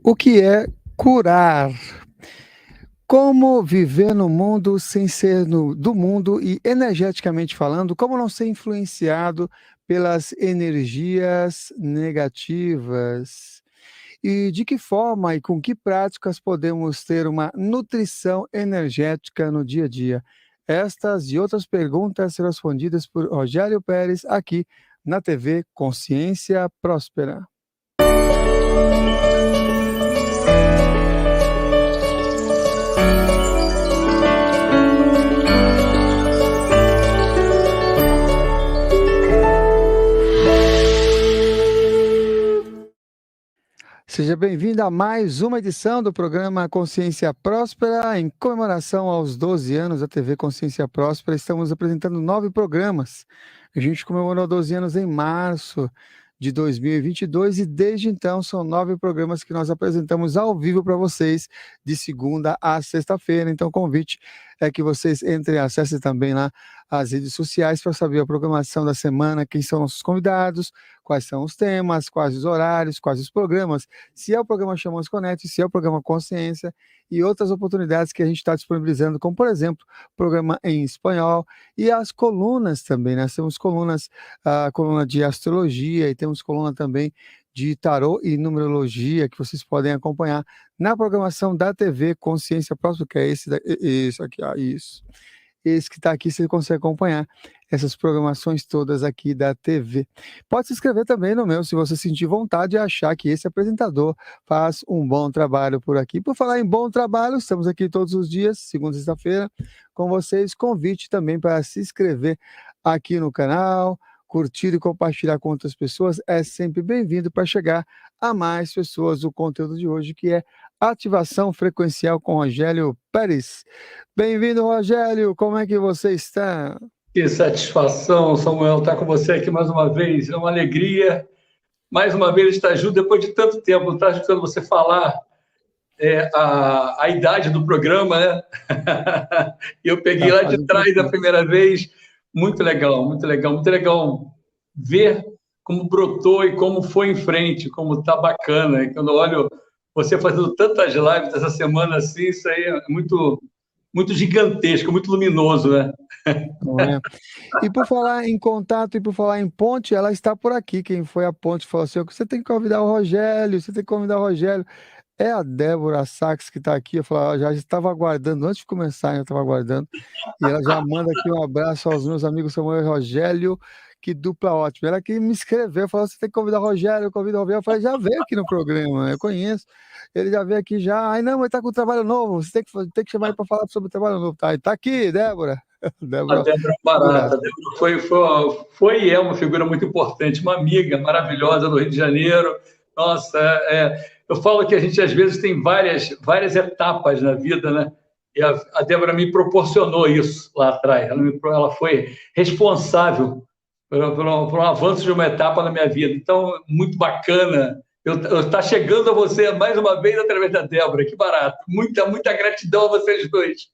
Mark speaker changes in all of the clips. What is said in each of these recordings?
Speaker 1: O que é curar? Como viver no mundo sem ser do mundo e, energeticamente falando, como não ser influenciado pelas energias negativas? E de que forma e com que práticas podemos ter uma nutrição energética no dia a dia? Estas e outras perguntas respondidas por Rogério Pérez aqui na TV Consciência Próspera. Seja bem-vindo a mais uma edição do programa Consciência Próspera. Em comemoração aos 12 anos da TV Consciência Próspera, estamos apresentando 9 programas. A gente comemorou 12 anos em março de 2022 e desde então são 9 programas que nós apresentamos ao vivo para vocês de segunda a sexta-feira. Então o convite é que vocês entrem e acessem também lá as redes sociais para saber a programação da semana, quem são nossos convidados, quais são os temas, quais os horários, quais os programas, se é o programa Chamamos Connect, se é o programa Consciência e outras oportunidades que a gente está disponibilizando, como, por exemplo, programa em espanhol e as colunas também. Nós temos colunas, a coluna de astrologia e temos coluna também de tarô e numerologia que vocês podem acompanhar na programação da TV Consciência Próxima, que é isso aqui, isso. Esse que está aqui, você consegue acompanhar essas programações todas aqui da TV. Pode se inscrever também no meu, se você sentir vontade e achar que esse apresentador faz um bom trabalho por aqui. Por falar em bom trabalho, estamos aqui todos os dias, segunda e sexta-feira, com vocês. Convite também para se inscrever aqui no canal, curtir e compartilhar com outras pessoas. É sempre bem-vindo para chegar a mais pessoas o conteúdo de hoje, que é Ativação Frequencial com Rogério Pérez. Bem-vindo, Rogério. Como é que você está?
Speaker 2: Que satisfação, Samuel, estar com você aqui mais uma vez. É uma alegria, mais uma vez, estar junto depois de tanto tempo. Estar escutando você falar a idade do programa, né? Eu peguei lá de trás da primeira vez. Muito legal, muito legal, muito legal ver como brotou e como foi em frente, como está bacana. E quando eu olho você fazendo tantas lives essa semana assim, isso aí é muito, muito gigantesco, muito luminoso, né?
Speaker 1: Não é? E por falar em contato e por falar em ponte, ela está por aqui. Quem foi a ponte falou assim: você tem que convidar o Rogério, você tem que convidar o Rogério. É a Débora Sachs que está aqui. Eu falei, já estava aguardando, antes de começar, eu estava aguardando. E ela já manda aqui um abraço aos meus amigos Samuel e Rogério, que dupla ótima. Ela que me escreveu, falou: você tem que convidar o Rogério, convida o Rogério. Eu falei, já veio aqui no programa, eu conheço. Ele já veio aqui já. Ai, não, mas está com trabalho novo, você tem que chamar ele para falar sobre o trabalho novo. Tá aqui, Débora.
Speaker 2: A
Speaker 1: Débora,
Speaker 2: Débora Barata. A Débora foi e é uma figura muito importante, uma amiga maravilhosa do Rio de Janeiro. Nossa, eu falo que a gente às vezes tem várias etapas na vida, né? E a Débora me proporcionou isso lá atrás. Ela foi responsável por um avanço de uma etapa na minha vida. Então, muito bacana eu estar chegando a você mais uma vez através da Débora. Que barato. Muita, muita gratidão a vocês dois.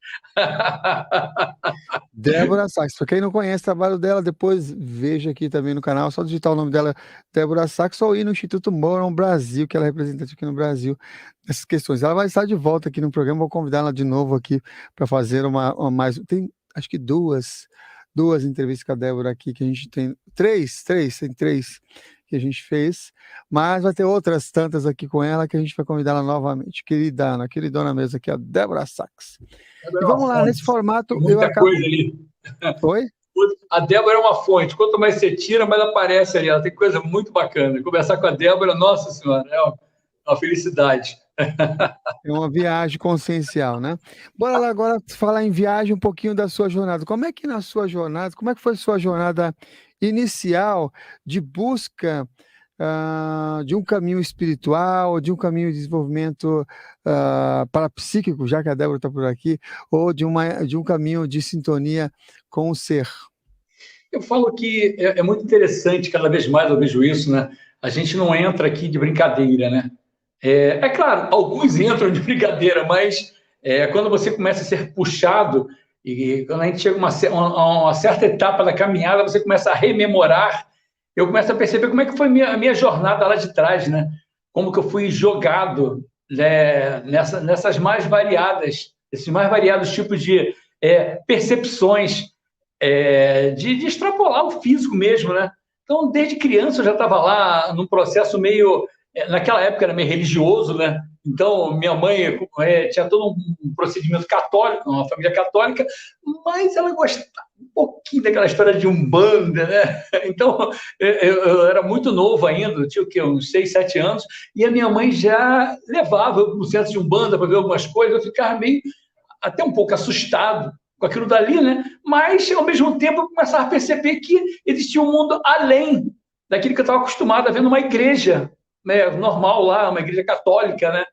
Speaker 1: Débora Sachs, para quem não conhece o trabalho dela, depois veja aqui também no canal, só digitar o nome dela, Débora Sachs, ou ir no Instituto Moron Brasil, que ela é representante aqui no Brasil, nessas questões. Ela vai estar de volta aqui no programa, vou convidar ela de novo aqui para fazer uma mais. Tem acho que duas entrevistas com a Débora aqui, que a gente tem. Tem três que a gente fez, mas vai ter outras tantas aqui com ela que a gente vai convidar ela novamente. Queridona mesmo aqui, a Débora Sachs. E vamos lá, nesse formato.
Speaker 2: Muita coisa ali.
Speaker 1: Oi?
Speaker 2: A Débora é uma fonte. Quanto mais você tira, mais aparece ali. Ela tem coisa muito bacana. Conversar com a Débora, nossa senhora, é uma felicidade.
Speaker 1: É uma viagem consciencial, né? Bora lá agora falar em viagem um pouquinho da sua jornada. Como é que foi a sua jornada inicial de busca de um caminho espiritual, de um caminho de desenvolvimento parapsíquico, já que a Débora está por aqui, ou de um caminho de sintonia com o ser?
Speaker 2: Eu falo que é muito interessante, cada vez mais eu vejo isso, né? A gente não entra aqui de brincadeira, né? É claro, alguns entram de brincadeira, mas quando você começa a ser puxado, e quando a gente chega a uma certa etapa da caminhada, você começa a rememorar, eu começo a perceber como é que foi a minha jornada lá de trás, né? Como que eu fui jogado nessas mais variadas, esses mais variados tipos de percepções, de extrapolar o físico mesmo, né? Então, desde criança eu já estava lá num processo meio... Naquela época era meio religioso, né? Então, minha mãe tinha todo um procedimento católico, uma família católica, mas ela gostava um pouquinho daquela história de Umbanda, né? Então, eu era muito novo ainda, eu tinha o quê? Uns 6, 7 anos, e a minha mãe já levava eu para o centro de Umbanda para ver algumas coisas, eu ficava meio, até um pouco assustado com aquilo dali, né? Mas, ao mesmo tempo, eu começava a perceber que existia um mundo além daquilo que eu estava acostumado a ver numa igreja, né, normal lá, uma igreja católica, né?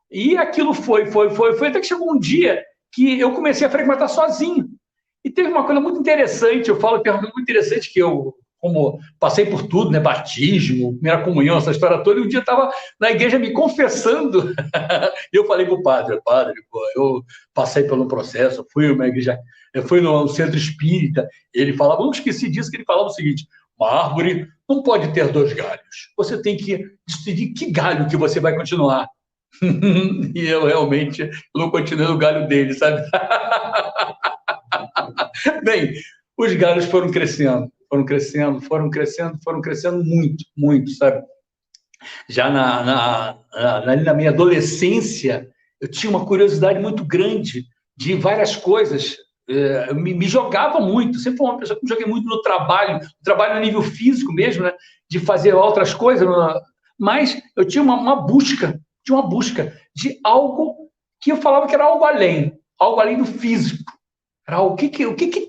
Speaker 2: E aquilo foi, até que chegou um dia que eu comecei a frequentar sozinho. E teve uma coisa muito interessante, eu falo que é uma coisa muito interessante, que eu, como passei por tudo, né, batismo, primeira comunhão, essa história toda, e um dia eu estava na igreja me confessando, e eu falei para o padre, pô, eu passei por um processo, fui uma igreja, eu fui no centro espírita, ele falava, não esqueci disso, que ele falava o seguinte: uma árvore não pode ter 2 galhos, você tem que decidir que galho que você vai continuar. E eu realmente não continuei no galho dele, sabe? Bem, os galhos foram crescendo muito, muito, sabe? Já na minha adolescência, eu tinha uma curiosidade muito grande de várias coisas. Eu me jogava muito, sempre fui uma pessoa que me joguei muito no trabalho no nível físico mesmo, né? De fazer outras coisas, mas eu tinha uma busca de algo que eu falava que era algo além do físico. Era o que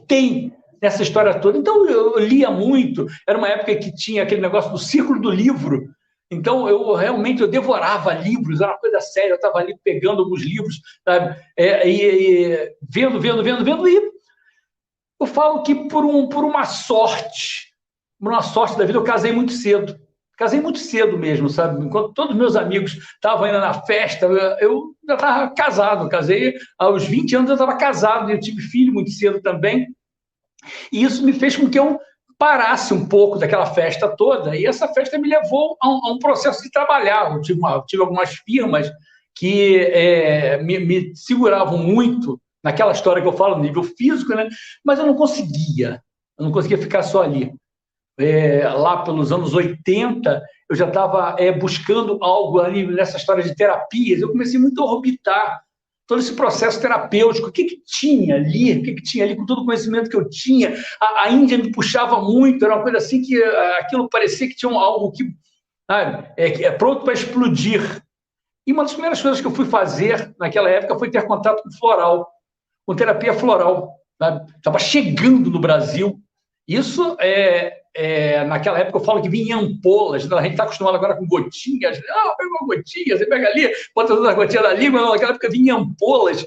Speaker 2: tem nessa história toda. Então, eu lia muito, era uma época que tinha aquele negócio do círculo do livro, então eu realmente devorava livros, era uma coisa séria, eu estava ali pegando alguns livros, sabe? E vendo, e eu falo que por uma sorte da vida, eu casei muito cedo mesmo, sabe? Enquanto todos os meus amigos estavam ainda na festa, eu já estava casado, casei aos 20 anos, eu estava casado, e eu tive filho muito cedo também, e isso me fez com que eu parasse um pouco daquela festa toda, e essa festa me levou a um processo de trabalhar. Eu tive algumas firmas que me seguravam muito naquela história que eu falo, no nível físico, né? Mas eu não conseguia ficar só ali. Lá pelos anos 80, eu já estava buscando algo ali nessa história de terapias. Eu comecei muito a orbitar todo esse processo terapêutico. O que tinha ali, com todo o conhecimento que eu tinha? A Índia me puxava muito, era uma coisa assim que aquilo parecia que tinha algo que, sabe, é pronto para explodir. E uma das primeiras coisas que eu fui fazer naquela época foi ter contato com floral, com terapia floral. Estava chegando no Brasil. Isso naquela época eu falo que vinha em ampolas, a gente está acostumado agora com gotinhas, pega uma gotinha, você pega ali, bota todas as gotinhas da língua, naquela época vinha em ampolas,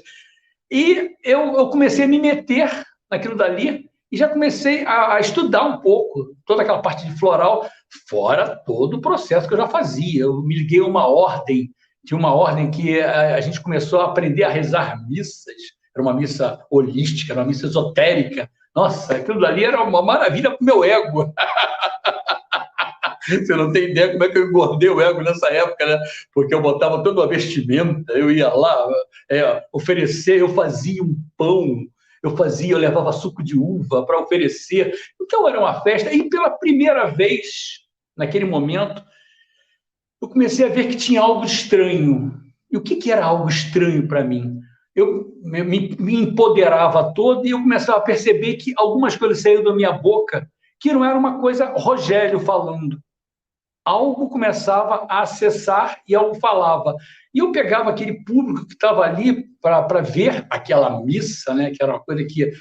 Speaker 2: e eu comecei a me meter naquilo dali, e já comecei a estudar um pouco toda aquela parte de floral, fora todo o processo que eu já fazia. Eu me liguei a uma ordem, tinha uma ordem que a gente começou a aprender a rezar missas, era uma missa holística, era uma missa esotérica. Nossa, aquilo dali era uma maravilha para o meu ego. Você não tem ideia como é que eu engordei o ego nessa época, né? Porque eu botava toda a vestimenta, eu ia lá oferecer, eu fazia um pão, eu levava suco de uva para oferecer. Então era uma festa. E pela primeira vez, naquele momento, eu comecei a ver que tinha algo estranho. E o que era algo estranho para mim? Eu me empoderava todo e eu começava a perceber que algumas coisas saíam da minha boca que não era uma coisa Rogério falando. Algo começava a acessar e algo falava. E eu pegava aquele público que estava ali para ver aquela missa, né, que era uma coisa que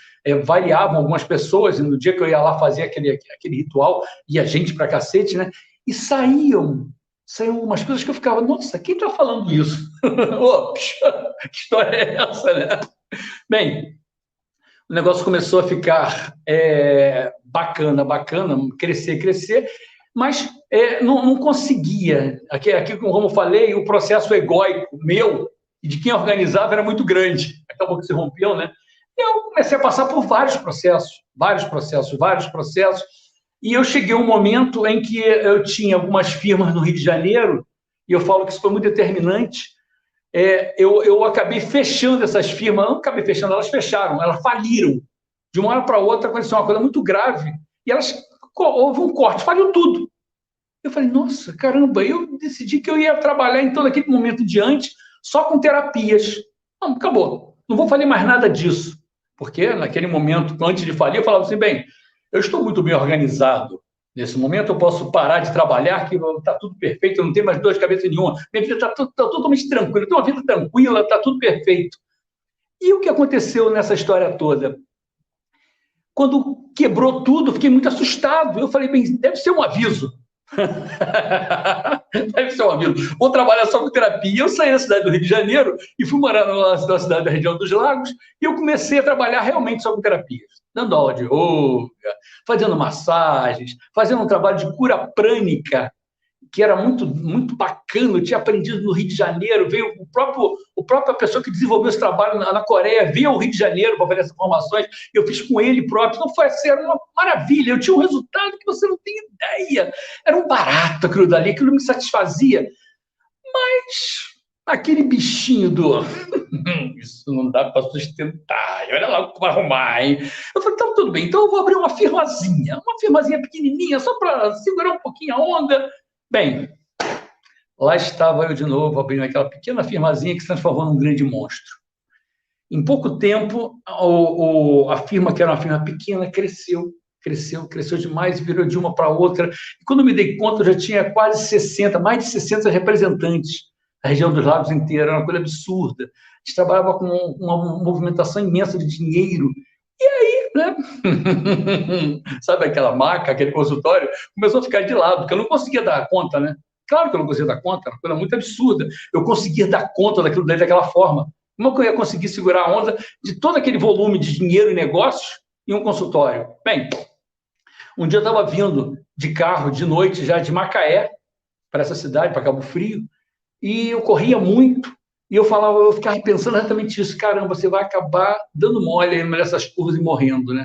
Speaker 2: variavam algumas pessoas, e no dia que eu ia lá fazer aquele ritual, ia gente para cacete, né, e saíam umas coisas que eu ficava, nossa, quem está falando isso? Que história é essa, né? Bem, o negócio começou a ficar bacana, crescer, mas não conseguia. Aqui, como eu falei, o processo egóico meu e de quem organizava era muito grande. Acabou que se rompeu, né? E eu comecei a passar por vários processos, e eu cheguei a um momento em que eu tinha algumas firmas no Rio de Janeiro, e eu falo que isso foi muito determinante, eu acabei fechando essas firmas, não acabei fechando, elas fecharam, elas faliram. De uma hora para outra aconteceu uma coisa muito grave, e houve um corte, faliu tudo. Eu falei, nossa, caramba, eu decidi que eu ia trabalhar, então, daquele momento em diante, só com terapias. Não, acabou, não vou fazer mais nada disso. Porque, naquele momento, antes de falir, eu falava assim, bem, eu estou muito bem organizado. Nesse momento, eu posso parar de trabalhar, que está tudo perfeito, eu não tenho mais dor de cabeça nenhuma. Minha vida está totalmente tranquila, eu tenho uma vida tranquila, está tudo perfeito. E o que aconteceu nessa história toda? Quando quebrou tudo, fiquei muito assustado. Eu falei, bem, deve ser um aviso. Deve ser um aviso. Vou trabalhar só com terapia. Eu saí da cidade do Rio de Janeiro e fui morar na cidade da região dos Lagos e eu comecei a trabalhar realmente só com terapias. Dando aula de yoga, fazendo massagens, fazendo um trabalho de cura prânica, que era muito, muito bacana. Eu tinha aprendido no Rio de Janeiro, veio a própria pessoa que desenvolveu esse trabalho na Coreia, veio ao Rio de Janeiro para fazer essas formações, eu fiz com ele próprio. Então foi assim, era uma maravilha, eu tinha um resultado que você não tem ideia. Era um barato aquilo dali, aquilo me satisfazia. Mas aquele bichinho do isso não dá para sustentar, olha lá o que vai arrumar, hein? Eu falei, então tudo bem, então eu vou abrir uma firmazinha pequenininha, só para segurar um pouquinho a onda. Bem, lá estava eu de novo, abrindo aquela pequena firmazinha que se transformou num grande monstro. Em pouco tempo, a firma, que era uma firma pequena, cresceu demais, virou de uma para outra. E quando me dei conta, eu já tinha mais de 60 representantes da região dos Lagos inteira, era uma coisa absurda. A gente trabalhava com uma movimentação imensa de dinheiro. E aí, né? Sabe aquela maca, aquele consultório? Começou a ficar de lado, porque eu não conseguia dar conta, né? Claro que eu não conseguia dar conta, era uma coisa muito absurda. Eu conseguia dar conta daquilo daquela forma. Como que eu ia conseguir segurar a onda de todo aquele volume de dinheiro e negócios em um consultório? Bem, um dia eu estava vindo de carro, de noite, já de Macaé, para essa cidade, para Cabo Frio, e eu corria muito. E eu ficava pensando exatamente isso. Caramba, você vai acabar dando mole aí nessas curvas e morrendo, né?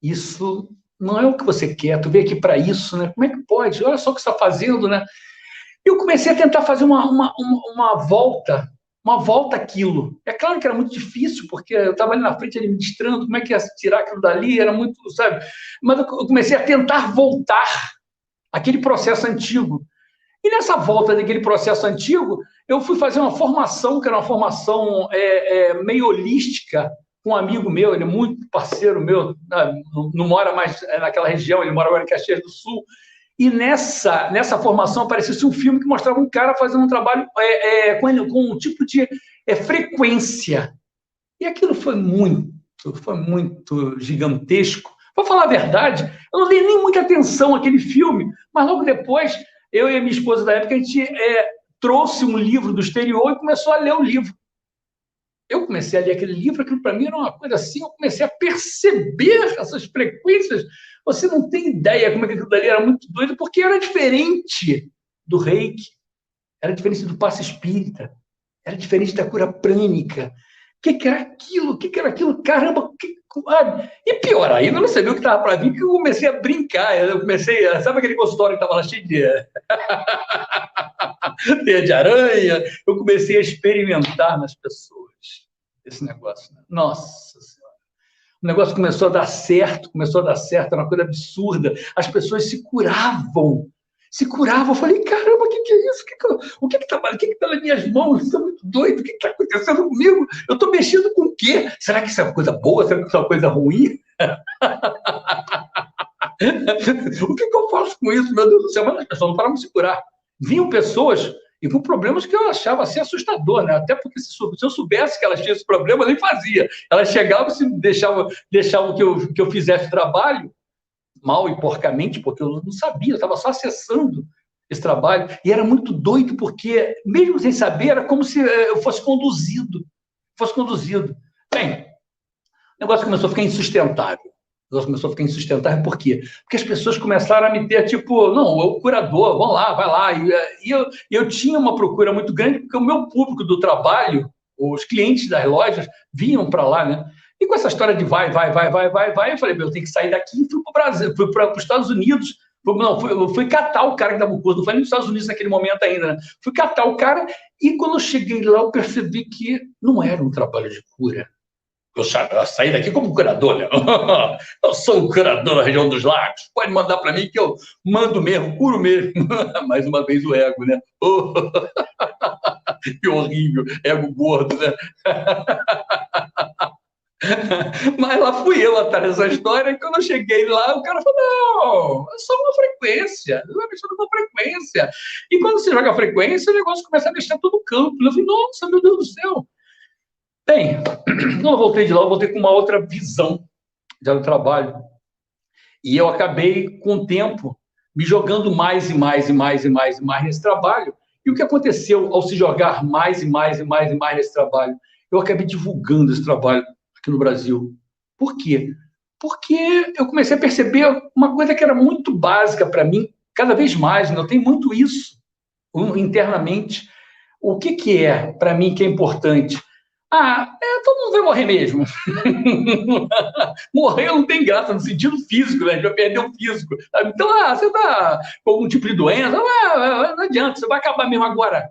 Speaker 2: Isso não é o que você quer. Tu veio aqui para isso, né? Como é que pode? Olha só o que você está fazendo, né? E eu comecei a tentar fazer uma volta àquilo. É claro que era muito difícil, porque eu estava ali na frente administrando, como é que ia tirar aquilo dali? Era muito, sabe? Mas eu comecei a tentar voltar àquele processo antigo. E nessa volta daquele processo antigo, eu fui fazer uma formação, que era uma formação meio holística, com um amigo meu, ele é muito parceiro meu, não mora mais naquela região, ele mora agora em Caxias do Sul. E nessa formação apareceu um filme que mostrava um cara fazendo um trabalho com um tipo de frequência. E aquilo foi muito gigantesco. Vou falar a verdade, eu não dei nem muita atenção àquele filme, mas logo depois, eu e a minha esposa da época, a gente trouxe um livro do exterior e começou a ler o livro. Eu comecei a ler aquele livro, aquilo para mim era uma coisa assim, eu comecei a perceber essas frequências. Você não tem ideia como é que aquilo dali era muito doido, porque era diferente do reiki, era diferente do passe espírita, era diferente da cura prânica. O que era aquilo? O que era aquilo? Caramba! E pior ainda, eu não sabia o que estava para vir, que eu comecei a brincar. Sabe aquele consultório que estava lá cheio de teia de aranha? Eu comecei a experimentar nas pessoas esse negócio. Né? Nossa Senhora! O negócio começou a dar certo, era uma coisa absurda. As pessoas se curavam. Eu falei, caramba, o que é isso? O que está nas minhas mãos? Isso é muito doido, o que está acontecendo comigo? Eu estou mexendo com o quê? Será que isso é uma coisa boa? Será que isso é uma coisa ruim? O que eu faço com isso? Meu Deus do céu, mas as pessoas não paravam de se curar. Vinham pessoas e com problemas que eu achava assim assustador, né? Até porque se eu soubesse que elas tinham esse problema, eu nem fazia. Elas chegavam e deixavam que eu fizesse o trabalho, mal e porcamente, porque eu não sabia, eu estava só acessando esse trabalho, e era muito doido, porque, mesmo sem saber, era como se eu fosse conduzido. Bem, o negócio começou a ficar insustentável. Por quê? Porque as pessoas começaram a me ter, tipo, não, o curador, vamos lá, vai lá. E eu tinha uma procura muito grande, porque o meu público do trabalho, os clientes das lojas, vinham para lá, né? E com essa história de vai, eu falei, eu tenho que sair daqui e fui para o Brasil, fui para os Estados Unidos Eu fui catar o cara que dava o curso, não foi nem nos Estados Unidos naquele momento ainda, né? Fui catar o cara e quando eu cheguei lá eu percebi que não era um trabalho de cura. Eu saí daqui como curador, né? Eu sou o curador da região dos lagos. Pode mandar para mim que eu mando mesmo, curo mesmo. Mais uma vez o ego, né? Oh, que horrível, ego gordo, né? Mas lá fui eu atrás dessa história, e quando eu cheguei lá, o cara falou, não, é só uma frequência, você vai mexendo com frequência. E quando você joga a frequência, o negócio começa a mexer todo o campo. Eu falei, nossa, meu Deus do céu. Bem, quando eu voltei de lá, eu voltei com uma outra visão do trabalho. E eu acabei, com o tempo, me jogando mais e mais e mais e mais e mais nesse trabalho. E o que aconteceu ao se jogar mais e mais e mais e mais nesse trabalho? Eu acabei divulgando esse trabalho aqui no Brasil. Por quê? Porque eu comecei a perceber uma coisa que era muito básica para mim, cada vez mais, né? Eu tenho muito isso internamente. O que é, para mim, que é importante? Todo mundo vai morrer mesmo. Morrer não tem graça no sentido físico, né? A gente vai perder o físico. Sabe? Então, você está com algum tipo de doença, não adianta, você vai acabar mesmo agora.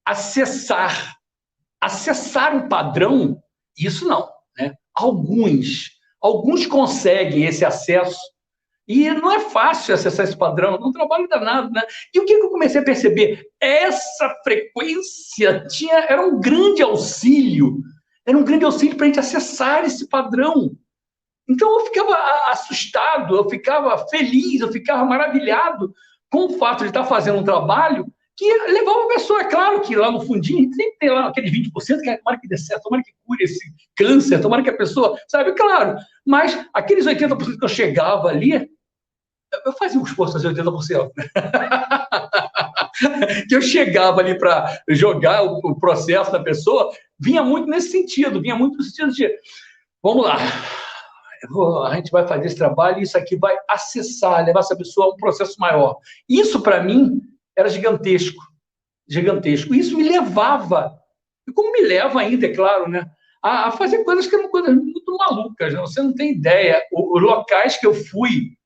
Speaker 2: Acessar um padrão, isso não. Né? Alguns conseguem esse acesso e não é fácil acessar esse padrão, é um trabalho danado, né? E o que eu comecei a perceber? Essa frequência era um grande auxílio para a gente acessar esse padrão. Então eu ficava assustado, eu ficava feliz, eu ficava maravilhado com o fato de estar fazendo um trabalho que levava a pessoa, é claro que lá no fundinho, sempre tem lá aqueles 20%, que tomara que dê certo, tomara que cure esse câncer, tomara que a pessoa, sabe, claro, mas aqueles 80% que eu chegava ali, eu fazia um esforço para fazer 80%, né? Que eu chegava ali para jogar o processo da pessoa, vinha muito nesse sentido, de, vamos lá, a gente vai fazer esse trabalho e isso aqui vai acessar, levar essa pessoa a um processo maior. Isso, para mim, era gigantesco. Isso me levava, e como me leva ainda, é claro, né, a fazer coisas que eram coisas muito malucas, né? Você não tem ideia. Os locais que eu fui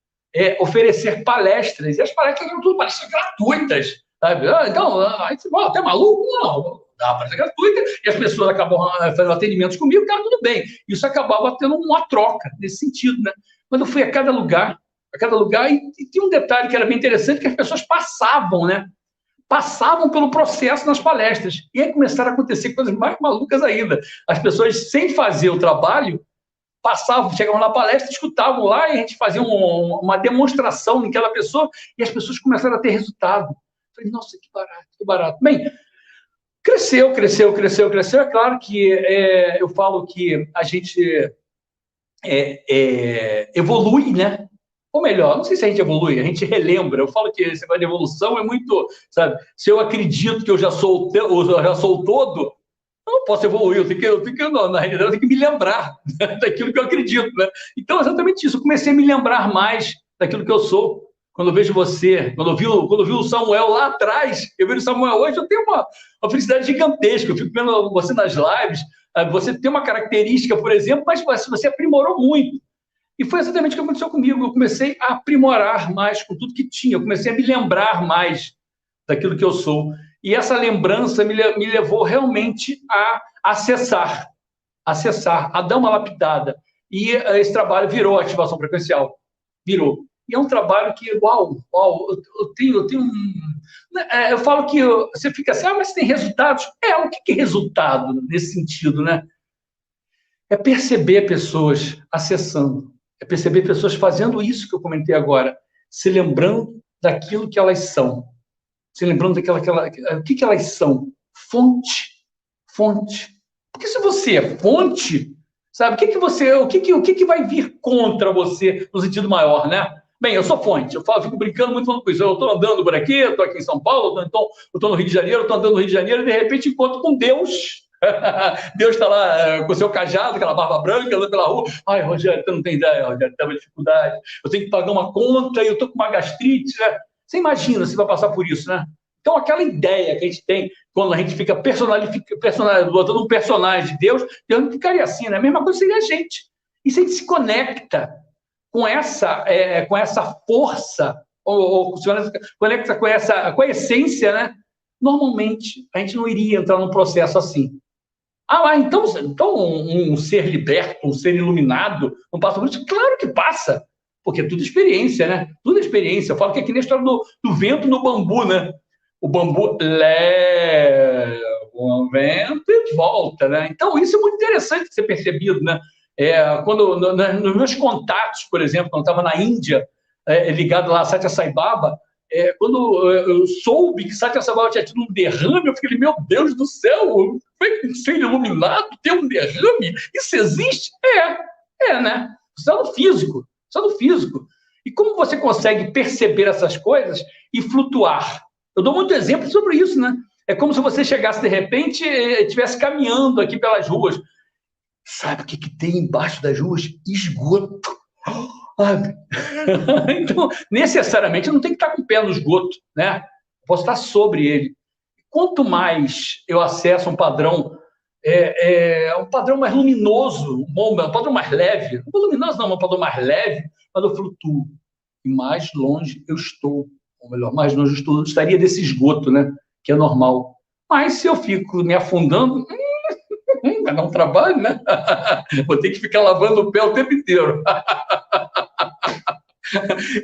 Speaker 2: oferecer palestras, e as palestras eram tudo palestras gratuitas, sabe? Então, a gente fala, até maluco? Não, dá palestra gratuita, e as pessoas acabam fazendo atendimentos comigo, tá tudo bem. Isso acabava tendo uma troca nesse sentido, né? Quando eu fui a cada lugar, e tinha um detalhe que era bem interessante, que as pessoas passavam, né? Passavam pelo processo nas palestras. E aí começaram a acontecer coisas mais malucas ainda. As pessoas, sem fazer o trabalho, passavam, chegavam na palestra, escutavam lá, e a gente fazia uma demonstração naquela pessoa, e as pessoas começaram a ter resultado. Eu falei, nossa, que barato, que barato. Bem, cresceu. É claro que eu falo que a gente evolui, né? Ou melhor, não sei se a gente evolui, a gente relembra. Eu falo que esse negócio de evolução é muito, sabe? Se eu acredito que eu já sou o todo, eu não posso evoluir, na realidade, eu tenho que me lembrar daquilo que eu acredito, né? Então, exatamente isso. Eu comecei a me lembrar mais daquilo que eu sou. Quando eu vejo você, quando eu vi o Samuel lá atrás, eu vejo o Samuel hoje, eu tenho uma felicidade gigantesca. Eu fico vendo você nas lives, você tem uma característica, por exemplo, mas você aprimorou muito. E foi exatamente o que aconteceu comigo. Eu comecei a aprimorar mais com tudo que tinha. Eu comecei a me lembrar mais daquilo que eu sou. E essa lembrança me levou realmente a acessar, a dar uma lapidada. E esse trabalho virou ativação frequencial. Virou. E é um trabalho que, eu tenho eu falo que você fica assim, mas você tem resultados? O que é resultado nesse sentido, né? É perceber pessoas acessando. É perceber pessoas fazendo isso que eu comentei agora, se lembrando daquilo que elas são. Se lembrando o que elas são? Fonte. Porque se você é fonte, sabe, o que vai vir contra você no sentido maior, né? Bem, eu sou fonte, fico brincando muito falando com isso. Eu estou andando por aqui, eu estou aqui em São Paulo, eu estou no Rio de Janeiro, estou andando no Rio de Janeiro, e de repente encontro com Deus. Deus está lá com o seu cajado, aquela barba branca, andando pela rua. Ai, Rogério, você não tem ideia, Rogério, tem uma dificuldade. Eu tenho que pagar uma conta e eu estou com uma gastrite, né? Você imagina se vai passar por isso, né? Então, aquela ideia que a gente tem quando a gente fica botando um personagem de Deus não ficaria assim, né? A mesma coisa seria a gente. E se a gente se conecta com essa força, ou se conecta com a essência, né? Normalmente, a gente não iria entrar num processo assim. Então um ser liberto, um ser iluminado, não passa por isso? Claro que passa, porque é tudo experiência, né? Tudo experiência. Eu falo que é que nem a história do vento no bambu, né? O bambu leva o vento e volta, né? Então, isso é muito interessante de ser percebido, né? Nos meus contatos, por exemplo, quando eu estava na Índia, ligado lá a Satya Sai Baba, quando eu soube que Satya Sai Baba tinha tido um derrame, eu fiquei, meu Deus do céu, foi um ser iluminado ter um derrame? Isso existe? Né? Isso é no físico. Isso é no físico. E como você consegue perceber essas coisas e flutuar? Eu dou muito exemplo sobre isso, né? É como se você chegasse, de repente, e estivesse caminhando aqui pelas ruas. Sabe o que tem embaixo das ruas? Esgoto. Então, necessariamente, eu não tenho que estar com o pé no esgoto, né? Posso estar sobre ele. Quanto mais eu acesso um padrão, um padrão mais luminoso, um padrão mais leve, não luminoso não, um padrão mais leve, mas eu flutuo. E mais longe eu estou, ou melhor, mais longe eu estaria desse esgoto, né? Que é normal. Mas se eu fico me afundando, vai dar um trabalho, né? Vou ter que ficar lavando o pé o tempo inteiro.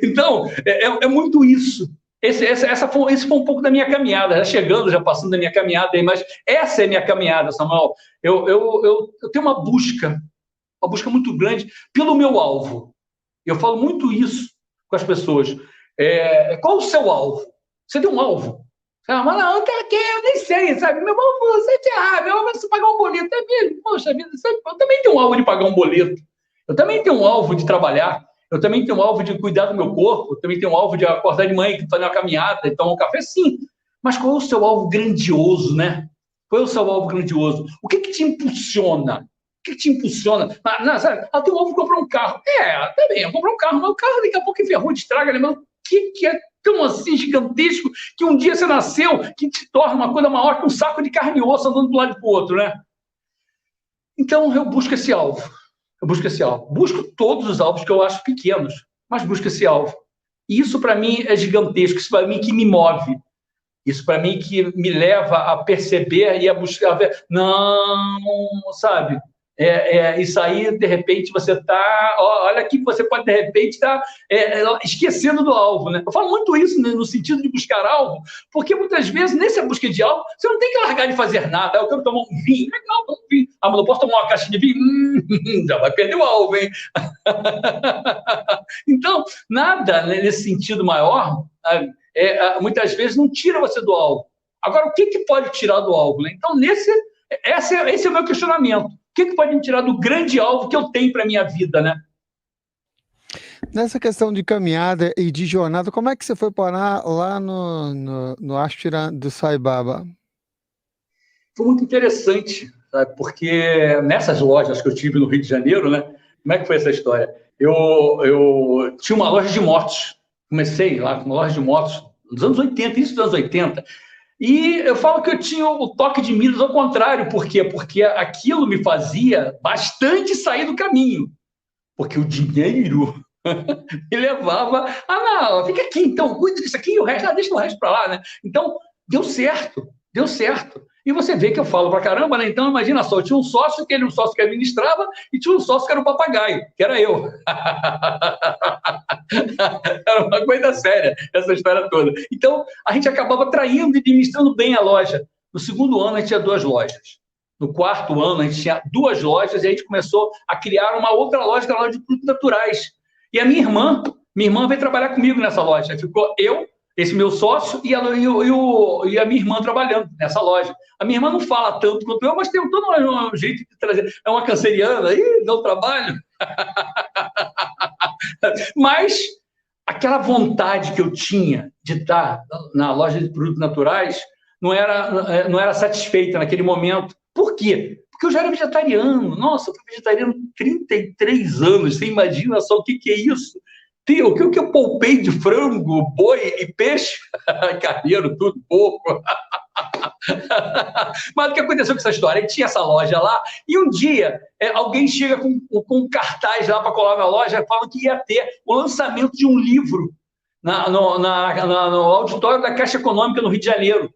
Speaker 2: Então, é muito isso. Esse foi um pouco da minha caminhada, já passando da minha caminhada aí, mas essa é a minha caminhada, Samuel. Eu tenho uma busca muito grande pelo meu alvo. Eu falo muito isso com as pessoas. Qual o seu alvo? Você tem um alvo? Mas não, eu nem sei, sabe? Meu alvo, você meu alvo é pagar um boleto. É mesmo? Poxa vida, eu também tenho um alvo de pagar um boleto. Eu também tenho um alvo de trabalhar. Eu também tenho um alvo de cuidar do meu corpo. Eu também tenho um alvo de acordar de manhã, fazer uma caminhada, tomar um café, sim. Mas qual é o seu alvo grandioso, né? Qual é o seu alvo grandioso? O que te impulsiona? O que te impulsiona? Sabe? Eu tenho um alvo de comprar um carro. Também, eu comprar um carro, mas o carro daqui a pouco enferrujou, estraga, né? Mas o que é tão assim gigantesco que um dia você nasceu que te torna uma coisa maior que um saco de carne e osso andando de um lado para o outro, né? Então, eu busco esse alvo. Busco todos os alvos que eu acho pequenos, mas busco esse alvo. E isso, para mim, é gigantesco. Isso, para mim, que me move. Isso, para mim, que me leva a perceber e a buscar. Não, sabe? Isso aí, de repente, você está... Olha aqui, você pode, de repente, estar esquecendo do alvo, né? Eu falo muito isso, né, no sentido de buscar alvo, porque muitas vezes, nessa busca de alvo, você não tem que largar de fazer nada. Eu quero tomar um vinho. Legal, toma um vinho. Mas eu posso tomar uma caixa de vinho? Já vai perder o alvo, hein? Então, nada, né, nesse sentido maior, muitas vezes não tira você do alvo. Agora, o que pode tirar do alvo, né? Então, esse é o meu questionamento. O que pode me tirar do grande alvo que eu tenho para a minha vida, né?
Speaker 1: Nessa questão de caminhada e de jornada, como é que você foi parar lá no Ashram do Sai Baba?
Speaker 2: Foi muito interessante, sabe? Porque nessas lojas que eu tive no Rio de Janeiro, né? Como é que foi essa história? Eu tinha uma loja de motos. Comecei lá com uma loja de motos nos anos 80, isso dos anos 80. E eu falo que eu tinha o toque de Midas ao contrário. Por quê? Porque aquilo me fazia bastante sair do caminho. Porque o dinheiro me levava... não, fica aqui, então, cuida disso aqui e o resto, deixa o resto para lá, né? Então, deu certo. E você vê que eu falo pra caramba, né? Então, imagina só, eu tinha um sócio que administrava e tinha um sócio que era o papagaio, que era eu. Era uma coisa séria, essa história toda. Então, a gente acabava traindo e administrando bem a loja. No segundo ano, a gente tinha 2 lojas. No quarto ano, a gente tinha 2 lojas e a gente começou a criar uma outra loja, que era a loja de produtos naturais. E a minha irmã veio trabalhar comigo nessa loja. Ficou eu, esse meu sócio e a minha irmã trabalhando nessa loja. A minha irmã não fala tanto quanto eu, mas tem todo um jeito de trazer. É uma canceriana, dá um trabalho. Mas aquela vontade que eu tinha de estar na loja de produtos naturais não era satisfeita naquele momento. Por quê? Porque eu já era vegetariano. Nossa, eu fui vegetariano há 33 anos. Você imagina só o que é isso? O que eu poupei de frango, boi e peixe? Carneiro, tudo, porco. Mas o que aconteceu com essa história? Ele tinha essa loja lá e um dia alguém chega com um cartaz lá para colar na loja falando que ia ter o lançamento de um livro no auditório da Caixa Econômica no Rio de Janeiro.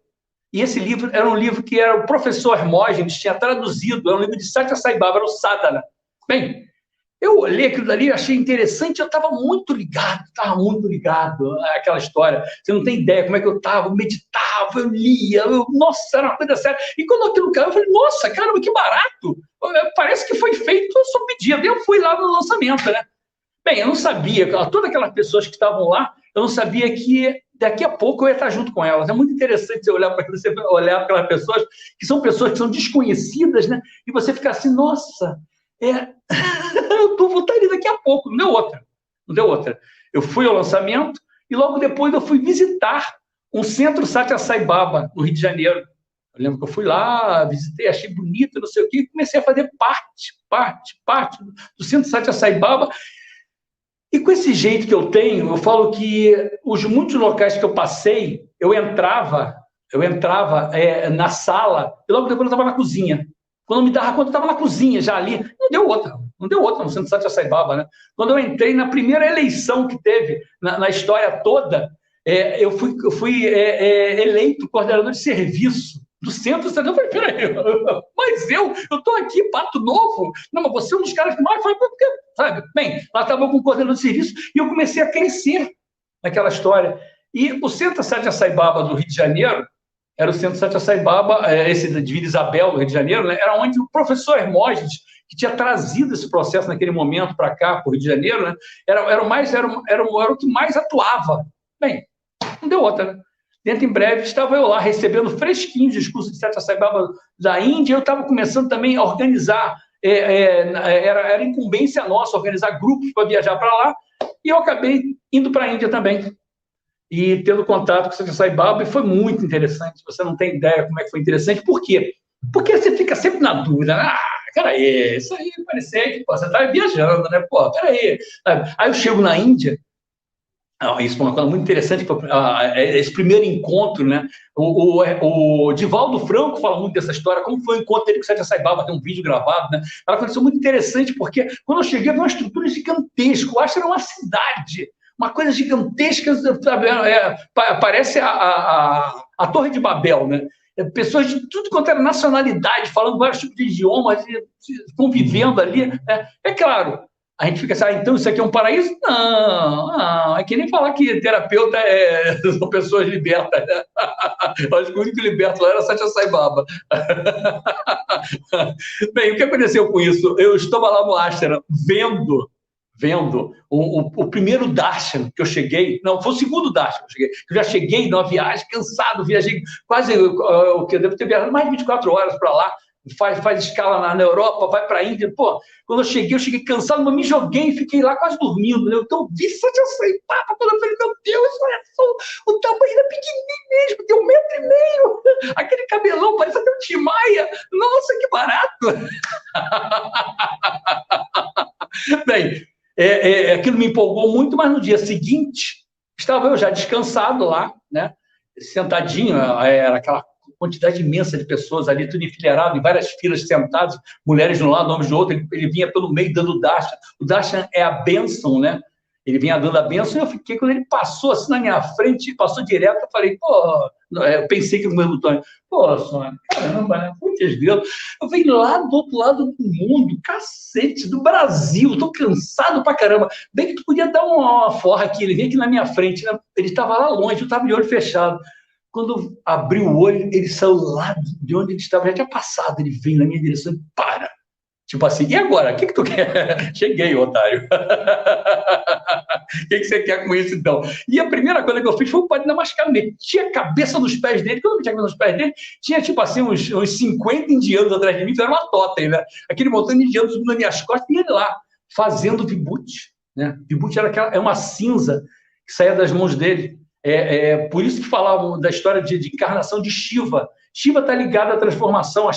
Speaker 2: E esse livro era um livro que era o professor Hermógenes tinha traduzido, era um livro de Satya Sai Baba, era o Sadhana. Bem, eu olhei aquilo dali, achei interessante, eu estava muito ligado àquela história. Você não tem ideia como é que eu estava, eu meditava, eu lia, nossa, era uma coisa séria. E quando aquilo caiu, eu falei, nossa, caramba, que barato! Parece que foi feito sob pedido. Eu fui lá no lançamento, né? Bem, eu não sabia, todas aquelas pessoas que estavam lá, eu não sabia que daqui a pouco eu ia estar junto com elas. É muito interessante você olhar para aquilo, você olhar para aquelas pessoas que são desconhecidas, né? E você ficar assim, nossa, eu vou estar ali daqui a pouco. Não deu outra. Eu fui ao lançamento e logo depois eu fui visitar um centro Satya Sai Baba, no Rio de Janeiro. Eu lembro que eu fui lá, visitei, achei bonito, não sei o quê, e comecei a fazer parte do centro Satya Sai Baba. E com esse jeito que eu tenho, eu falo que os muitos locais que eu passei, eu entrava na sala e logo depois eu estava na cozinha. Quando eu me dava conta, eu estava na cozinha já ali. Não deu outra no centro Satya Sai Baba, né? Quando eu entrei na primeira eleição que teve na história toda, eu fui eleito coordenador de serviço do centro. Eu falei, peraí, mas eu estou aqui, Pato Novo? Não, mas você é um dos caras que mais faz, porque, sabe? Bem, lá estava com o coordenador de serviço e eu comecei a crescer naquela história. E o centro Satya Sai Baba do Rio de Janeiro, era o centro Satya Sai Baba, esse de Vila Isabel, do Rio de Janeiro, né? Era onde o professor Hermógenes, que tinha trazido esse processo naquele momento para cá, para o Rio de Janeiro, né? Era o que mais atuava. Bem, não deu outra, né? Dentro em breve, estava eu lá recebendo fresquinhos discursos de Satya Sai Baba da Índia, eu estava começando também a organizar, era incumbência nossa organizar grupos para viajar para lá, e eu acabei indo para a Índia também, e tendo contato com Satya Sai Baba, e foi muito interessante. Você não tem ideia como é que foi interessante. Por quê? Porque você fica sempre na dúvida. Peraí, isso aí parecia que você está viajando, né? Pô, peraí. Aí eu chego na Índia. Isso foi uma coisa muito interessante, esse primeiro encontro, né? O Divaldo Franco fala muito dessa história, como foi o encontro dele com o Satya Sai Baba, tem um vídeo gravado, né? Ela aconteceu muito interessante, porque quando eu cheguei, havia uma estrutura gigantesca, eu acho que era uma cidade, uma coisa gigantesca, sabe? Parece a Torre de Babel, né? Pessoas de tudo quanto era nacionalidade, falando vários tipos de idiomas, convivendo ali, né? É claro, a gente fica assim, então isso aqui é um paraíso? Não, é que nem falar que terapeuta são pessoas libertas, né? Eu acho que o único liberto lá era Satya Sai Baba. Bem, o que aconteceu com isso? Eu estava lá no Ashram, vendo o primeiro darshan que eu cheguei, não, foi o segundo darshan que eu cheguei, eu já cheguei numa viagem, cansado, viajei quase, o que eu devo ter viajado mais de 24 horas para lá, faz escala na Europa, vai para a Índia. Pô, quando eu cheguei cansado, mas me joguei e fiquei lá quase dormindo, né? Então, vi Satya Sai Baba, quando eu falei, meu Deus, olha só, o tamanho era pequenininho mesmo, tem 1,5 m, aquele cabelão, parece até um Tim Maia, nossa, que barato! Bem, aquilo me empolgou muito, mas no dia seguinte, estava eu já descansado lá, né? Sentadinho, era aquela quantidade imensa de pessoas ali, tudo enfileirado, em várias filas sentados, mulheres de um lado, homens do outro, ele vinha pelo meio dando o darshan. O darshan é a bênção, né? Ele vinha dando a bênção e eu fiquei, quando ele passou assim na minha frente, passou direto, eu falei, pô, eu pensei que no mesmo tom, pô, Sônia, caramba, né? Putz, Deus, eu venho lá do outro lado do mundo, cacete, do Brasil, tô cansado pra caramba, bem que tu podia dar uma forra aqui, ele vinha aqui na minha frente, né? Ele estava lá longe, eu estava de olho fechado. Quando abriu o olho, ele saiu lá de onde ele estava, já tinha passado, ele veio na minha direção e para. Tipo assim, e agora? O que tu quer? Cheguei, otário. O que você quer com isso, então? E a primeira coisa que eu fiz foi o Padre Namaskar. Meti a cabeça nos pés dele. Quando eu meti a cabeça nos pés dele, tinha, tipo assim, uns 50 indianos atrás de mim, que era uma totem, né? Aquele montão de indianos subindo nas minhas costas, e ele lá, fazendo vibhuti, né? Vibhuti era uma cinza que saía das mãos dele. Por isso que falavam da história de encarnação de Shiva. Shiva está ligado à transformação, a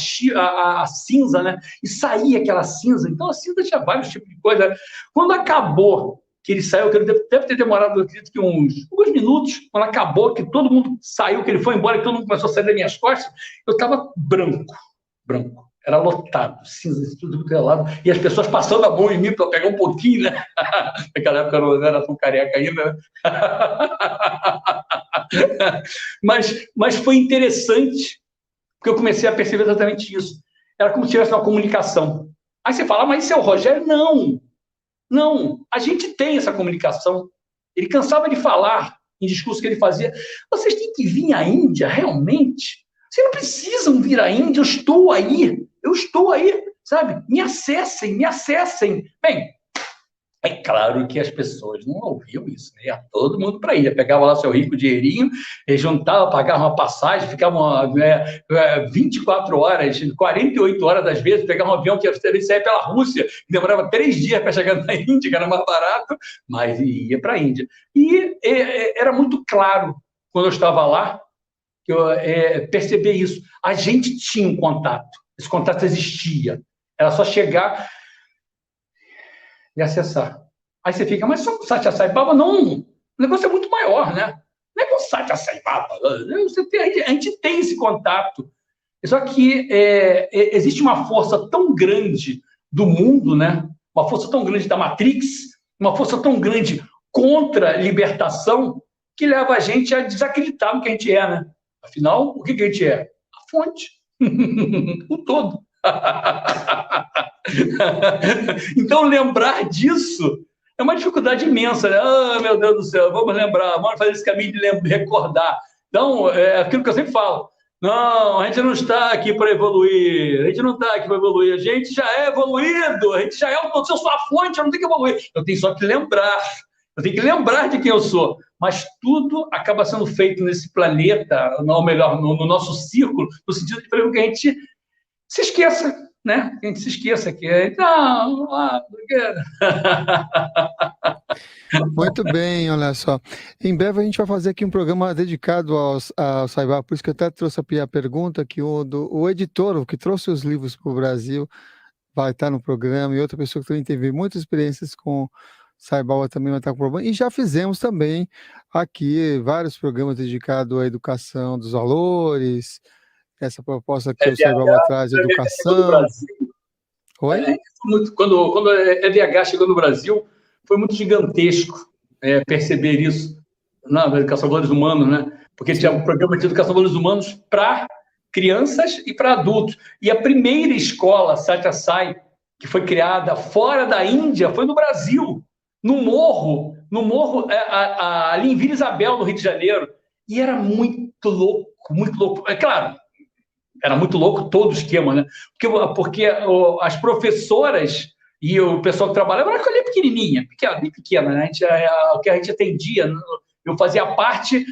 Speaker 2: cinza, né? E saía aquela cinza. Então, a cinza tinha vários tipos de coisa. Quando acabou, que ele saiu, que ele deve ter demorado, eu acredito que uns minutos, quando acabou, que todo mundo saiu, que ele foi embora, que todo mundo começou a sair das minhas costas, eu estava branco. Era lotado, cinza, tudo do lado, e as pessoas passando a mão em mim para pegar um pouquinho, né? Naquela época eu não era tão careca ainda, né? Mas foi interessante, porque eu comecei a perceber exatamente isso. Era como se tivesse uma comunicação. Aí você fala, mas isso é o Rogério? Não, não. A gente tem essa comunicação. Ele cansava de falar em discurso que ele fazia. Vocês têm que vir à Índia, realmente? Vocês não precisam vir à Índia, eu estou aí, sabe? Me acessem, me acessem. Bem, é claro que as pessoas não ouviam isso, né? Ia todo mundo para a ilha, pegava lá seu rico dinheirinho, juntava, pagava uma passagem, ficava 24 horas, 48 horas às vezes, pegava um avião que ia sair pela Rússia, demorava 3 dias para chegar na Índia, que era mais barato, mas ia para a Índia. E era muito claro, quando eu estava lá, que eu percebi isso. A gente tinha um contato, esse contato existia. Era só chegar e acessar. Aí você fica, mas só com Satya Sai Baba? Não, o negócio é muito maior, né? Não é com Satya Sai Baba. A gente tem esse contato. Só que existe uma força tão grande do mundo, né? Uma força tão grande da Matrix, uma força tão grande contra a libertação, que leva a gente a desacreditar no que a gente é, né? Afinal, o que a gente é? A fonte. O todo. Então, lembrar disso é uma dificuldade imensa, né? Ah, meu Deus do céu, vamos lembrar, vamos fazer esse caminho de recordar. Então, é aquilo que eu sempre falo. Não, a gente não está aqui para evoluir, a gente não está aqui para evoluir, a gente já é evoluído, a gente já é o seu, sua fonte, eu não tenho que evoluir. Eu tenho só que lembrar, eu tenho que lembrar de quem eu sou. Mas tudo acaba sendo feito nesse planeta, ou melhor, no nosso círculo, no sentido de que a gente se esqueça, né? Que a gente se esqueça que
Speaker 1: Muito bem, olha só. Em breve a gente vai fazer aqui um programa dedicado ao Sai Baba, por isso que eu até trouxe a pergunta que o editor, o que trouxe os livros para o Brasil, vai estar no programa, e outra pessoa que também teve muitas experiências com Sai Baba também vai estar com o programa. E já fizemos também aqui vários programas dedicados à educação dos valores, essa proposta que o Sai Baba traz, educação. Oi?
Speaker 2: Quando a EVH chegou no Brasil, foi muito gigantesco perceber isso na educação de valores humanos, né? Porque tinha um programa de educação de valores humanos para crianças e para adultos. E a primeira escola Satya Sai, que foi criada fora da Índia, foi no Brasil, no morro ali em Vila Isabel, no Rio de Janeiro. E era muito louco, muito louco. É claro, era muito louco todo o esquema, né? Porque as professoras e o pessoal que trabalhava era uma coisa pequenininha, bem pequena, né? O que a gente atendia, eu fazia parte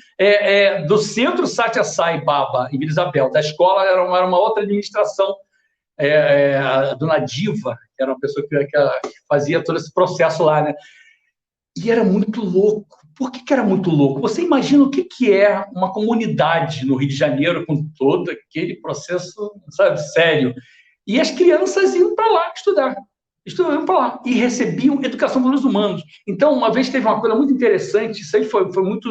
Speaker 2: do Centro Satya Sai Baba, em Vila Isabel. Da escola era uma outra administração, a dona Diva, que era uma pessoa que fazia todo esse processo lá, né? E era muito louco. Por que era muito louco? Você imagina o que é uma comunidade no Rio de Janeiro com todo aquele processo, sabe, sério. E as crianças iam para lá estudar. Estudavam para lá e recebiam educação pelos humanos. Então, uma vez teve uma coisa muito interessante, isso aí foi muito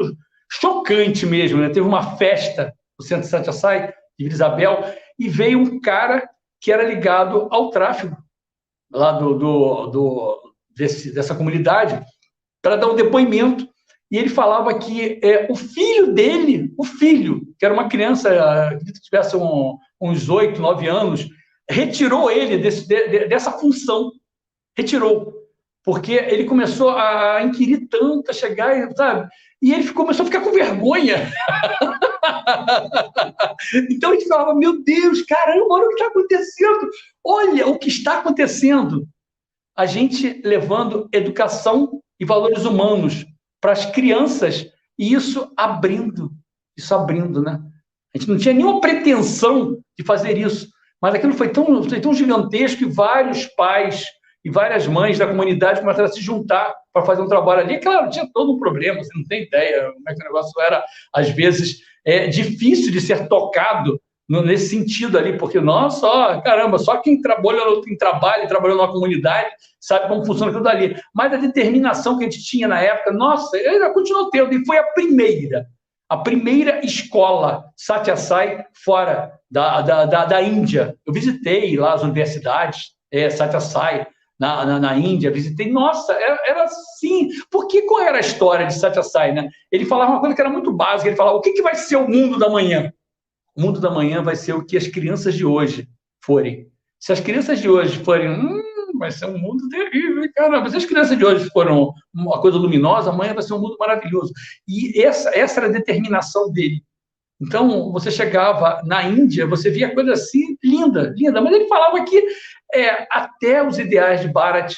Speaker 2: chocante mesmo, né? Teve uma festa no Centro Satya Sai, de Vila Isabel, e veio um cara que era ligado ao tráfico lá dessa comunidade para dar um depoimento. E ele falava que o filho dele, que era uma criança, que tivesse uns 8, 9 anos, retirou ele dessa função. Retirou. Porque ele começou a inquirir tanto, a chegar, sabe? E ele começou a ficar com vergonha. Então a gente falava, meu Deus, caramba, olha o que está acontecendo. Olha o que está acontecendo. A gente levando educação e valores humanos para as crianças, e isso abrindo, né? A gente não tinha nenhuma pretensão de fazer isso, mas aquilo foi tão gigantesco que vários pais e várias mães da comunidade começaram a se juntar para fazer um trabalho ali. Claro, tinha todo um problema, você não tem ideia como é que o negócio era, às vezes, difícil de ser tocado nesse sentido ali, porque, nossa, caramba, só quem trabalhou numa comunidade sabe como funciona aquilo dali. Mas a determinação que a gente tinha na época, nossa, ela continuou tendo, e foi a a primeira escola Satya Sai fora da Índia. Eu visitei lá as universidades, Satya Sai, na Índia, visitei. Nossa, era assim. Porque qual era a história de Satya Sai, né? Ele falava uma coisa que era muito básica. Ele falava, o que vai ser o mundo da manhã? O mundo da manhã vai ser o que as crianças de hoje forem. Se as crianças de hoje forem, vai ser um mundo terrível, caramba. Se as crianças de hoje foram uma coisa luminosa, amanhã vai ser um mundo maravilhoso. E essa era a determinação dele. Então, você chegava na Índia, você via coisa assim, linda, linda. Mas ele falava que até os ideais de Bharat,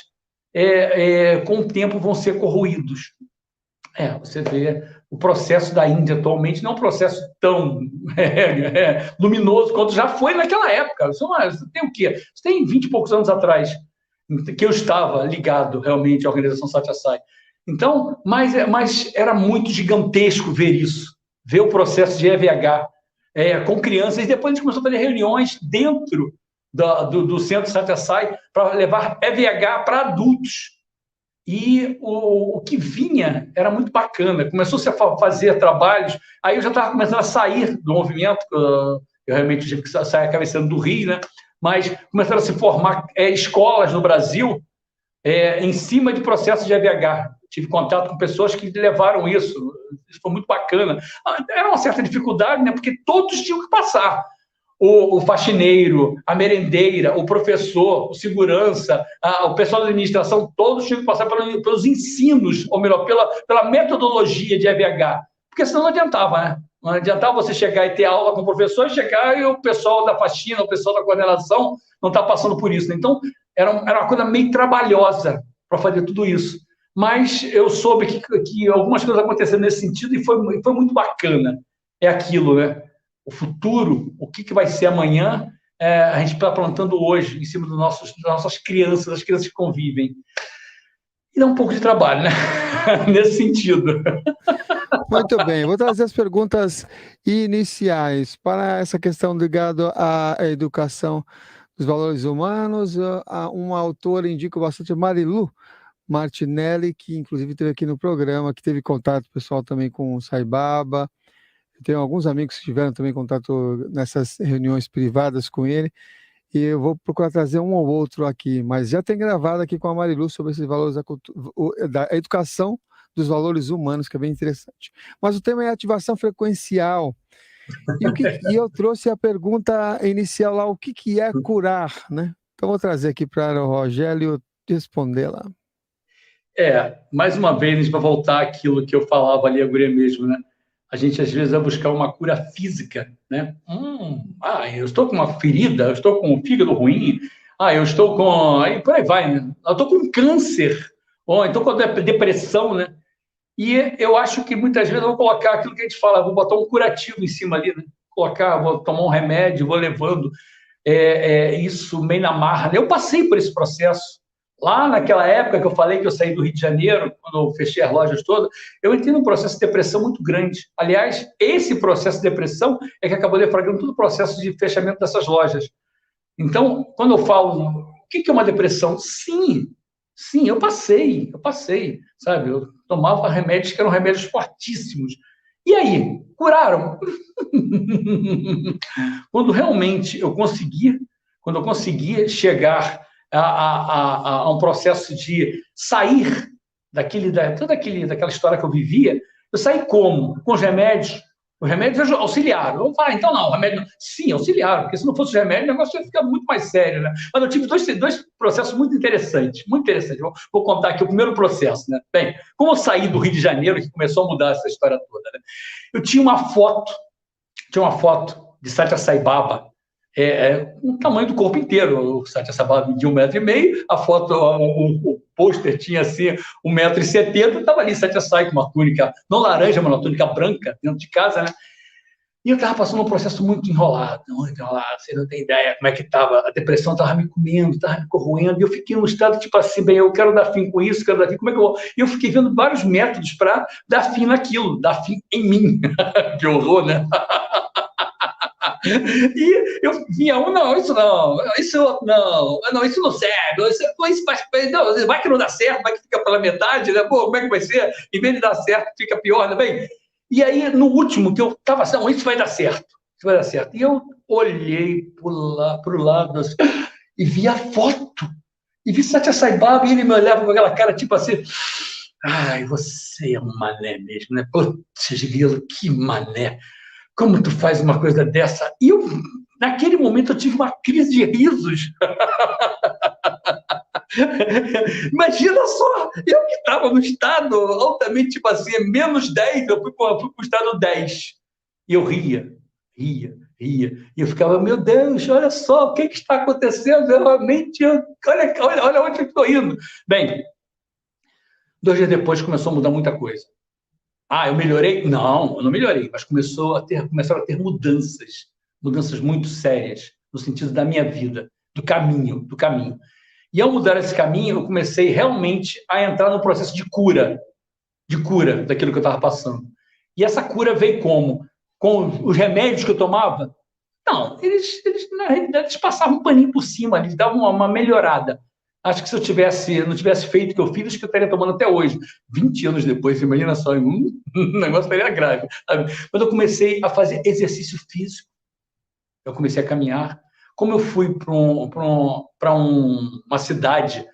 Speaker 2: com o tempo, vão ser corroídos. Você vê o processo da Índia atualmente não é um processo tão luminoso quanto já foi naquela época. Você tem o quê? Você tem 20 e poucos anos atrás que eu estava ligado realmente à organização Satya Sai. Então, mas era muito gigantesco ver isso, ver o processo de EVH com crianças. E depois a gente começou a fazer reuniões dentro do centro Satya Sai para levar EVH para adultos. E o que vinha era muito bacana. Começou-se a fazer trabalhos, aí eu já estava começando a sair do movimento, eu realmente tive que sair a cabeça do Rio, né? Mas começaram a se formar escolas no Brasil em cima de processos de EVH. Tive contato com pessoas que levaram isso foi muito bacana. Era uma certa dificuldade, né? Porque todos tinham que passar. O faxineiro, a merendeira, o professor, o segurança, o pessoal da administração, todos tinham que passar pelos ensinos, ou melhor, pela metodologia de EVH, porque senão não adiantava, né? Não adiantava você chegar e ter aula com o professor, chegar e o pessoal da faxina, o pessoal da coordenação não está passando por isso. Então, era uma coisa meio trabalhosa para fazer tudo isso. Mas eu soube que algumas coisas aconteceram nesse sentido e foi muito bacana. É aquilo, né? O futuro, o que vai ser amanhã, a gente está plantando hoje, em cima das nossas crianças, das crianças que convivem. E dá um pouco de trabalho, né? Nesse sentido.
Speaker 1: Muito bem, vou trazer as perguntas iniciais para essa questão ligada à educação dos valores humanos. Um autor indica bastante, Marilu Martinelli, que inclusive esteve aqui no programa, que teve contato pessoal também com o Sai Baba. Tenho alguns amigos que tiveram também contato nessas reuniões privadas com ele, e eu vou procurar trazer um ou outro aqui, mas já tem gravado aqui com a Marilu sobre esses valores da educação dos valores humanos, que é bem interessante. Mas o tema é ativação frequencial. E eu trouxe a pergunta inicial lá, o que é curar, né? Então vou trazer aqui para o Rogério responder lá.
Speaker 2: Mais uma vez, a gente vai voltar àquilo que eu falava ali, a guria mesmo, né? A gente, às vezes, vai buscar uma cura física, né? Eu estou com uma ferida, eu estou com um fígado ruim, eu estou com... Aí, por aí vai, né? Eu estou com câncer, ou então com depressão, né? E eu acho que, muitas vezes, eu vou colocar aquilo que a gente fala, vou botar um curativo em cima ali, né? Vou tomar um remédio, vou levando isso meio na marra, né? Eu passei por esse processo. Lá naquela época que eu falei que eu saí do Rio de Janeiro, quando eu fechei as lojas todas, eu entrei num processo de depressão muito grande. Aliás, esse processo de depressão é que acabou deflagrando todo o processo de fechamento dessas lojas. Então, quando eu falo, o que é uma depressão? Sim, eu passei, sabe? Eu tomava remédios que eram remédios fortíssimos. E aí, curaram? Quando realmente eu consegui chegar a um processo de sair daquela história que eu vivia, eu saí como? Com os remédios. Os remédios auxiliaram. Eu vou falar, então não, o remédio não. Sim, auxiliaram, porque se não fosse os remédios, o negócio ia ficar muito mais sério, né? Mas eu tive dois processos muito interessantes, muito interessantes. Vou contar aqui o primeiro processo, né? Bem, como eu saí do Rio de Janeiro, que começou a mudar essa história toda, né? Eu tinha uma foto de Satya Sai Baba, o tamanho do corpo inteiro. O Satya Sai Baba media 1,5 m, a foto, o pôster tinha assim 1,70 m, estava ali Satya Sai com uma túnica, não laranja, mas uma túnica branca, dentro de casa, né? E eu estava passando um processo muito enrolado, você não tem ideia como é que estava, a depressão estava me comendo, estava me corroendo, e eu fiquei num estado tipo assim, bem, eu quero dar fim com isso, quero dar fim, como é que eu vou? E eu fiquei vendo vários métodos para dar fim naquilo, dar fim em mim. Que horror, né? E eu vinha isso não serve, isso vai que não dá certo, vai que fica pela metade, né? Pô, como é que vai ser? Em vez de dar certo, fica pior, né? Bem, E aí, no último, que eu estava assim, não, isso vai dar certo. Isso vai dar certo. E eu olhei para o lado assim, e vi a foto. E vi Satya Sai Baba e ele me olhava com aquela cara tipo assim, ai, você é um mané mesmo, né? Putz, grilo, que mané. Como tu faz uma coisa dessa? E eu, naquele momento, eu tive uma crise de risos. Imagina só, eu que estava no estado altamente, tipo assim, -10, eu fui para o estado 10. E eu ria. E eu ficava, meu Deus, olha só, o que está acontecendo? Realmente, olha onde eu estou indo. Bem, 2 dias depois começou a mudar muita coisa. Ah, eu melhorei? Não, eu não melhorei, mas começaram a ter mudanças muito sérias, no sentido da minha vida, do caminho. E ao mudar esse caminho, eu comecei realmente a entrar no processo de cura daquilo que eu estava passando. E essa cura veio como? Com os remédios que eu tomava? Não, eles na realidade, eles passavam um paninho por cima, eles davam uma melhorada. Acho que se eu não tivesse feito o que eu fiz, acho que eu estaria tomando até hoje. 20 anos depois, imagina só, o negócio estaria grave. Sabe? Mas eu comecei a fazer exercício físico, eu comecei a caminhar. Como eu fui para uma cidade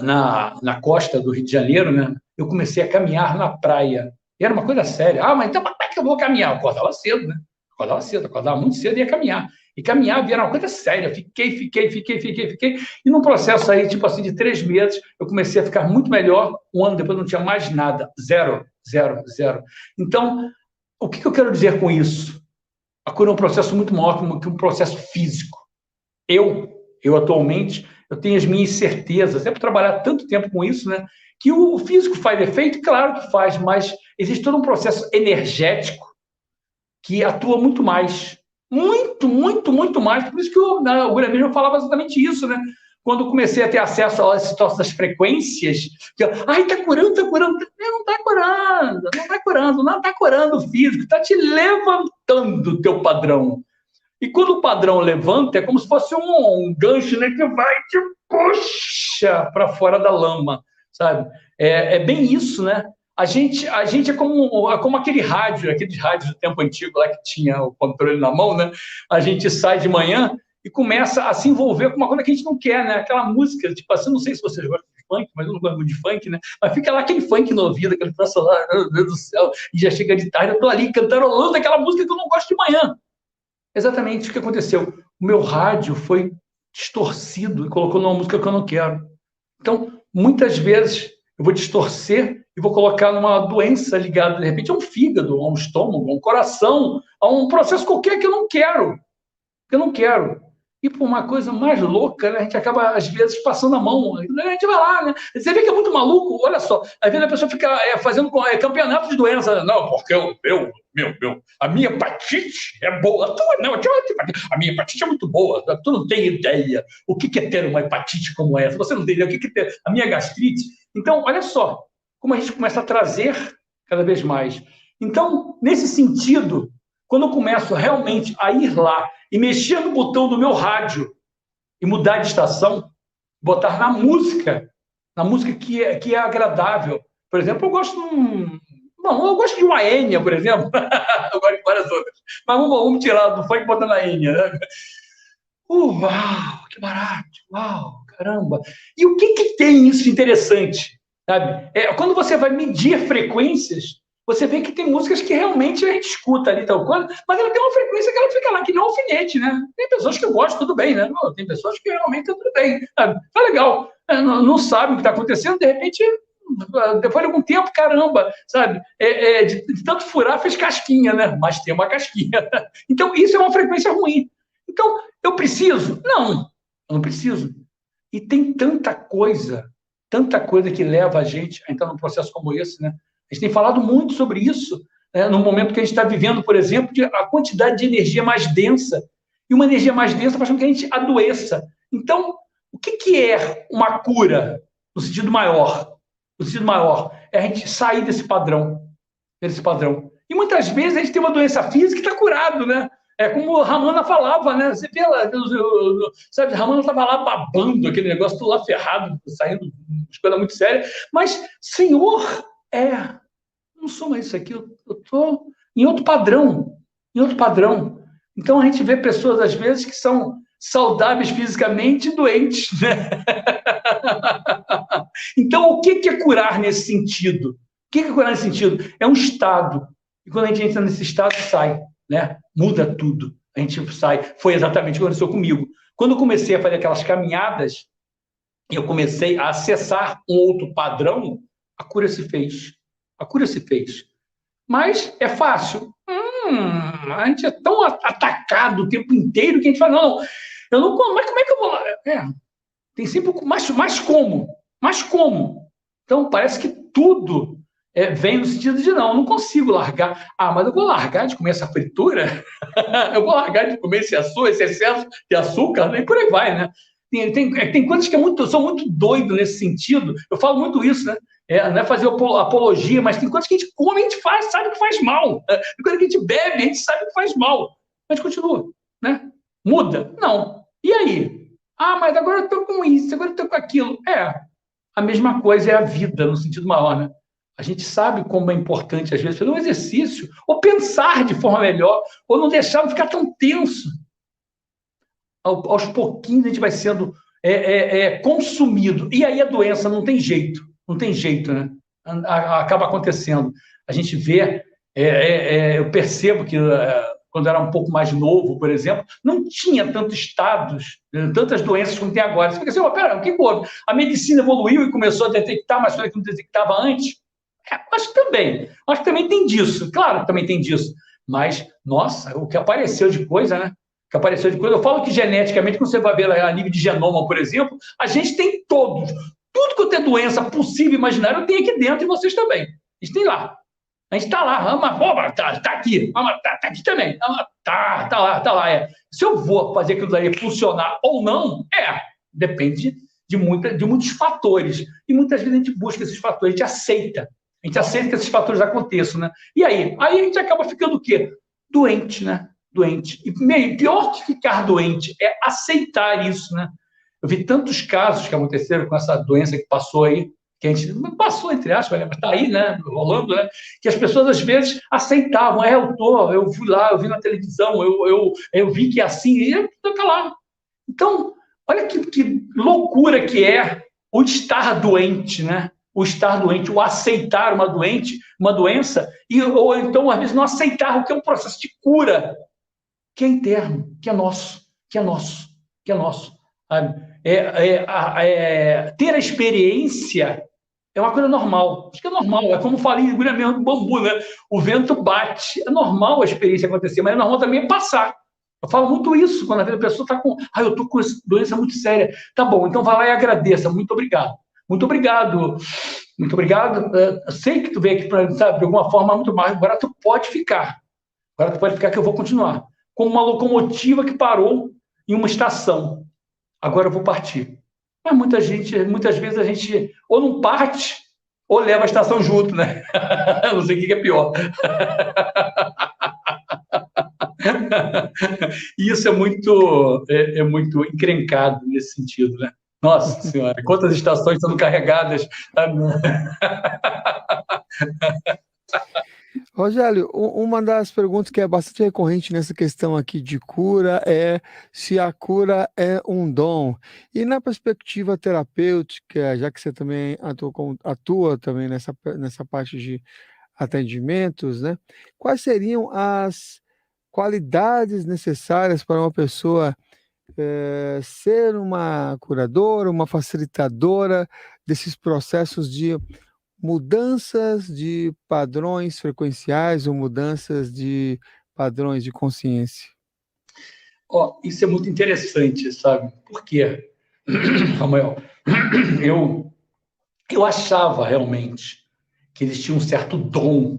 Speaker 2: na costa do Rio de Janeiro, né? Eu comecei a caminhar na praia. E era uma coisa séria. Ah, mas então como é que eu vou caminhar? Eu acordava cedo, né? Acordava muito cedo e ia caminhar. E caminhar era uma coisa séria. Fiquei. E num processo aí, tipo assim, de 3 meses, eu comecei a ficar muito melhor. 1 ano depois não tinha mais nada. Zero. Então, o que eu quero dizer com isso? A cura é um processo muito maior que um processo físico. Eu atualmente, eu tenho as minhas certezas, até por trabalhar tanto tempo com isso, né? Que o físico faz efeito, claro que faz, mas existe todo um processo energético que atua muito mais. Muito mais. Por isso que o Grêmio falava exatamente isso, né? Quando eu comecei a ter acesso a situações das frequências, que, tá curando. Não está curando o físico, está te levantando o teu padrão. E quando o padrão levanta, é como se fosse um gancho, né, que vai te puxa para fora da lama, sabe? É bem isso, né? A gente é como aqueles rádios do tempo antigo lá que tinha o controle na mão, né? A gente sai de manhã e começa a se envolver com uma coisa que a gente não quer, né? Aquela música, tipo assim, não sei se vocês gostam de funk, mas eu não gosto muito de funk, né? Mas fica lá aquele funk no ouvido, aquele troço lá, meu Deus do céu, e já chega de tarde, eu tô ali cantarolando aquela música que eu não gosto de manhã. Exatamente o que aconteceu. O meu rádio foi distorcido e colocou numa música que eu não quero. Então, muitas vezes, eu vou distorcer e vou colocar numa doença ligada, de repente, a um fígado, a um estômago, a um coração, a um processo qualquer que eu não quero. E por uma coisa mais louca, né, a gente acaba, às vezes, passando a mão. A gente vai lá, né? Você vê que é muito maluco, olha só. Às vezes a pessoa fica fazendo campeonato de doença. Não, porque a minha hepatite é boa. A minha hepatite é muito boa. Tu não tem ideia o que é ter uma hepatite como essa. Você não tem ideia o que é ter a minha gastrite. Então, olha só como a gente começa a trazer cada vez mais. Então, nesse sentido, quando eu começo realmente a ir lá e mexer no botão do meu rádio e mudar de estação, botar na música que é agradável. Por exemplo, eu gosto de uma Enya, por exemplo. Eu gosto de várias outras. Mas vamos tirar do funk e botar na Enya. Né? Uau, que barato. Uau, caramba. E o que tem isso de interessante? Sabe? Quando você vai medir frequências, você vê que tem músicas que realmente a gente escuta ali, tal coisa, mas ela tem uma frequência que ela fica lá, que não é um alfinete, né? Tem pessoas que eu gosto, tudo bem, né? Tem pessoas que realmente tudo bem. Sabe? Tá legal. Não sabe o que está acontecendo, de repente, depois de algum tempo, caramba, sabe? De tanto furar, fez casquinha, né? Mas tem uma casquinha. Então, isso é uma frequência ruim. Então, eu preciso? Não, eu não preciso. E tem tanta coisa que leva a gente a entrar num processo como esse, né? A gente tem falado muito sobre isso, né, no momento que a gente está vivendo, por exemplo, a quantidade de energia mais densa. E uma energia mais densa faz com que a gente adoeça. Então, o que é uma cura no sentido maior? No sentido maior é a gente sair desse padrão. E muitas vezes a gente tem uma doença física que está curado, né? É como a Ramana falava, né? Você vê lá, sabe, a Ramana estava lá babando aquele negócio, tudo lá ferrado, saindo de coisa muito séria. Mas, Senhor, não sou mais isso aqui, eu estou em outro padrão, em outro padrão. Então, a gente vê pessoas, às vezes, que são saudáveis fisicamente e doentes, né? Então, o que é curar nesse sentido? O que é curar nesse sentido? É um estado. E quando a gente entra nesse estado, sai, né? Muda tudo. A gente sai. Foi exatamente o que aconteceu comigo. Quando eu comecei a fazer aquelas caminhadas, eu comecei a acessar um outro padrão, a cura se fez. A cura se fez. Mas é fácil? A gente é tão atacado o tempo inteiro que a gente fala, não, eu não, mas como é que eu vou lá? Tem sempre mais como. Mas como? Então, parece que tudo vem no sentido de não consigo largar. Mas eu vou largar de comer essa fritura? Eu vou largar de comer esse excesso de açúcar? E por aí vai, né? Tem coisas que são muito doido nesse sentido. Eu falo muito isso, né? Não é fazer apologia, mas tem coisas que a gente come, a gente sabe que faz mal. Tem coisas que a gente bebe, a gente sabe que faz mal. Mas continua, né? Muda? Não. E aí? Mas agora eu estou com isso, agora eu estou com aquilo. A mesma coisa é a vida, no sentido maior, né? A gente sabe como é importante, às vezes, fazer um exercício, ou pensar de forma melhor, ou não deixar de ficar tão tenso. Aos pouquinhos a gente vai sendo consumido. E aí a doença não tem jeito, né? Acaba acontecendo. A gente vê, eu percebo que quando eu era um pouco mais novo, por exemplo, não tinha tantos estados, tantas doenças como tem agora. Você fica assim, pera, o que houve? A medicina evoluiu e começou a detectar mais coisas que não detectava antes? Acho que também tem disso. Claro que também tem disso. Mas, nossa, o que apareceu de coisa, né? Eu falo que geneticamente, quando você vai ver a nível de genoma, por exemplo, a gente tem todos. Tudo que eu tenho doença possível e imaginária, eu tenho aqui dentro e vocês também. A gente tem lá. A gente está lá, tá aqui, tá aqui também. Tá lá. Se eu vou fazer aquilo daí funcionar ou não, depende de muitos fatores. E muitas vezes a gente busca esses fatores, a gente aceita. A gente aceita que esses fatores aconteçam, né? E aí? Aí a gente acaba ficando o quê? Doente, né? Doente. E pior que ficar doente é aceitar isso, né? Eu vi tantos casos que aconteceram com essa doença que passou aí, que a gente passou, entre aspas, mas está aí, né? Rolando, né? Que as pessoas, às vezes, aceitavam. Eu fui lá, eu vi na televisão, eu vi que é assim, e eu tô lá. Então, olha que loucura que é o estar doente, né? O estar doente, o aceitar uma doença, ou então, às vezes, não aceitar o que é um processo de cura, que é interno, que é nosso. Ter a experiência é uma coisa normal. Acho que é normal. É como falei em mesmo do bambu, né? O vento bate. É normal a experiência acontecer, mas é normal também passar. Eu falo muito isso quando a pessoa está com... eu estou com essa doença muito séria. Tá bom, então vai lá e agradeça. Muito obrigado. Muito obrigado. Muito obrigado. Eu sei que tu veio aqui para, sabe, de alguma forma muito mais. Agora tu pode ficar. Que eu vou continuar. Como uma locomotiva que parou em uma estação. Agora eu vou partir. Mas muitas vezes a gente ou não parte ou leva a estação junto, né? Não sei o que é pior. E isso é muito encrencado nesse sentido, né? Nossa Senhora, quantas estações sendo carregadas.
Speaker 1: Rogério, uma das perguntas que é bastante recorrente nessa questão aqui de cura é se a cura é um dom. E na perspectiva terapêutica, já que você também atua também nessa parte de atendimentos, né? Quais seriam as qualidades necessárias para uma pessoa ser uma curadora, uma facilitadora desses processos de mudanças de padrões frequenciais ou mudanças de padrões de consciência?
Speaker 2: Isso é muito interessante, sabe? Por quê, Samuel? Eu achava realmente que eles tinham um certo dom.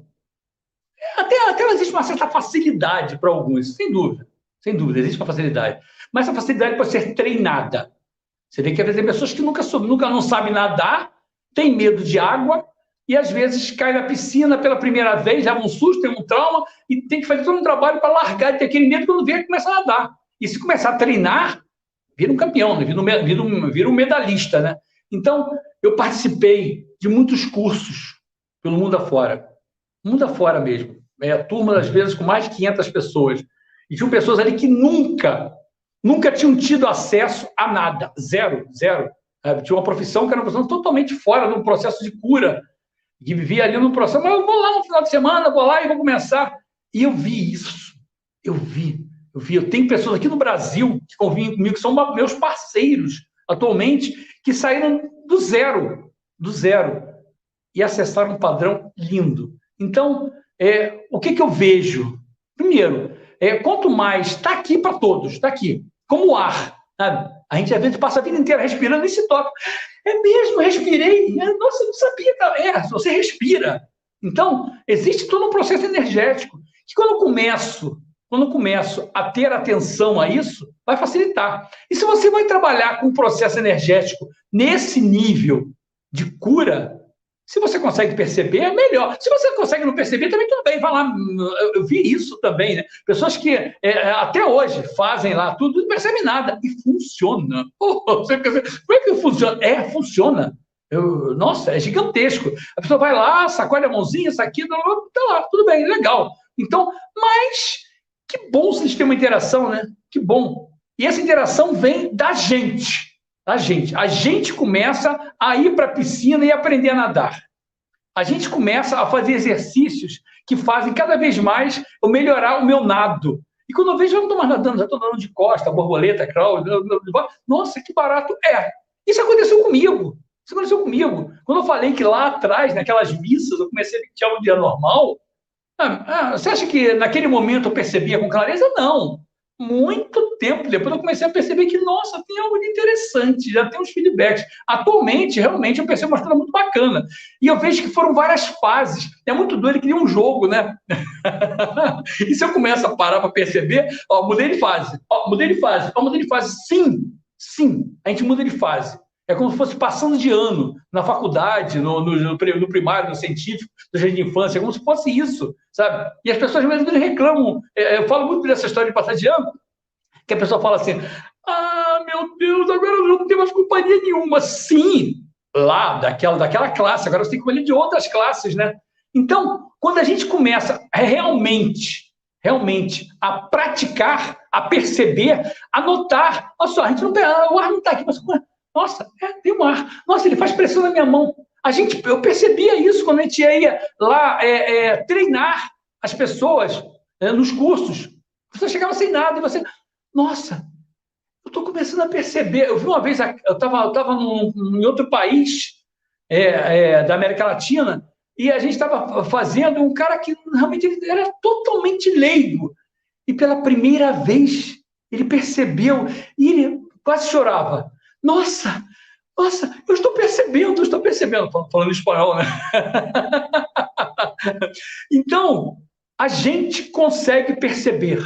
Speaker 2: Até existe uma certa facilidade para alguns, sem dúvida. Sem dúvida, existe uma facilidade. Mas essa facilidade pode ser treinada. Você vê que às vezes tem pessoas que nunca não sabem nadar, têm medo de água, e às vezes cai na piscina pela primeira vez, leva um susto, tem um trauma, e tem que fazer todo um trabalho para largar de ter aquele medo quando vê que começa a nadar. E se começar a treinar, vira um campeão, né? vira um medalhista, né? Então, eu participei de muitos cursos pelo mundo afora. mundo afora mesmo. A turma, às vezes, com mais de 500 pessoas. E tinham pessoas ali que nunca tinham tido acesso a nada. Zero. Tinha uma profissão que era uma profissão totalmente fora do processo de cura, que vivia ali no processo. Mas eu vou lá no final de semana, vou lá e vou começar. E eu vi isso. Eu tenho pessoas aqui no Brasil que convivem comigo, que são meus parceiros atualmente, que saíram do zero, e acessaram um padrão lindo. Então, o que eu vejo? Primeiro, quanto mais, está aqui para todos, está aqui, como o ar, sabe? A gente, às vezes, passa a vida inteira respirando e se toca. É mesmo, respirei. Nossa, eu não sabia. Você respira. Então, existe todo um processo energético que quando eu começo a ter atenção a isso, vai facilitar. E se você vai trabalhar com um processo energético nesse nível de cura, se você consegue perceber, é melhor. Se você consegue não perceber, também tudo bem, vai lá. Eu vi isso também, né? Pessoas que até hoje fazem lá tudo, não percebem nada. E funciona. Como é que funciona? Funciona. Nossa, é gigantesco. A pessoa vai lá, sacode a mãozinha, isso aqui, tá lá, tudo bem, legal. Então, mas que bom se a gente ter uma interação, né? Que bom. E essa interação vem da gente. A gente começa a ir para a piscina e aprender a nadar. A gente começa a fazer exercícios que fazem cada vez mais eu melhorar o meu nado. E quando eu vejo, eu não estou mais nadando, já estou nadando de costa, borboleta, crawl. Nossa, que barato é. Isso aconteceu comigo. Quando eu falei que lá atrás, naquelas missas, eu comecei a tinha um dia normal, você acha que naquele momento eu percebia com clareza? Não. Muito tempo depois eu comecei a perceber que, nossa, tem algo de interessante, já tem uns feedbacks. Atualmente, realmente, eu percebo uma coisa muito bacana. E eu vejo que foram várias fases. É muito doido, que nem um jogo, né? E se eu começo a parar para perceber, mudei de fase. Mudei de fase. Sim, a gente muda de fase. É como se fosse passando de ano na faculdade, no primário, no científico, no jardim de infância, é como se fosse isso, sabe? E as pessoas mesmo reclamam. Eu falo muito dessa história de passar de ano, que a pessoa fala assim, meu Deus, agora eu não tenho mais companhia nenhuma. Sim, lá, daquela classe, agora você tem companhia de outras classes, né? Então, quando a gente começa realmente a praticar, a perceber, a notar, olha só, a gente não tem, o ar não está aqui, mas nossa, tem um ar. Nossa, ele faz pressão na minha mão. Eu percebia isso quando a gente ia lá treinar as pessoas nos cursos. Você chegava sem nada e você... Nossa, eu estou começando a perceber. Eu vi uma vez, eu estava em outro país da América Latina e a gente estava fazendo um cara que realmente ele era totalmente leigo. E pela primeira vez ele percebeu e ele quase chorava. Nossa, eu estou percebendo, falando espanhol, né? Então, a gente consegue perceber,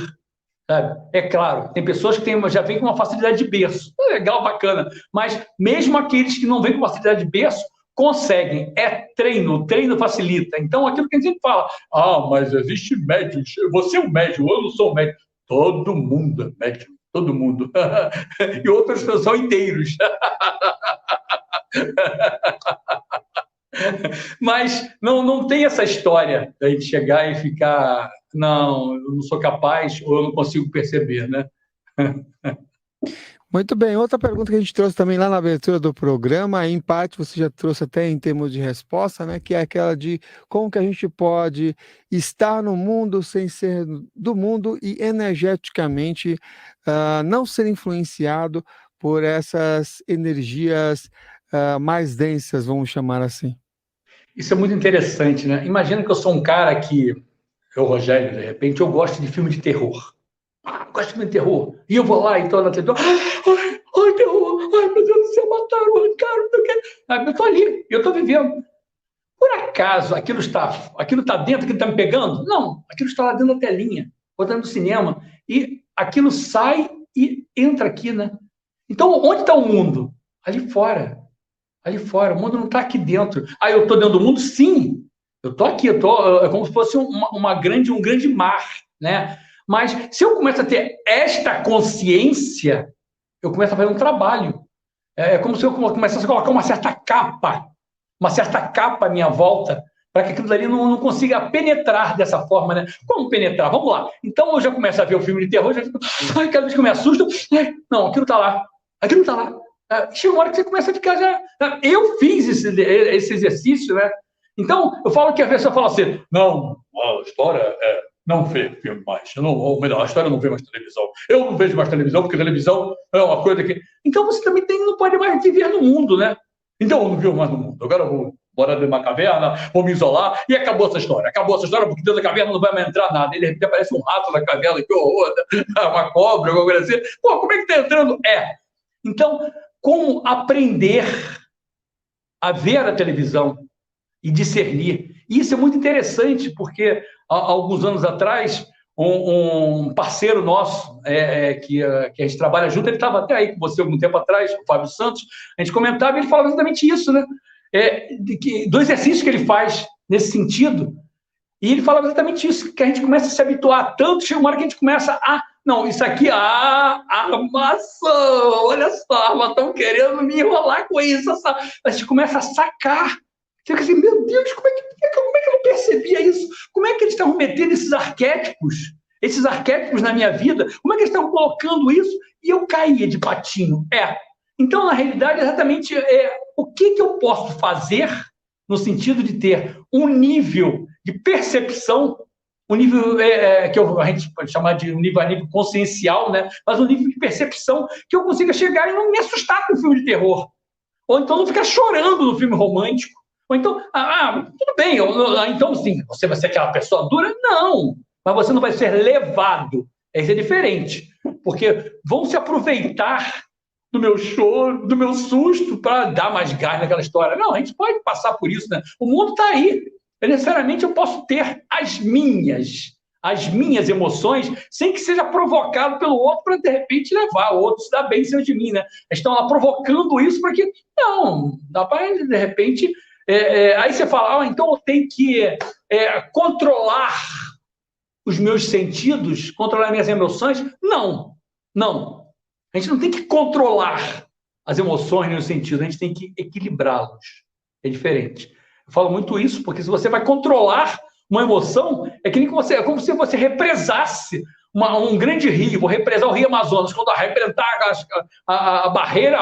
Speaker 2: sabe? É claro, tem pessoas que já vêm com uma facilidade de berço, legal, bacana, mas mesmo aqueles que não vêm com facilidade de berço, conseguem, o treino facilita. Então, aquilo que a gente sempre fala, mas existe médios, você é um médium, eu não sou um médium. Todo mundo é médium. Todo mundo. E outros são inteiros. Mas não tem essa história da gente chegar e ficar, não, eu não sou capaz ou eu não consigo perceber, né?
Speaker 1: Muito bem, outra pergunta que a gente trouxe também lá na abertura do programa, em parte você já trouxe até em termos de resposta, né, que é aquela de como que a gente pode estar no mundo sem ser do mundo e energeticamente não ser influenciado por essas energias mais densas, vamos chamar assim.
Speaker 2: Isso é muito interessante, né? Imagina que eu sou um cara que, eu, Rogério, de repente, eu gosto de filme de terror. Gosto de filme de terror. E eu vou lá e estou na televisão. Ai, terror. Ai, meu Deus do céu, mataram, arrancaram, não quero. Eu estou ali, eu estou vivendo. Por acaso, aquilo está dentro, aquilo está me pegando? Não, aquilo está lá dentro da telinha, ou dentro do cinema. E aquilo sai e entra aqui, né? Então, onde está o mundo? Ali fora. O mundo não está aqui dentro. Eu estou dentro do mundo? Sim. Eu estou aqui, é como se fosse um grande mar, né? Mas se eu começo a ter esta consciência, eu começo a fazer um trabalho. É como se eu começasse a colocar uma certa capa à minha volta, para que aquilo dali não consiga penetrar dessa forma, né? Como penetrar? Vamos lá. Então eu já começo a ver o filme de terror, já fico, ai, cada vez que eu me assusto, ai, não, aquilo tá lá, aquilo tá lá. Chega uma hora que você começa a ficar já... Eu fiz esse exercício, né? Então, eu falo que a pessoa fala assim, não, a história não vê filme mais, ou melhor, a história não vê mais televisão. Eu não vejo mais televisão, porque televisão é uma coisa que... Então você também não pode mais viver no mundo, né? Então eu não vivo mais no mundo, agora eu vou morar dentro de uma caverna, vou me isolar, e acabou essa história. Acabou essa história, porque dentro da caverna não vai mais entrar nada. E de repente aparece um rato na caverna, que horror, uma cobra, alguma coisa assim. Pô, como é que tá entrando? Então, como aprender a ver a televisão e discernir? Isso é muito interessante, porque há alguns anos atrás, um parceiro nosso, que a gente trabalha junto, ele estava até aí com você algum tempo atrás, o Fábio Santos, a gente comentava e ele falava exatamente isso, né? Do exercício que ele faz nesse sentido, e ele falava exatamente isso, que a gente começa a se habituar tanto, chega uma hora que a gente começa a... Não, isso aqui, armação, olha só, estão querendo me enrolar com isso, a gente começa a sacar. Fica assim, meu Deus, como é que eu não percebia isso? Como é que eles estavam metendo esses arquétipos na minha vida? Como é que eles estavam colocando isso? E eu caía de patinho. Então, na realidade, exatamente o que eu posso fazer no sentido de ter um nível de percepção, um nível que a gente pode chamar de nível consciencial, né? Mas um nível de percepção que eu consiga chegar e não me assustar com o filme de terror. Ou então não ficar chorando no filme romântico. Ou então, tudo bem, então sim, você vai ser aquela pessoa dura? Não, mas você não vai ser levado. Isso é diferente, porque vão se aproveitar do meu choro, do meu susto, para dar mais gás naquela história. Não, a gente pode passar por isso, né? O mundo está aí. Necessariamente eu posso ter as minhas emoções, sem que seja provocado pelo outro para, de repente, levar o outro se dar bem em cima de mim, né? Estão lá provocando isso para que... Não, dá para, de repente... aí você fala, então eu tenho que controlar os meus sentidos, controlar minhas emoções? Não. A gente não tem que controlar as emoções nem os sentidos, a gente tem que equilibrá-los. É diferente. Eu falo muito isso, porque se você vai controlar uma emoção, é como se você represasse um grande rio. Vou represar o Rio Amazonas, quando arrebentar a barreira,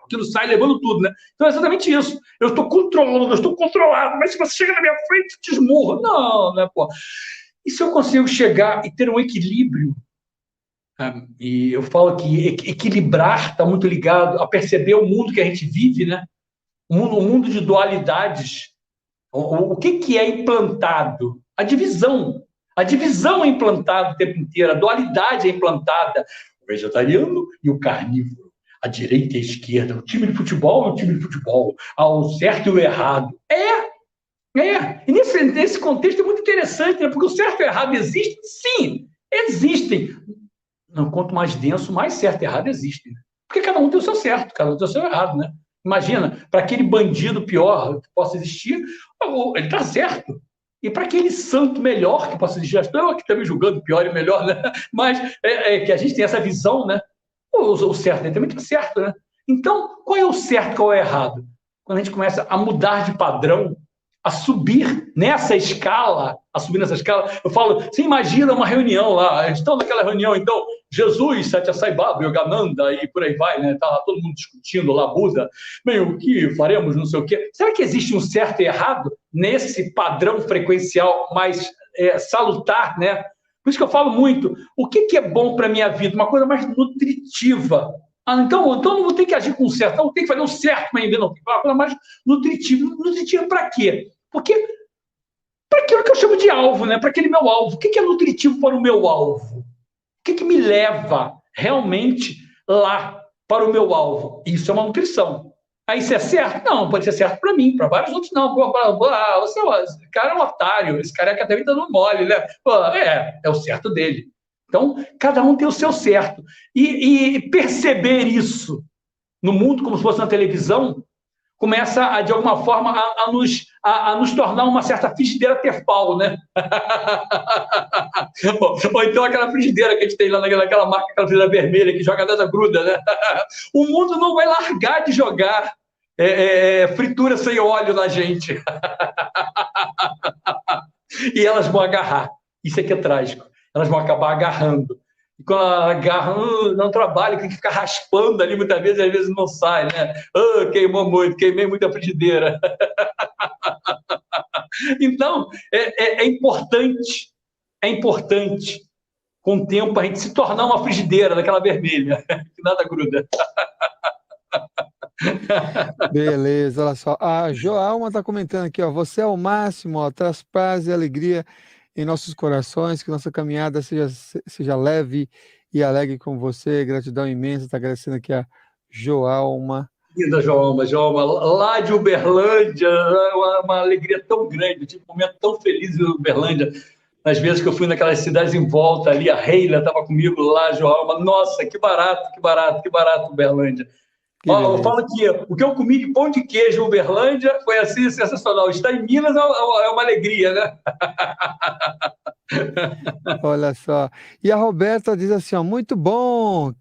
Speaker 2: aquilo sai levando tudo, né? Então é exatamente isso. Eu estou controlado, mas se você chega na minha frente, te esmurra. Não, né, pô? E se eu consigo chegar e ter um equilíbrio? E eu falo que equilibrar está muito ligado a perceber o mundo que a gente vive, né? O mundo de dualidades. O que é implantado? A divisão. A divisão é implantada o tempo inteiro, a dualidade é implantada. O vegetariano e o carnívoro, a direita e a esquerda, o time de futebol e o time de futebol, o certo e o errado. E nesse contexto é muito interessante, né? Porque o certo e o errado existem? Sim, existem. Quanto mais denso, mais certo e errado existem. Porque cada um tem o seu certo, cada um tem o seu errado, né? Imagina, para aquele bandido pior que possa existir, ele está certo. E para aquele santo melhor que possa existir, estou aqui também julgando pior e melhor, né? Mas que a gente tem essa visão, né? O certo também está certo, né? Então, qual é o certo, qual é o errado? Quando a gente começa a mudar de padrão, a subir nessa escala, eu falo, você imagina uma reunião lá, estão naquela reunião, então, Jesus, Satya Sai Baba, Yogananda e por aí vai, né? Está lá todo mundo discutindo lá, Buda, bem, o que faremos, não sei o quê. Será que existe um certo e errado nesse padrão frequencial mais salutar, né? Por isso que eu falo muito, o que é bom para a minha vida? Uma coisa mais nutritiva. Então não vou ter que agir com o certo, não tem que fazer o certo para não, tem que fazer uma coisa mais nutritiva. Nutritiva para quê? Porque para aquilo que eu chamo de alvo, né? Para aquele meu alvo. O que é nutritivo para o meu alvo? O que me leva realmente lá para o meu alvo? Isso é uma nutrição. Aí isso é certo? Não, pode ser certo para mim, para vários outros não. Esse cara é um otário, esse cara é que está dando mole, né? É o certo dele. Então, cada um tem o seu certo. E perceber isso no mundo, como se fosse na televisão, começa, de alguma forma, a nos tornar uma certa frigideira Tefal, né? Ou então aquela frigideira que a gente tem lá naquela marca, aquela frigideira vermelha que joga dessa gruda, né? O mundo não vai largar de jogar fritura sem óleo na gente. E elas vão agarrar. Isso é que é trágico. Elas vão acabar agarrando. E quando elas agarram, não trabalha, tem que ficar raspando ali muitas vezes, às vezes não sai, né? Queimou muito, queimei muita frigideira. Então, é importante, com o tempo, a gente se tornar uma frigideira daquela vermelha, que nada gruda.
Speaker 1: Beleza, olha só. A Joalma está comentando aqui, ó. Você é o máximo, ó, traz paz e alegria em nossos corações, que nossa caminhada seja leve e alegre com você. Gratidão imensa. Está agradecendo aqui a Joalma.
Speaker 2: Linda, Joalma, lá de Uberlândia, uma alegria tão grande, tive um momento tão feliz em Uberlândia, nas vezes que eu fui naquelas cidades em volta ali, a Reila estava comigo lá, Joalma, nossa, que barato, Uberlândia. Ó, eu falo que o que eu comi de pão de queijo em Uberlândia foi assim, sensacional. Estar em Minas é uma alegria, né?
Speaker 1: Olha só. E a Roberta diz assim, ó, muito bom.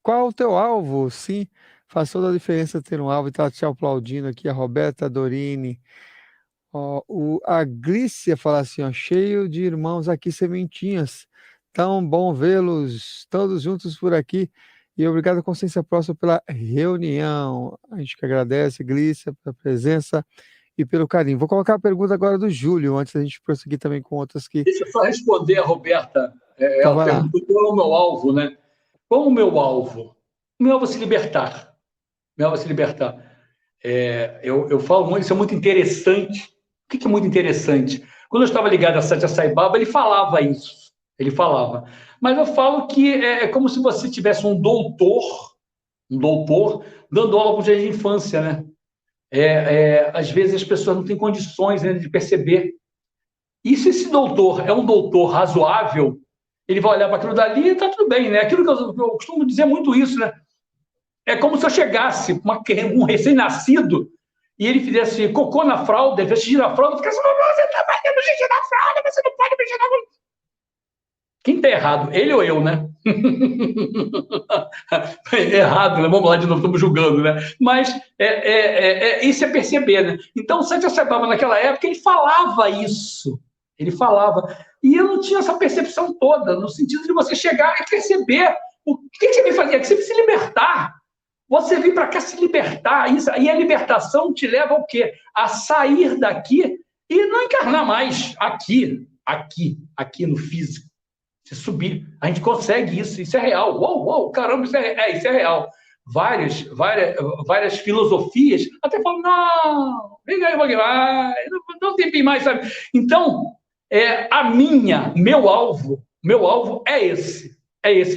Speaker 1: Qual o teu alvo? Sim, faz toda a diferença ter um alvo. E tá te aplaudindo aqui a Roberta Dorini. Ó, a Glícia fala assim, ó, cheio de irmãos aqui, sementinhas. Tão bom vê-los todos juntos por aqui. E obrigado, Consciência Próxima, pela reunião. A gente que agradece, Glícia, pela presença e pelo carinho. Vou colocar a pergunta agora do Júlio, antes da gente prosseguir também com outras que...
Speaker 2: Deixa eu só responder a Roberta.
Speaker 1: Então,
Speaker 2: Ela perguntou qual é o meu alvo, né? Qual o meu alvo? O meu alvo é se libertar. Eu falo muito, isso é muito interessante. O que é muito interessante? Quando eu estava ligado a Satya Sai Baba, ele falava isso. Ele falava. Mas eu falo que é como se você tivesse um doutor dando aula para o jardim de infância, né? Às vezes as pessoas não têm condições, né, de perceber. E se esse doutor é um doutor razoável, ele vai olhar para aquilo dali e está tudo bem, né? Aquilo que eu costumo dizer muito isso, né? É como se eu chegasse um recém-nascido e ele fizesse cocô na fralda, ele fizesse xixi na fralda, eu ficasse, você está fazendo xixi na fralda, você não pode mexer na fralda. Quem está errado? Ele ou eu, né? Errado, né? Vamos lá de novo, estamos julgando, né? Mas isso é perceber, né? Então, o Satya Sai Baba, naquela época, ele falava isso. Ele falava. E eu não tinha essa percepção toda, no sentido de você chegar e perceber o que você vem fazer aqui. Você precisa se libertar. Você vem para cá se libertar. E a libertação te leva ao quê? A sair daqui e não encarnar mais aqui no físico. Você subir. A gente consegue isso. Isso é real. Uou, caramba, isso é real. Várias filosofias até falam, não, vem aí, não tem mais, sabe? Então, meu alvo é esse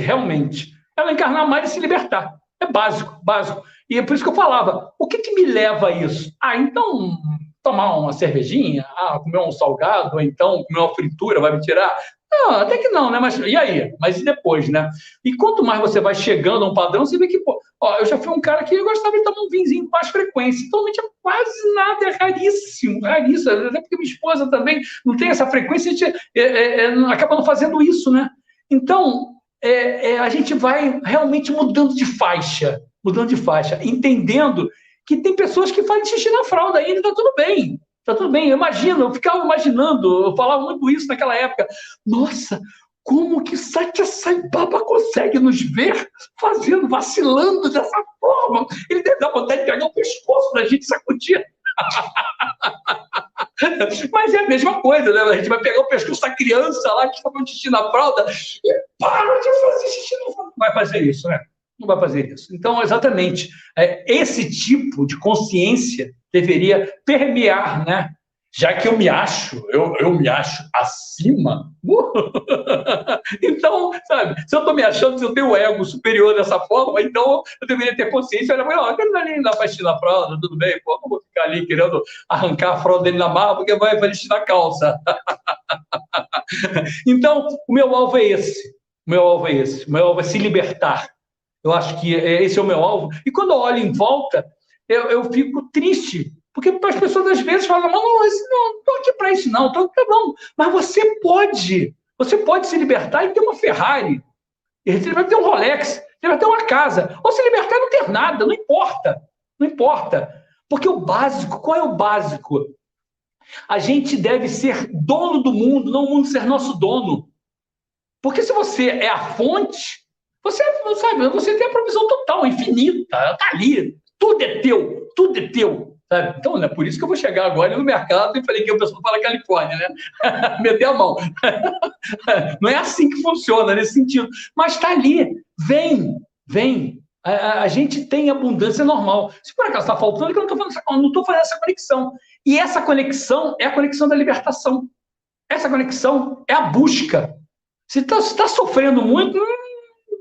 Speaker 2: realmente. É não encarnar mais e se libertar. É básico. E é por isso que eu falava, o que me leva a isso? Então, tomar uma cervejinha, comer um salgado, ou então comer uma fritura vai me tirar? Não, até que não, né? Mas e aí? Mas e depois, né? E quanto mais você vai chegando a um padrão, você vê que, eu já fui um cara que gostava de tomar um vinzinho com mais frequência. Então, não tinha quase nada, é raríssimo. Até porque minha esposa também não tem essa frequência, a gente acaba não fazendo isso, né? Então, a gente vai realmente mudando de faixa, entendendo que tem pessoas que fazem xixi na fralda ainda, está tudo bem. Está tudo bem, eu ficava imaginando, eu falava muito isso naquela época. Nossa, como que Satya Sai Baba consegue nos ver vacilando dessa forma? Ele deve dar vontade de pegar o pescoço da gente e sacudir. Mas é a mesma coisa, né? A gente vai pegar o pescoço da criança lá que está fazendo xixi na fralda e para de fazer xixi na fralda. Não vai fazer isso, né? Não vai fazer isso. Então, exatamente, esse tipo de consciência deveria permear, né? Já que eu me acho acima. Então, sabe, se eu estou me achando, se eu tenho um ego superior dessa forma, então eu deveria ter consciência. Olha, aquele ali dá para xixi na fralda, tudo bem, não vou ficar ali querendo arrancar a fralda dele na barra, porque vai xixi na calça. Então, o meu alvo é esse. O meu alvo é se libertar. Eu acho que esse é o meu alvo. E quando eu olho em volta, eu fico triste. Porque as pessoas, às vezes, falam, não estou aqui para isso, não. Tá bom. Mas você pode se libertar e ter uma Ferrari. Você vai ter um Rolex. Você vai ter uma casa. Ou se libertar e não ter nada. Não importa. Porque o básico, qual é o básico? A gente deve ser dono do mundo, não o mundo ser nosso dono. Porque se você é a fonte, você tem a provisão total, infinita, ela está ali, tudo é teu, tudo é teu. Sabe? Então, é por isso que eu vou chegar agora no mercado e falei que o pessoal fala Califórnia, né? Meter a mão. Não é assim que funciona, nesse sentido. Mas está ali, vem. A gente tem abundância normal. Se por acaso está faltando, é que eu não estou fazendo essa conexão. E essa conexão é a conexão da libertação. Essa conexão é a busca. Se está sofrendo muito,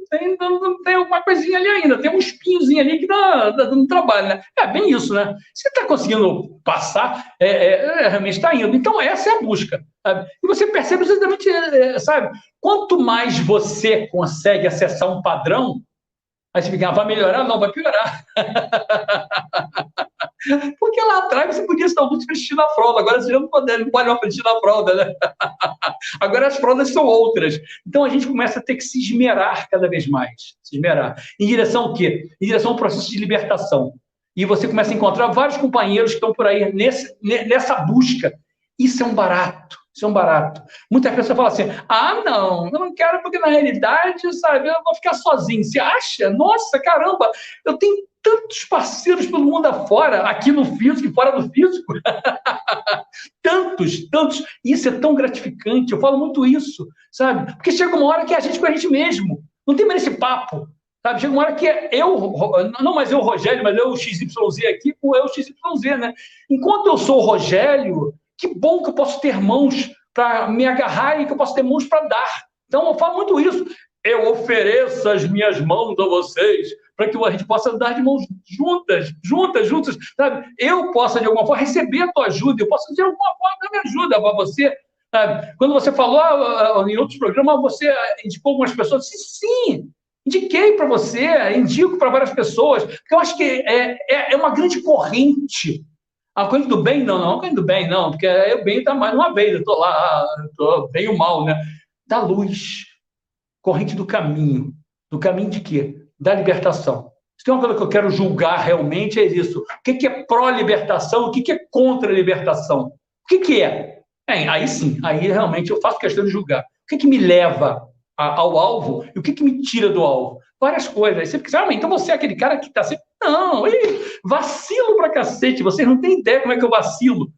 Speaker 2: tem alguma coisinha ali ainda, tem um espinhozinho ali que dá dando trabalho, né? É bem isso, né? Se está conseguindo passar, realmente está indo. Então, essa é a busca. Sabe? E você percebe exatamente, sabe? Quanto mais você consegue acessar um padrão, aí você fica, vai melhorar? Não, vai piorar. Porque lá atrás você podia estar muito vestindo a fralda, agora você já não pode mais vestir a fralda, né? Agora as fraldas são outras. Então a gente começa a ter que se esmerar cada vez mais. Se esmerar. Em direção ao quê? Em direção ao processo de libertação. E você começa a encontrar vários companheiros que estão por aí nessa busca. Isso é um barato. Isso é um barato. Muitas pessoas falam assim, não, eu não quero porque na realidade, sabe, eu vou ficar sozinho. Você acha? Nossa, caramba, eu tenho tantos parceiros pelo mundo afora, aqui no físico e fora do físico. Tantos. Isso é tão gratificante. Eu falo muito isso, sabe? Porque chega uma hora que é a gente com a gente mesmo. Não tem mais esse papo, sabe? Chega uma hora que não mais eu, Rogério, mas eu, o XYZ aqui, com eu, o XYZ, né? Enquanto eu sou o Rogério, que bom que eu posso ter mãos para me agarrar e que eu posso ter mãos para dar. Então, eu falo muito isso. Eu ofereço as minhas mãos a vocês para que a gente possa dar de mãos juntas, sabe? Eu possa, de alguma forma, receber a tua ajuda, eu posso, de alguma forma, dar minha ajuda para você, sabe? Quando você falou em outros programas, você indicou algumas pessoas, sim, indiquei para você, indico para várias pessoas, porque eu acho que é uma grande corrente. A corrente do bem, não, a corrente do bem, não, porque o bem está mais uma vez, eu estou lá, bem ou mal, né? Da luz, corrente do caminho. Do caminho de quê? Da libertação. Se tem uma coisa que eu quero julgar realmente, é isso. O que é pró-libertação, o que é contra-libertação? O que é? Aí sim, aí realmente eu faço questão de julgar. O que me leva ao alvo e o que me tira do alvo? Várias coisas. Aí você fica, então você é aquele cara que está sempre... Não, vacilo pra cacete, vocês não têm ideia como é que eu vacilo.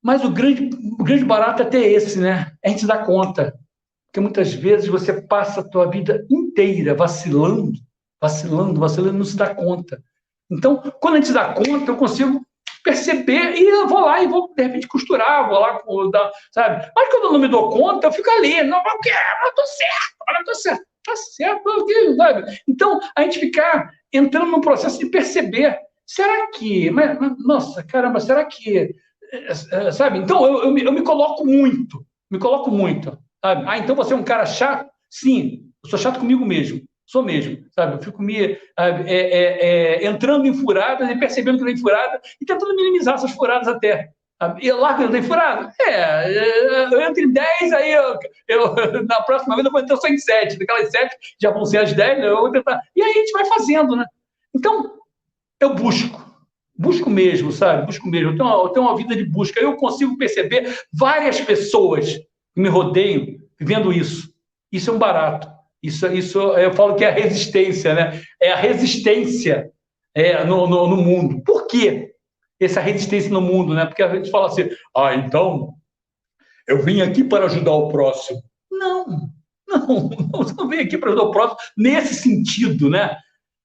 Speaker 2: Mas o grande barato é até esse, né? A gente dá conta. Porque muitas vezes você passa a tua vida inteira vacilando, não se dá conta. Então, quando a gente se dá conta, eu consigo perceber e eu vou lá e vou, de repente, costurar, vou lá, sabe? Mas quando eu não me dou conta, eu fico ali, não estou certo. Tá certo, sabe? Então, a gente ficar entrando num processo de perceber, será que, nossa, caramba, será que, sabe? Então, eu me coloco muito, sabe? Então você é um cara chato? Sim, eu sou chato comigo mesmo, sou mesmo, sabe? Eu fico entrando em furadas e percebendo que eu tenho furada e tentando minimizar essas furadas até. E lá que eu tenho furado? Eu entro em 10, aí na próxima vez eu vou entrar só em 7. Daquelas 7 já vão ser as 10, eu vou tentar. E aí a gente vai fazendo, né? Então, eu busco mesmo, sabe? Busco mesmo. Eu tenho uma vida de busca. Eu consigo perceber várias pessoas que me rodeiam vivendo isso. Isso é um barato. Isso eu falo que é a resistência, né? É a resistência no mundo. Por quê? Essa resistência no mundo, né? Porque a gente fala assim, então, eu vim aqui para ajudar o próximo. Não, você não vem aqui para ajudar o próximo nesse sentido, né?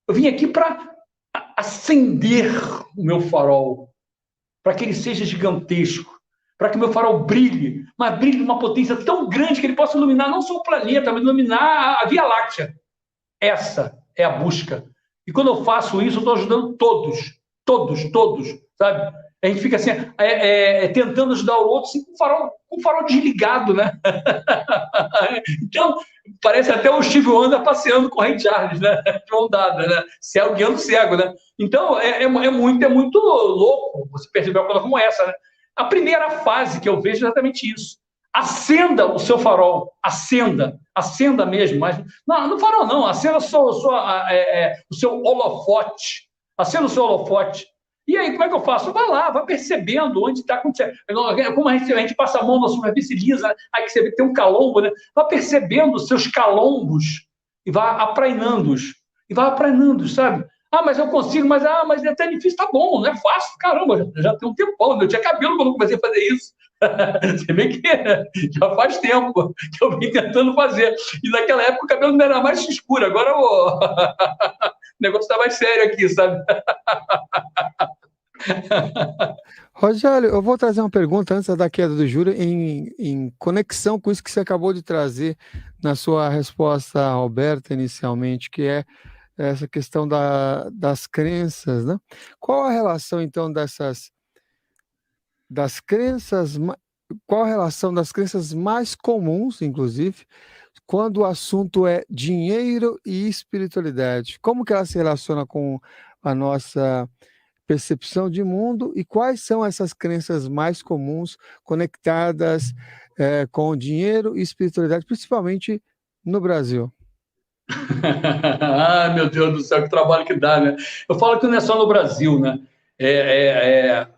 Speaker 2: Eu vim aqui para acender o meu farol, para que ele seja gigantesco, para que o meu farol brilhe, mas brilhe numa potência tão grande que ele possa iluminar não só o planeta, mas iluminar a Via Láctea. Essa é a busca. E quando eu faço isso, eu estou ajudando todos, sabe? A gente fica assim, tentando ajudar o outro assim, com o farol desligado, né? Então, parece até o Steve Wonder passeando com o Ray Charles, né? De mão dada, né? Cego guiando cego, né? Então, é muito louco você perceber uma coisa como essa, né? A primeira fase que eu vejo é exatamente isso. Acenda o seu farol, acenda mesmo, mas não farol não, acenda o seu holofote, acenda o seu holofote. E aí, como é que eu faço? Vai lá, vai percebendo onde está acontecendo. Como a gente passa a mão na superfície lisa, aí que você vê que tem um calombo, né? Vai percebendo os seus calombos e vai aprainando-os. E vai aprainando, sabe? Mas eu consigo, mas é até difícil. Tá bom, não é fácil. Caramba, já tem um tempão. Eu tinha cabelo quando eu comecei a fazer isso. Você vê que já faz tempo que eu vim tentando fazer. E naquela época o cabelo não era mais escuro. Agora o negócio está mais sério aqui, sabe?
Speaker 1: Rogério, eu vou trazer uma pergunta antes da queda do júri, em conexão com isso que você acabou de trazer na sua resposta à Roberta inicialmente, que é essa questão das crenças, né? Qual a relação, então, das crenças, qual a relação das crenças mais comuns, inclusive, quando o assunto é dinheiro e espiritualidade? Como que ela se relaciona com a nossa percepção de mundo e quais são essas crenças mais comuns conectadas com dinheiro e espiritualidade, principalmente no Brasil?
Speaker 2: Meu Deus do céu, que trabalho que dá, né? Eu falo que não é só no Brasil, né?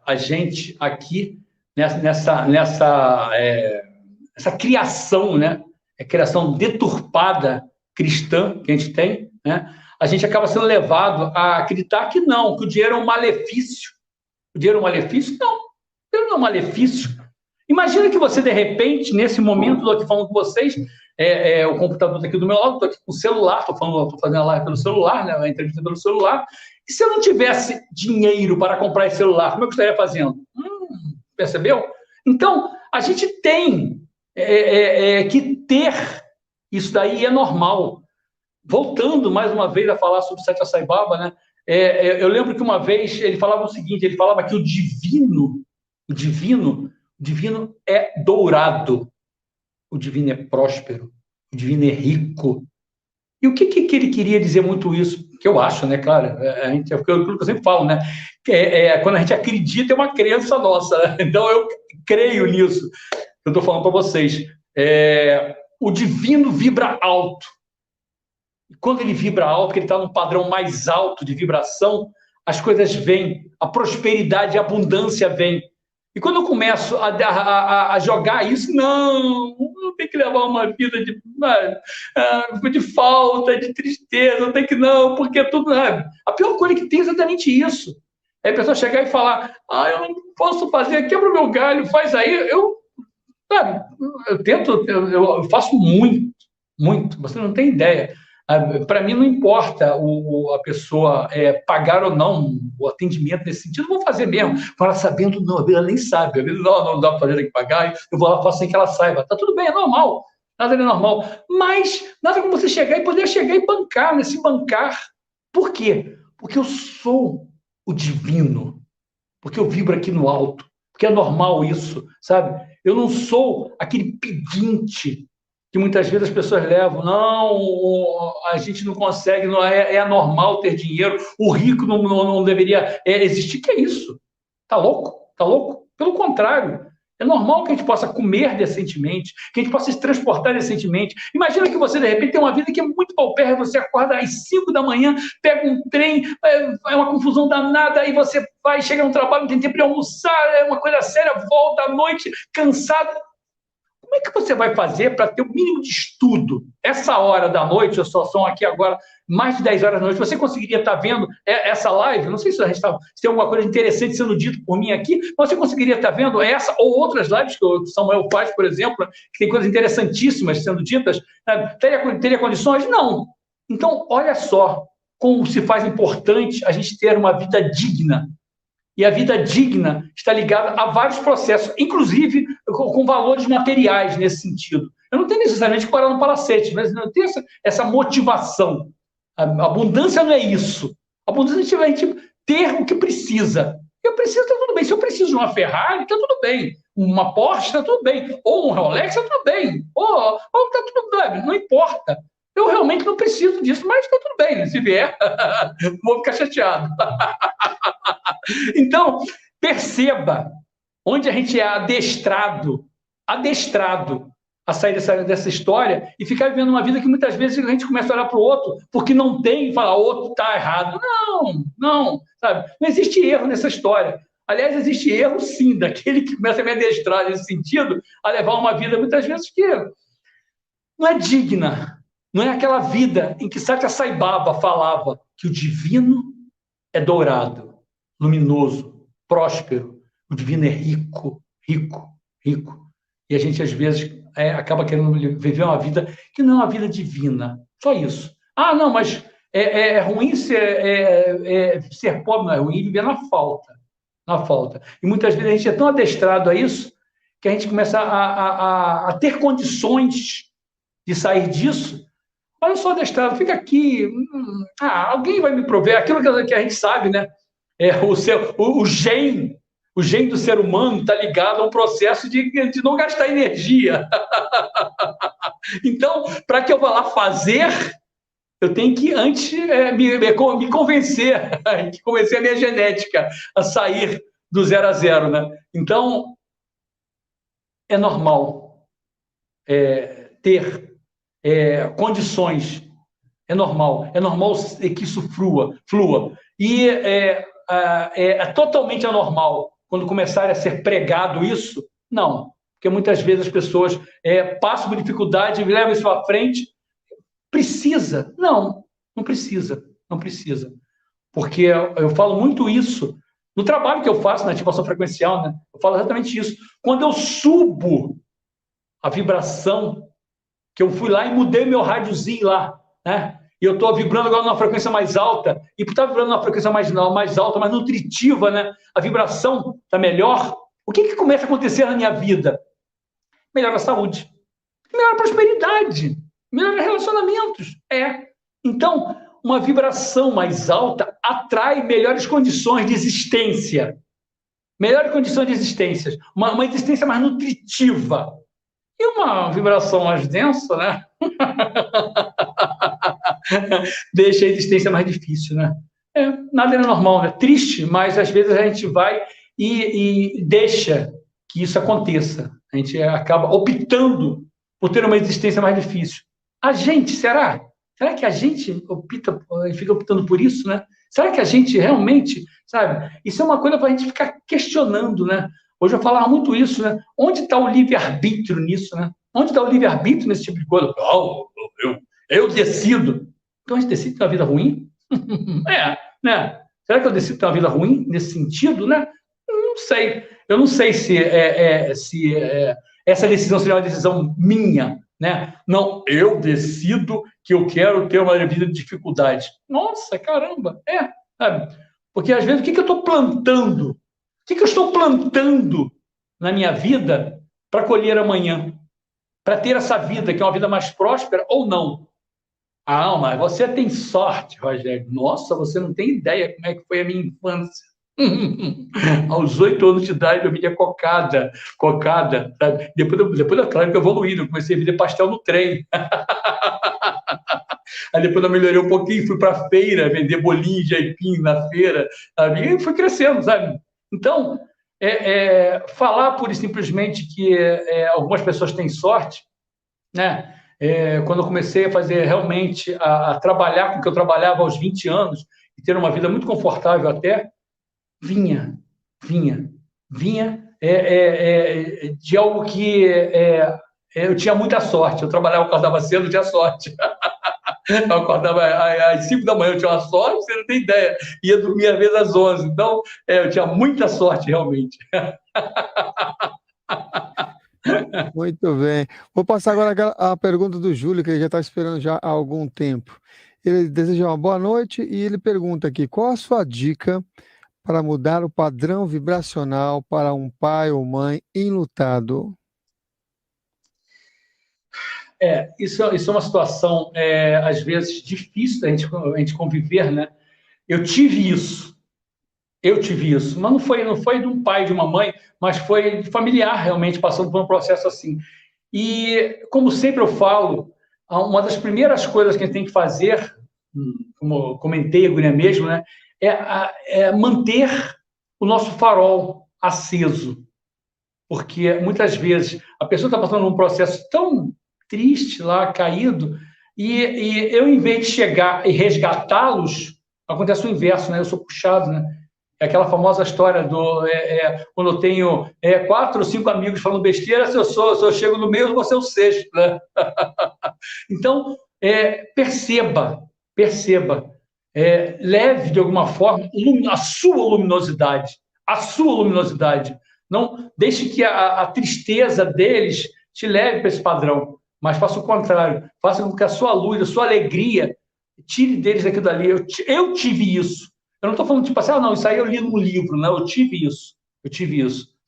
Speaker 2: A gente aqui, essa criação, né? Criação deturpada cristã que a gente tem, né? A gente acaba sendo levado a acreditar que não, que o dinheiro é um malefício. O dinheiro é um malefício? Não, o dinheiro não é um malefício. Imagina que você, de repente, nesse momento, estou aqui falando com vocês, o computador está aqui do meu lado, estou aqui com o celular, estou fazendo a live pelo celular, né, a entrevista pelo celular, e se eu não tivesse dinheiro para comprar esse celular, como é que eu estaria fazendo? Percebeu? Então, a gente tem que ter isso daí, é normal. Voltando mais uma vez a falar sobre Satya Sai Baba, né? Eu lembro que uma vez ele falava o seguinte, ele falava que o divino é dourado, o divino é próspero, o divino é rico. E o que ele queria dizer muito isso? Que eu acho, né? Claro, é aquilo que eu sempre falo, né? Quando a gente acredita, é uma crença nossa, né? Então eu creio nisso. Eu estou falando para vocês. O divino vibra alto. E quando ele vibra alto, que ele está num padrão mais alto de vibração, as coisas vêm, a prosperidade, a abundância vem. E quando eu começo a jogar isso, não tem que levar uma vida de falta, de tristeza, tem que não, porque tudo. A pior coisa que tem é exatamente isso. É a pessoa chegar e falar, eu não posso fazer, quebra o meu galho, faz aí. Eu tento, eu faço muito, muito, você não tem ideia. Para mim, não importa a pessoa pagar ou não o atendimento nesse sentido, eu vou fazer mesmo. Fala sabendo, não, ela nem sabe. Não dá para fazer, tem que pagar, eu vou lá, faço sem que ela saiba. Está tudo bem, é normal. Nada é normal. Mas nada como você chegar e poder chegar e bancar, nesse bancar. Por quê? Porque eu sou o divino. Porque eu vibro aqui no alto. Porque é normal isso, sabe? Eu não sou aquele pedinte que muitas vezes as pessoas levam, não, a gente não consegue, não é anormal ter dinheiro, o rico não deveria existir. Que é isso? Tá louco? Tá louco? Pelo contrário, é normal que a gente possa comer decentemente, que a gente possa se transportar decentemente. Imagina que você, de repente, tem uma vida que é muito paupérrima, você acorda às 5 da manhã, pega um trem, é uma confusão danada, aí você vai, chega no trabalho, não tem tempo de almoçar, é uma coisa séria, volta à noite, cansado. Como é que você vai fazer para ter o mínimo de estudo? Essa hora da noite, eu só são aqui agora mais de 10 horas da noite, você conseguiria estar vendo essa live? Não sei se se tem alguma coisa interessante sendo dito por mim aqui, mas você conseguiria estar vendo essa ou outras lives que o Samuel faz, por exemplo, que tem coisas interessantíssimas sendo ditas? Teria condições? Não. Então, olha só como se faz importante a gente ter uma vida digna. E a vida digna está ligada a vários processos, inclusive com valores materiais nesse sentido. Eu não tenho necessariamente que parar no palacete, mas eu tenho essa motivação. A abundância não é isso. A abundância é a gente ter o que precisa. Eu preciso, está tudo bem. Se eu preciso de uma Ferrari, está tudo bem. Uma Porsche, está tudo bem. Ou um Rolex, está tudo bem. Ou está tudo bem. Não importa. Eu realmente não preciso disso, mas está tudo bem. Se vier, vou ficar chateado. Então, perceba onde a gente é adestrado a sair dessa história e ficar vivendo uma vida que muitas vezes a gente começa a olhar para o outro porque não tem e falar, o outro está errado. Não, sabe? Não existe erro nessa história. Aliás, existe erro, sim, daquele que começa a me adestrar nesse sentido, a levar uma vida, muitas vezes, que não é digna. Não é aquela vida em que Satya Sai Baba falava que o divino é dourado, luminoso, próspero. O divino é rico, rico, rico. E a gente, às vezes, acaba querendo viver uma vida que não é uma vida divina. Só isso. Ah, não, mas é ruim ser pobre, não é ruim viver na falta. Na falta. E muitas vezes a gente é tão adestrado a isso que a gente começa a ter condições de sair disso. Mas eu sou adestrado, fica aqui. Alguém vai me prover. Aquilo que a gente sabe, né? O gene do ser humano está ligado a um processo de não gastar energia. Então, para que eu vá lá fazer, eu tenho que antes me convencer, convencer a minha genética a sair do 0 a 0, né? Então, é normal ter condições, é normal que isso flua. E é totalmente anormal quando começar a ser pregado isso? Não, porque muitas vezes as pessoas passam por dificuldade e levam isso à frente. Precisa? Não precisa. Porque eu falo muito isso no trabalho que eu faço na ativação frequencial, né? Eu falo exatamente isso. Quando eu subo a vibração, que eu fui lá e mudei meu rádiozinho lá, né? E eu estou vibrando agora numa frequência mais alta, e por estar vibrando numa frequência mais alta, mais nutritiva, né? A vibração está melhor. O que começa a acontecer na minha vida? Melhora a saúde, melhora a prosperidade, melhora relacionamentos. Então, uma vibração mais alta atrai melhores condições de existência. Melhores condições de existência. Uma existência mais nutritiva. E uma vibração mais densa, né? Deixa a existência mais difícil, né? Nada é normal, né? Triste, mas às vezes a gente vai e deixa que isso aconteça. A gente acaba optando por ter uma existência mais difícil. A gente, será? Será que a gente fica optando por isso, né? Será que a gente realmente, sabe? Isso é uma coisa para a gente ficar questionando, né? Hoje eu falava muito isso, né? Onde está o livre-arbítrio nisso, né? Onde está o livre-arbítrio nesse tipo de coisa? Eu decido. Então a gente decide ter uma vida ruim? Né? Será que eu decido ter uma vida ruim nesse sentido, né? Não sei. Eu não sei se essa decisão seria uma decisão minha, né? Não, eu decido que eu quero ter uma vida de dificuldade. Nossa, caramba! Sabe? Porque às vezes o que eu estou plantando? O que eu estou plantando na minha vida para colher amanhã? Para ter essa vida, que é uma vida mais próspera ou não? Mas você tem sorte, Rogério. Nossa, você não tem ideia como é que foi a minha infância. Aos 8 anos de idade, eu via cocada, sabe? Depois, claro que eu evoluí, eu comecei a vender pastel no trem. Aí depois eu melhorei um pouquinho, fui para a feira, vender bolinho de aipim na feira, sabe? E fui crescendo, sabe? Então, falar pura e simplesmente que algumas pessoas têm sorte, né? Quando eu comecei a fazer realmente, a trabalhar com o que eu trabalhava aos 20 anos, e ter uma vida muito confortável até, vinha de algo que eu tinha muita sorte. Eu trabalhava, acordava cedo, eu tinha sorte. Eu acordava às 5 da manhã, eu tinha uma sorte, você não tem ideia. Ia dormir às vezes às 11. Então, eu tinha muita sorte, realmente.
Speaker 1: Muito bem. Vou passar agora a pergunta do Júlio, que ele já está esperando já há algum tempo. Ele deseja uma boa noite e ele pergunta aqui: qual a sua dica para mudar o padrão vibracional para um pai ou mãe enlutado?
Speaker 2: Isso é uma situação, às vezes, difícil da gente conviver, né? Eu tive isso, mas não foi de um pai e de uma mãe, mas foi familiar, realmente, passando por um processo assim. E, como sempre eu falo, uma das primeiras coisas que a gente tem que fazer, como eu comentei agora mesmo, né, é manter o nosso farol aceso. porque muitas vezes a pessoa está passando um processo tão triste lá, caído, e eu, em vez de chegar e resgatá-los, acontece o inverso, né? Eu sou puxado, né? É aquela famosa história quando eu tenho 4 ou 5 amigos falando besteira, se eu chego no meio, eu vou ser o sexto, né? Então, perceba, leve de alguma forma a sua luminosidade, Não deixe que a tristeza deles te leve para esse padrão, mas faça o contrário, faça com que a sua luz, a sua alegria, tire deles aquilo dali. Eu tive isso. Eu não estou falando tipo assim, não, isso aí eu li num livro, não, eu tive isso,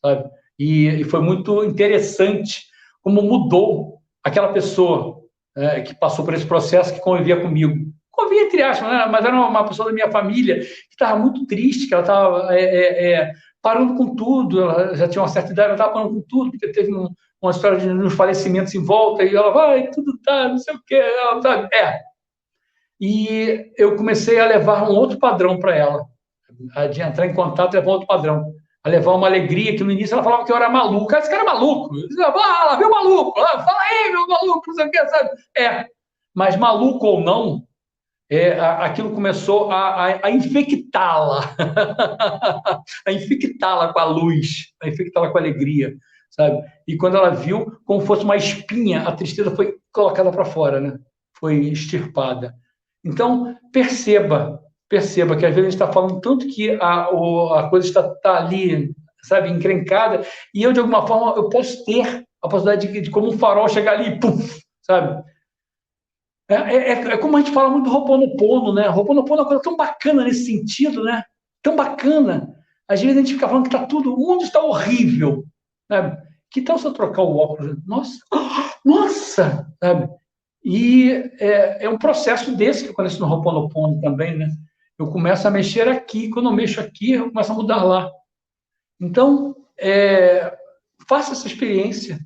Speaker 2: sabe? E foi muito interessante como mudou aquela pessoa que passou por esse processo, que convivia comigo. Convivia entre aspas, né? Mas era uma pessoa da minha família que estava muito triste, que ela estava parando com tudo, ela já tinha uma certa idade, ela estava parando com tudo, porque teve uma história de uns falecimentos em volta, e ela vai, tudo tá, não sei o quê, ela tá, E eu comecei a levar um outro padrão para ela, de entrar em contato e levar um outro padrão, a levar uma alegria, que no início ela falava que eu era maluco. Esse cara é maluco. Lá vem o maluco. Fala aí, meu maluco, não sei o que, sabe? Mas maluco ou não, aquilo começou a infectá-la, a infectá-la com a luz, a infectá-la com a alegria, sabe? E quando ela viu, como fosse uma espinha, a tristeza foi colocada para fora, né? Foi extirpada. Então, perceba que às vezes a gente está falando tanto que a coisa está ali, sabe, encrencada, e eu, de alguma forma, eu posso ter a possibilidade de como um farol, chegar ali e puf, sabe? Como a gente fala muito do Ho'oponopono, né? Ho'oponopono é uma coisa tão bacana nesse sentido, né? Tão bacana. Às vezes a gente fica falando que o mundo está horrível, sabe? Que tal se eu trocar o óculos? Nossa, sabe? E é um processo desse que eu conheço no Ho'oponopono também, né? Eu começo a mexer aqui, quando eu mexo aqui, eu começo a mudar lá. Então, faça essa experiência.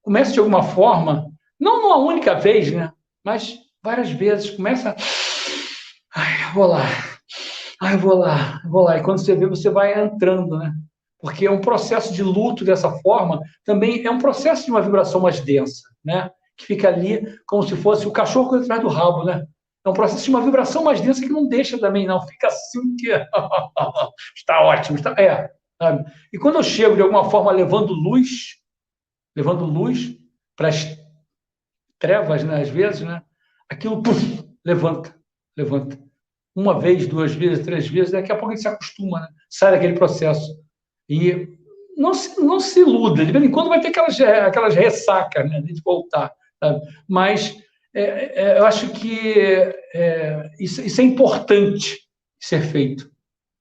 Speaker 2: Comece de alguma forma, não numa única vez, né? Mas várias vezes. Começa. Eu vou lá. E quando você vê, você vai entrando, né? Porque é um processo de luto dessa forma, também é um processo de uma vibração mais densa, né? Que fica ali como se fosse o cachorro correndo atrás do rabo, né? É um processo de uma vibração mais densa que não deixa também, não. Fica assim que está ótimo. Sabe? E quando eu chego, de alguma forma, levando luz para as trevas, né? Às vezes, né? Aquilo levanta. Uma vez, 2 vezes, 3 vezes, daqui a pouco a gente se acostuma, né? Sai daquele processo. E não se iluda, de vez em quando vai ter aquelas ressacas, né? De voltar, sabe? Mas eu acho que isso é importante ser feito.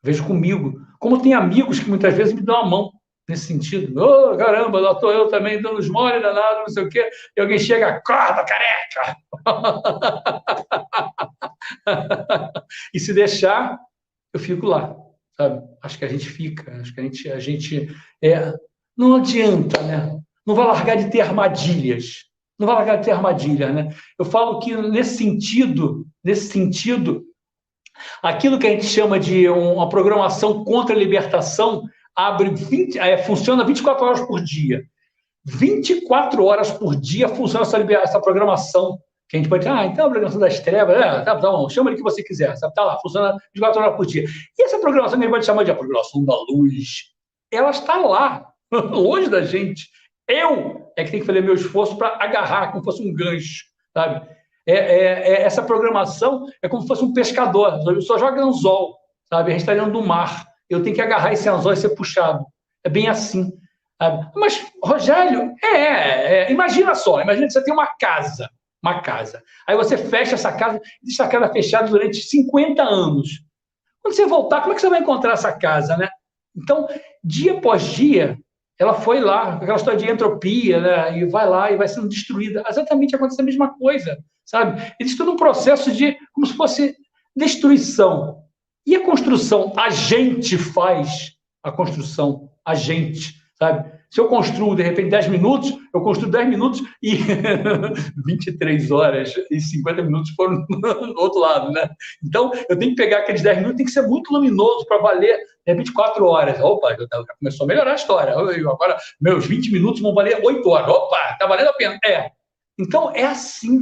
Speaker 2: Vejo comigo. Como tem amigos que muitas vezes me dão a mão nesse sentido. Caramba, lá estou eu também dando os mole danado, não sei o quê. E alguém chega, acorda, careca! E se deixar, eu fico lá, sabe? Acho que a gente fica, acho que a gente não adianta, né? Não vai largar de ter armadilhas. Né? Eu falo que nesse sentido, aquilo que a gente chama de uma programação contra a libertação funciona 24 horas por dia. 24 horas por dia funciona essa programação, que a gente pode dizer, então a programação das trevas, tá bom, chama de que você quiser, sabe? Tá lá, funciona 24 horas por dia. E essa programação que a gente pode chamar de a programação da luz, ela está lá, longe da gente. Eu que tenho que fazer meu esforço para agarrar, como se fosse um gancho, sabe? Essa programação é como se fosse um pescador, só joga anzol, sabe? A gente está dentro do mar, eu tenho que agarrar esse anzol e ser puxado. É bem assim. Sabe? Mas, Rogério, imagina que você tem uma casa. Aí você fecha essa casa, deixa a casa fechada durante 50 anos. Quando você voltar, como é que você vai encontrar essa casa, né? Então, dia após dia, ela foi lá, aquela história de entropia, né? E vai lá e vai sendo destruída. Exatamente acontece a mesma coisa, sabe? Existe todo um processo de, como se fosse destruição. E a construção? A gente faz a construção, a gente, sabe? Se eu construo, de repente, 10 minutos, eu construo 10 minutos e 23 horas e 50 minutos foram do outro lado, né? Então, eu tenho que pegar aqueles 10 minutos, tem que ser muito luminoso para valer de repente 4 horas. Opa, já começou a melhorar a história. Agora, meus 20 minutos vão valer 8 horas. Opa, tá valendo a pena. Então, é assim.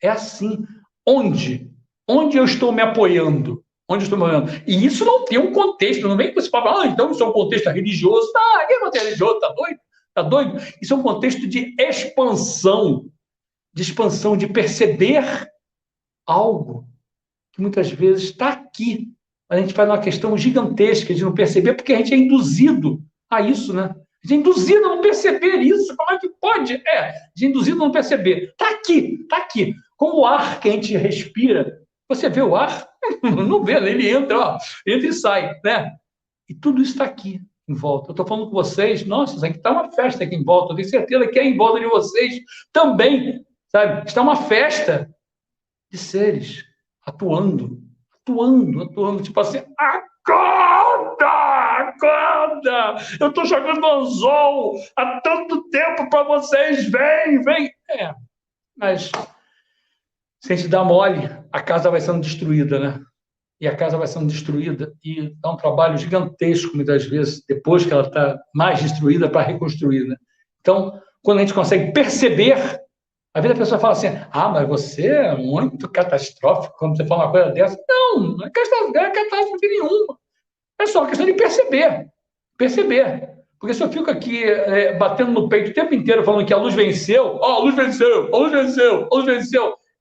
Speaker 2: É assim. Onde eu estou me apoiando? Onde eu estou me apoiando? E isso não tem um contexto. Não vem com esse papo, então isso é um contexto religioso. Quem não é religioso? Tá doido? Tá doido? Isso é um contexto de expansão, de perceber algo que muitas vezes está aqui. A gente faz uma questão gigantesca de não perceber, porque a gente é induzido a isso, né? A gente é induzido a não perceber isso. Como é que pode? A gente é induzido a não perceber. Está aqui, está aqui. Como o ar que a gente respira. Você vê o ar? Não vê, ele entra e sai, né? E tudo isso está aqui em volta. Eu estou falando com vocês, nossa, isso aqui está uma festa aqui em volta. Eu tenho certeza que é em volta de vocês também, sabe? Está uma festa de seres atuando, tipo assim, acorda! Eu estou jogando anzol há tanto tempo para vocês, vem! Mas se a gente dá mole, a casa vai sendo destruída, né? E a casa vai sendo destruída e dá um trabalho gigantesco, muitas vezes, depois que ela está mais destruída, para reconstruir, né? Então, quando a gente consegue perceber, às vezes a pessoa fala assim, mas você é muito catastrófico quando você fala uma coisa dessa. Não é catástrofe nenhuma. É só uma questão de perceber. Porque se eu fico aqui batendo no peito o tempo inteiro falando que a luz venceu, a luz venceu,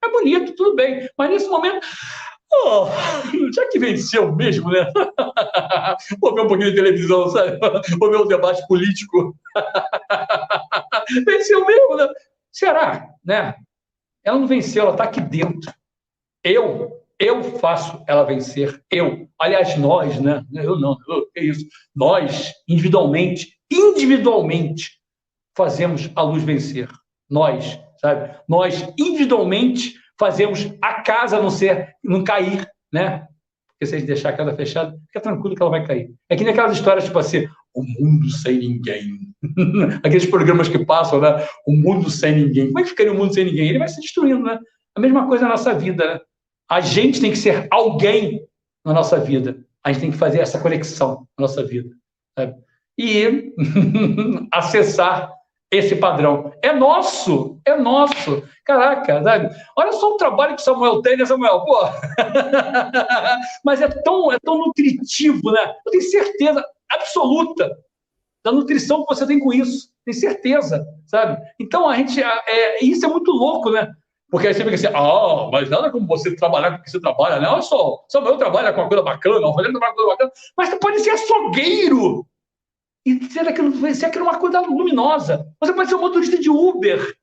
Speaker 2: é bonito, tudo bem. Mas nesse momento, já que venceu mesmo, né? Vou ver um pouquinho de televisão, sabe? Vou ver um debate político. Venceu mesmo, né? Será, né? Ela não venceu, ela está aqui dentro. Eu faço ela vencer. Aliás, nós, né? Eu não, é isso. Nós, individualmente, fazemos a luz vencer. Nós, sabe? Nós, individualmente, fazemos a casa não cair, né? Porque se a gente deixar a casa fechada, fica tranquilo que ela vai cair. É que nem aquelas histórias, tipo assim, o mundo sem ninguém. Aqueles programas que passam, né? O mundo sem ninguém. Como é que ficaria o mundo sem ninguém? Ele vai se destruindo, né? A mesma coisa na nossa vida, né? A gente tem que ser alguém na nossa vida. A gente tem que fazer essa conexão na nossa vida, sabe? E acessar esse padrão. É nosso. Caraca, sabe? Olha só o trabalho que o Samuel tem, né, Samuel? Pô. Mas é tão nutritivo, né? Eu tenho certeza absoluta da nutrição que você tem com isso. Tenho certeza, sabe? Então, isso é muito louco, né? Porque aí você fica assim, mas nada como você trabalhar com o que você trabalha, né? Olha só, Samuel trabalha com uma coisa bacana, o Rogério trabalha com uma coisa bacana, mas você pode ser açougueiro e ser aquilo uma coisa luminosa. Você pode ser um motorista de Uber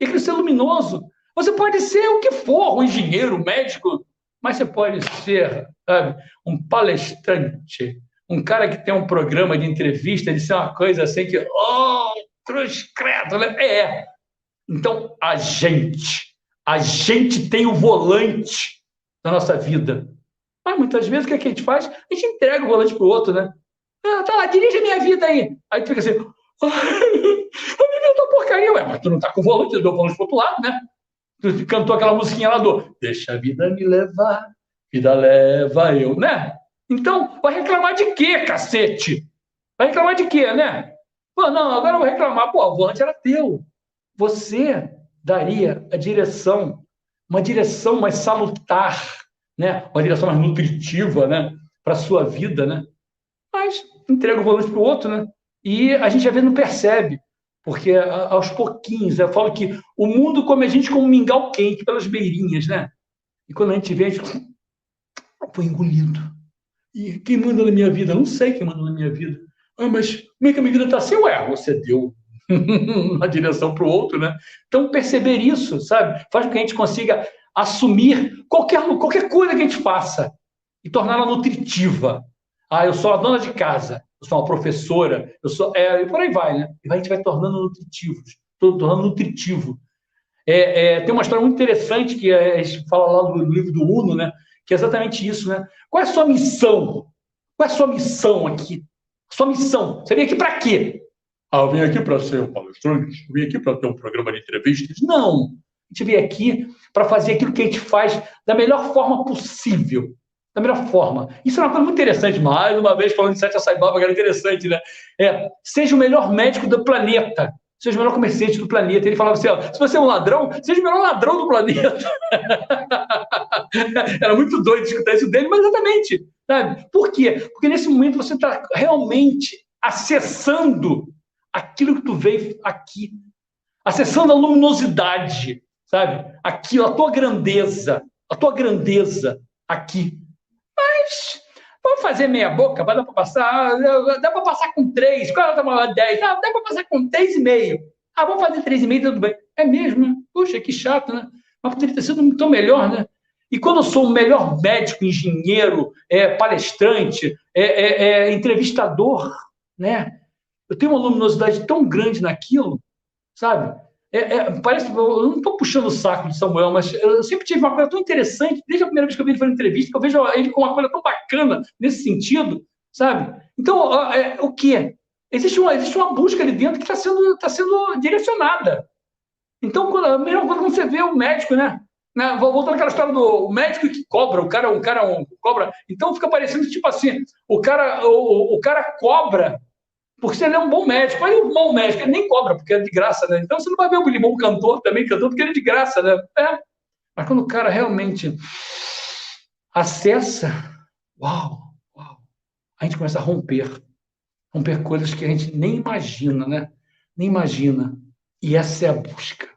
Speaker 2: e aquilo ser luminoso. Você pode ser o que for, um engenheiro, um médico, mas você pode ser, sabe, um palestrante, um cara que tem um programa de entrevista, de ser uma coisa assim que, cruz credo, né? Então, a gente tem o volante da nossa vida. Mas muitas vezes o que a gente faz? A gente entrega o volante para o outro, né? Tá lá, dirige a minha vida aí. Aí tu fica assim, a minha vida tá porcaria, mas tu não tá com o volante, eu dou o volante pro outro lado, né? Tu cantou aquela musiquinha lá do deixa a vida me levar, vida leva eu, né? Então, vai reclamar de quê, cacete? Vai reclamar de quê, né? Não, agora eu vou reclamar. O volante era teu. Você daria a direção, uma direção mais salutar, né? Uma direção mais nutritiva, né? Para a sua vida, né? Mas entrega o volante para o outro, né? E a gente às vezes não percebe, porque aos pouquinhos, eu falo que o mundo come a gente como um mingau quente, pelas beirinhas, né? E quando a gente vê, a gente foi engolido. E quem manda na minha vida? Não sei quem manda na minha vida. Mas como é que a minha vida está assim? Você deu uma direção para o outro, né? Então, perceber isso, sabe? Faz com que a gente consiga assumir qualquer coisa que a gente faça e torná-la nutritiva. Eu sou a dona de casa, eu sou uma professora, e por aí vai, né? E a gente vai tornando nutritivo. Tem uma história muito interessante que a gente fala lá no livro do Uno, né? Que é exatamente isso, né? Qual é a sua missão? Qual é a sua missão aqui? Sua missão? Você vem aqui para quê? Eu vim aqui para ser um palestrante, eu vim aqui para ter um programa de entrevistas. Não! A gente veio aqui para fazer aquilo que a gente faz da melhor forma possível. Da melhor forma. Isso é uma coisa muito interessante, mais uma vez falando de Satya Sai Baba, que era interessante, né? Seja o melhor médico do planeta, seja o melhor comerciante do planeta. Ele falava assim, ó, se você é um ladrão, seja o melhor ladrão do planeta. Era muito doido escutar isso dele, mas exatamente. Sabe? Por quê? Porque nesse momento você está realmente acessando aquilo que tu veio aqui, acessando a luminosidade, sabe? Aqui, a tua grandeza aqui. Mas vamos fazer meia boca, vai dar para passar, dá para passar com 3, qual é a nota 10? Dá para passar com 3,5. Vamos fazer 3,5, tudo bem. É mesmo, né? Puxa, que chato, né? Mas poderia ter sido tão melhor, né? E quando eu sou o melhor médico, engenheiro, palestrante, entrevistador, né? Eu tenho uma luminosidade tão grande naquilo, sabe? Parece, eu não estou puxando o saco de Samuel, mas eu sempre tive uma coisa tão interessante, desde a primeira vez que eu vi ele fazendo entrevista, que eu vejo ele com uma coisa tão bacana nesse sentido, sabe? Então, o quê? Existe uma busca ali dentro que está sendo direcionada. Então, a mesma coisa quando você vê o médico, né? Voltando àquela história do médico que cobra, o cara cobra. Então, fica parecendo tipo assim, o cara cobra porque ele é um bom médico, mas um bom médico ele nem cobra, porque é de graça, né? Então você não vai ver o bom cantor também, porque ele é de graça, né? Mas quando o cara realmente acessa, uau, a gente começa a romper coisas que a gente nem imagina, né? Nem imagina. E essa é a busca.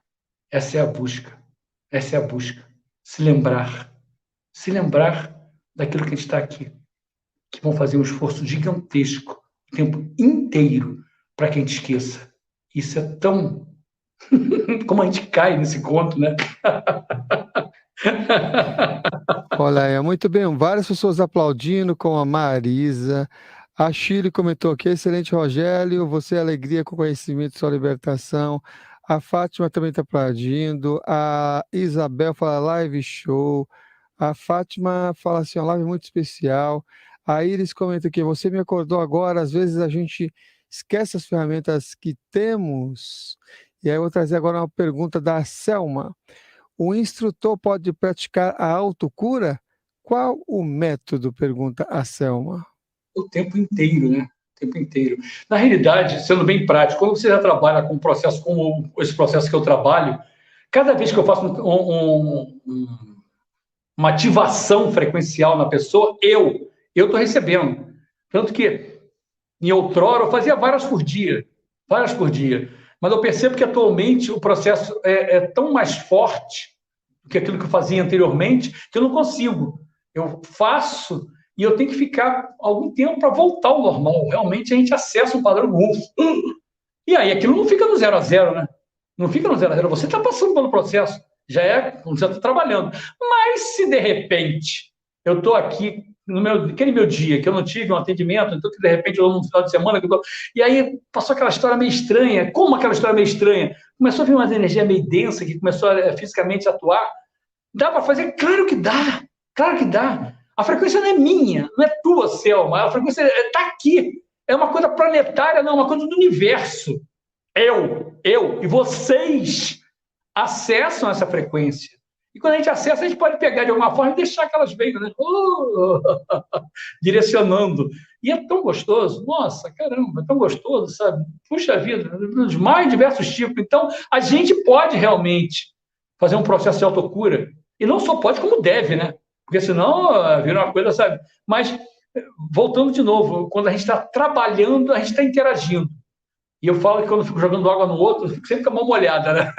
Speaker 2: Se lembrar daquilo que a gente está aqui, que vão fazer um esforço gigantesco o tempo inteiro para que a gente esqueça. Isso é tão... Como a gente cai nesse conto, né?
Speaker 1: Olha, muito bem, várias pessoas aplaudindo, como a Marisa. A Chile comentou aqui, excelente, Rogério, você é alegria com conhecimento, sua libertação. A Fátima também está aplaudindo. A Isabel fala live show. A Fátima fala assim, uma live muito especial. A Iris comenta aqui, você me acordou agora, às vezes a gente esquece as ferramentas que temos. E aí eu vou trazer agora uma pergunta da Selma. O instrutor pode praticar a autocura? Qual o método? Pergunta a Selma.
Speaker 2: O tempo inteiro, né? O tempo inteiro. Na realidade, sendo bem prático, quando você já trabalha com um processo como esse processo que eu trabalho, cada vez que eu faço uma ativação frequencial na pessoa, eu estou recebendo. Tanto que, em outrora, eu fazia várias por dia. Mas eu percebo que, atualmente, o processo é tão mais forte do que aquilo que eu fazia anteriormente, que eu não consigo. Eu faço e eu tenho que ficar algum tempo para voltar ao normal. Realmente, a gente acessa um padrão novo. E aí, aquilo não fica no 0 a 0, né? Não fica no 0 a 0. Você está passando pelo processo. Você está trabalhando. Mas, se de repente eu estou aqui naquele meu dia que eu não tive um atendimento, então que de repente eu no final de semana, e aí passou aquela história meio estranha. Como aquela história meio estranha? Começou a vir uma energia meio densa que começou a fisicamente atuar. Dá para fazer? Claro que dá. A frequência não é minha, não é tua, Selma. A frequência está aqui. É uma coisa planetária, não, é uma coisa do universo. Eu e vocês acessam essa frequência. E quando a gente acessa, a gente pode pegar de alguma forma e deixar que elas venham, né? Direcionando. E é tão gostoso. Nossa, caramba, é tão gostoso, sabe? Puxa vida, dos mais diversos tipos. Então, a gente pode realmente fazer um processo de autocura. E não só pode, como deve, né? Porque senão vira uma coisa, sabe? Mas, voltando de novo, quando a gente está trabalhando, a gente está interagindo. E eu falo que quando eu fico jogando água no outro, eu fico sempre com a mão molhada, né?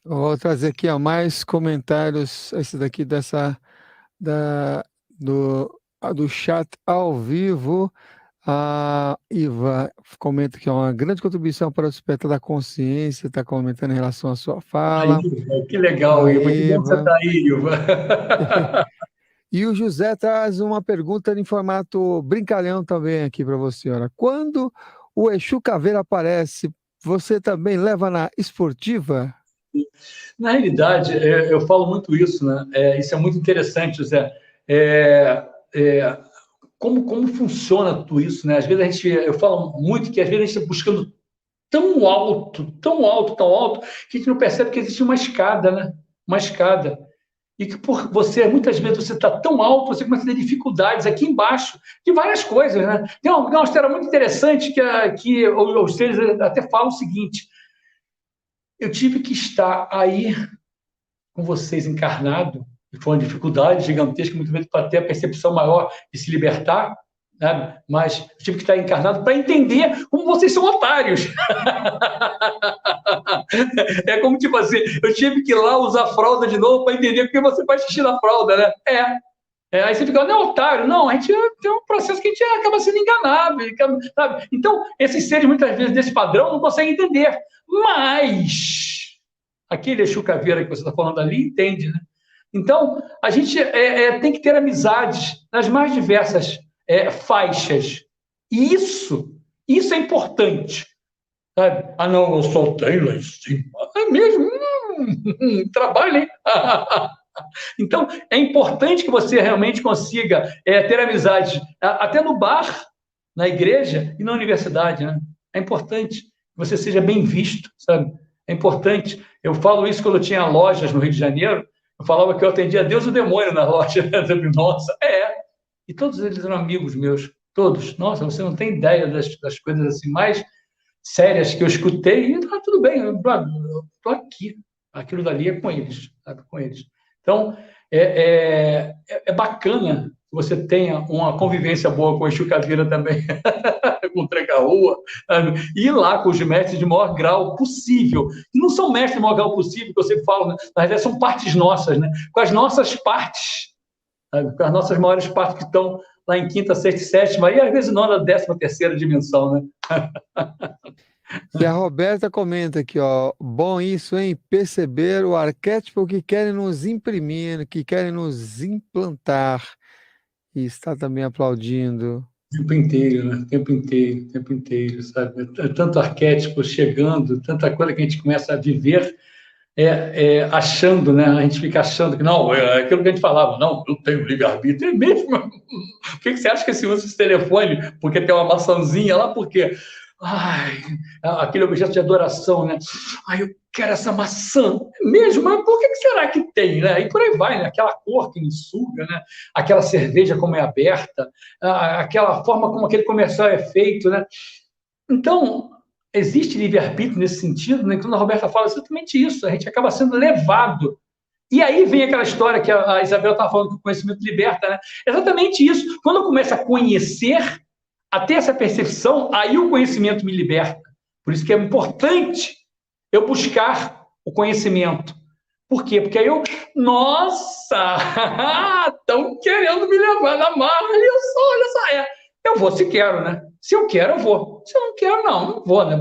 Speaker 1: Vou trazer aqui mais comentários, esse daqui do chat ao vivo. A Iva comenta que é uma grande contribuição para o despertar da consciência, está comentando em relação à sua fala.
Speaker 2: Que legal, Iva. Que bom que você está aí, Iva.
Speaker 1: E o José traz uma pergunta em formato brincalhão também aqui para você. Olha. Quando o Exu Caveira aparece, você também leva na esportiva?
Speaker 2: Na realidade, eu falo muito isso, né? Isso é muito interessante, José. Como funciona tudo isso, né? Às vezes eu falo muito que às vezes a gente está buscando tão alto, tão alto, tão alto, que a gente não percebe que existe uma escada, né? Uma escada. E que por você, muitas vezes, você está tão alto, você começa a ter dificuldades aqui embaixo de várias coisas, né? Tem uma história muito interessante que os seres até falam o seguinte: eu tive que estar aí com vocês encarnado, e foi uma dificuldade gigantesca, muitas vezes, para ter a percepção maior de se libertar, né? Mas eu tive que estar encarnado para entender como vocês são otários. É como, tipo assim, eu tive que ir lá usar fralda de novo para entender porque você faz xixi na fralda, né? Aí você fica, não, otário, não, a gente tem um processo que a gente acaba sendo enganado, sabe? Então, esses seres, muitas vezes, desse padrão, não conseguem entender. Mas aquele Exu Caveira que você está falando ali entende, né? Então, a gente tem que ter amizades nas mais diversas faixas. E isso é importante. Sabe? Ah, não, eu só tenho lá em cima. É mesmo? Trabalho, hein? Então, é importante que você realmente consiga ter amizades, até no bar, na igreja e na universidade, né? É importante que você seja bem visto, sabe? É importante. Eu falo isso quando eu tinha lojas no Rio de Janeiro, eu falava que eu atendia Deus e o demônio na loja. Nossa, E todos eles eram amigos meus, todos. Nossa, você não tem ideia das coisas assim mais sérias que eu escutei, e tudo bem, eu estou aqui. Aquilo dali é com eles, sabe? Com eles. Então, é bacana que você tenha uma convivência boa com o Exu Caveira também, com o Tranca-Rua, e ir lá com os mestres de maior grau possível. E não são mestres de maior grau possível, que eu sempre falo, né? Na verdade, são partes nossas, né? Com as nossas partes, sabe? Com as nossas maiores partes que estão lá em quinta, sexta e sétima, e às vezes não na 13ª dimensão, né?
Speaker 1: E a Roberta comenta aqui, ó, bom isso, hein? Perceber o arquétipo que querem nos imprimir, que querem nos implantar. E está também aplaudindo.
Speaker 2: O tempo inteiro, né? O tempo inteiro, sabe? É tanto arquétipo chegando, tanta coisa que a gente começa a viver achando, né? A gente fica achando que não, é aquilo que a gente falava, não, eu tenho livre-arbítrio, é mesmo? Por que você acha que se usa esse telefone? Porque tem uma maçãzinha lá, por quê? Ai, aquele objeto de adoração, né? Ai, eu quero essa maçã. É mesmo? Mas por que será que tem, né? E por aí vai, né? Aquela cor que me suga, né? Aquela cerveja como é aberta, aquela forma como aquele comercial é feito, né? Então, existe livre-arbítrio nesse sentido, né? Quando a Roberta fala exatamente isso, a gente acaba sendo levado. E aí vem aquela história que a Isabel estava falando que o conhecimento liberta, né? Exatamente isso. Quando eu começo a conhecer, a ter essa percepção, aí o conhecimento me liberta. Por isso que é importante eu buscar o conhecimento. Por quê? Porque aí nossa, estão querendo me levar na marra, olha só, eu vou se quero, né? Se eu quero, eu vou. Se eu não quero, não vou, né?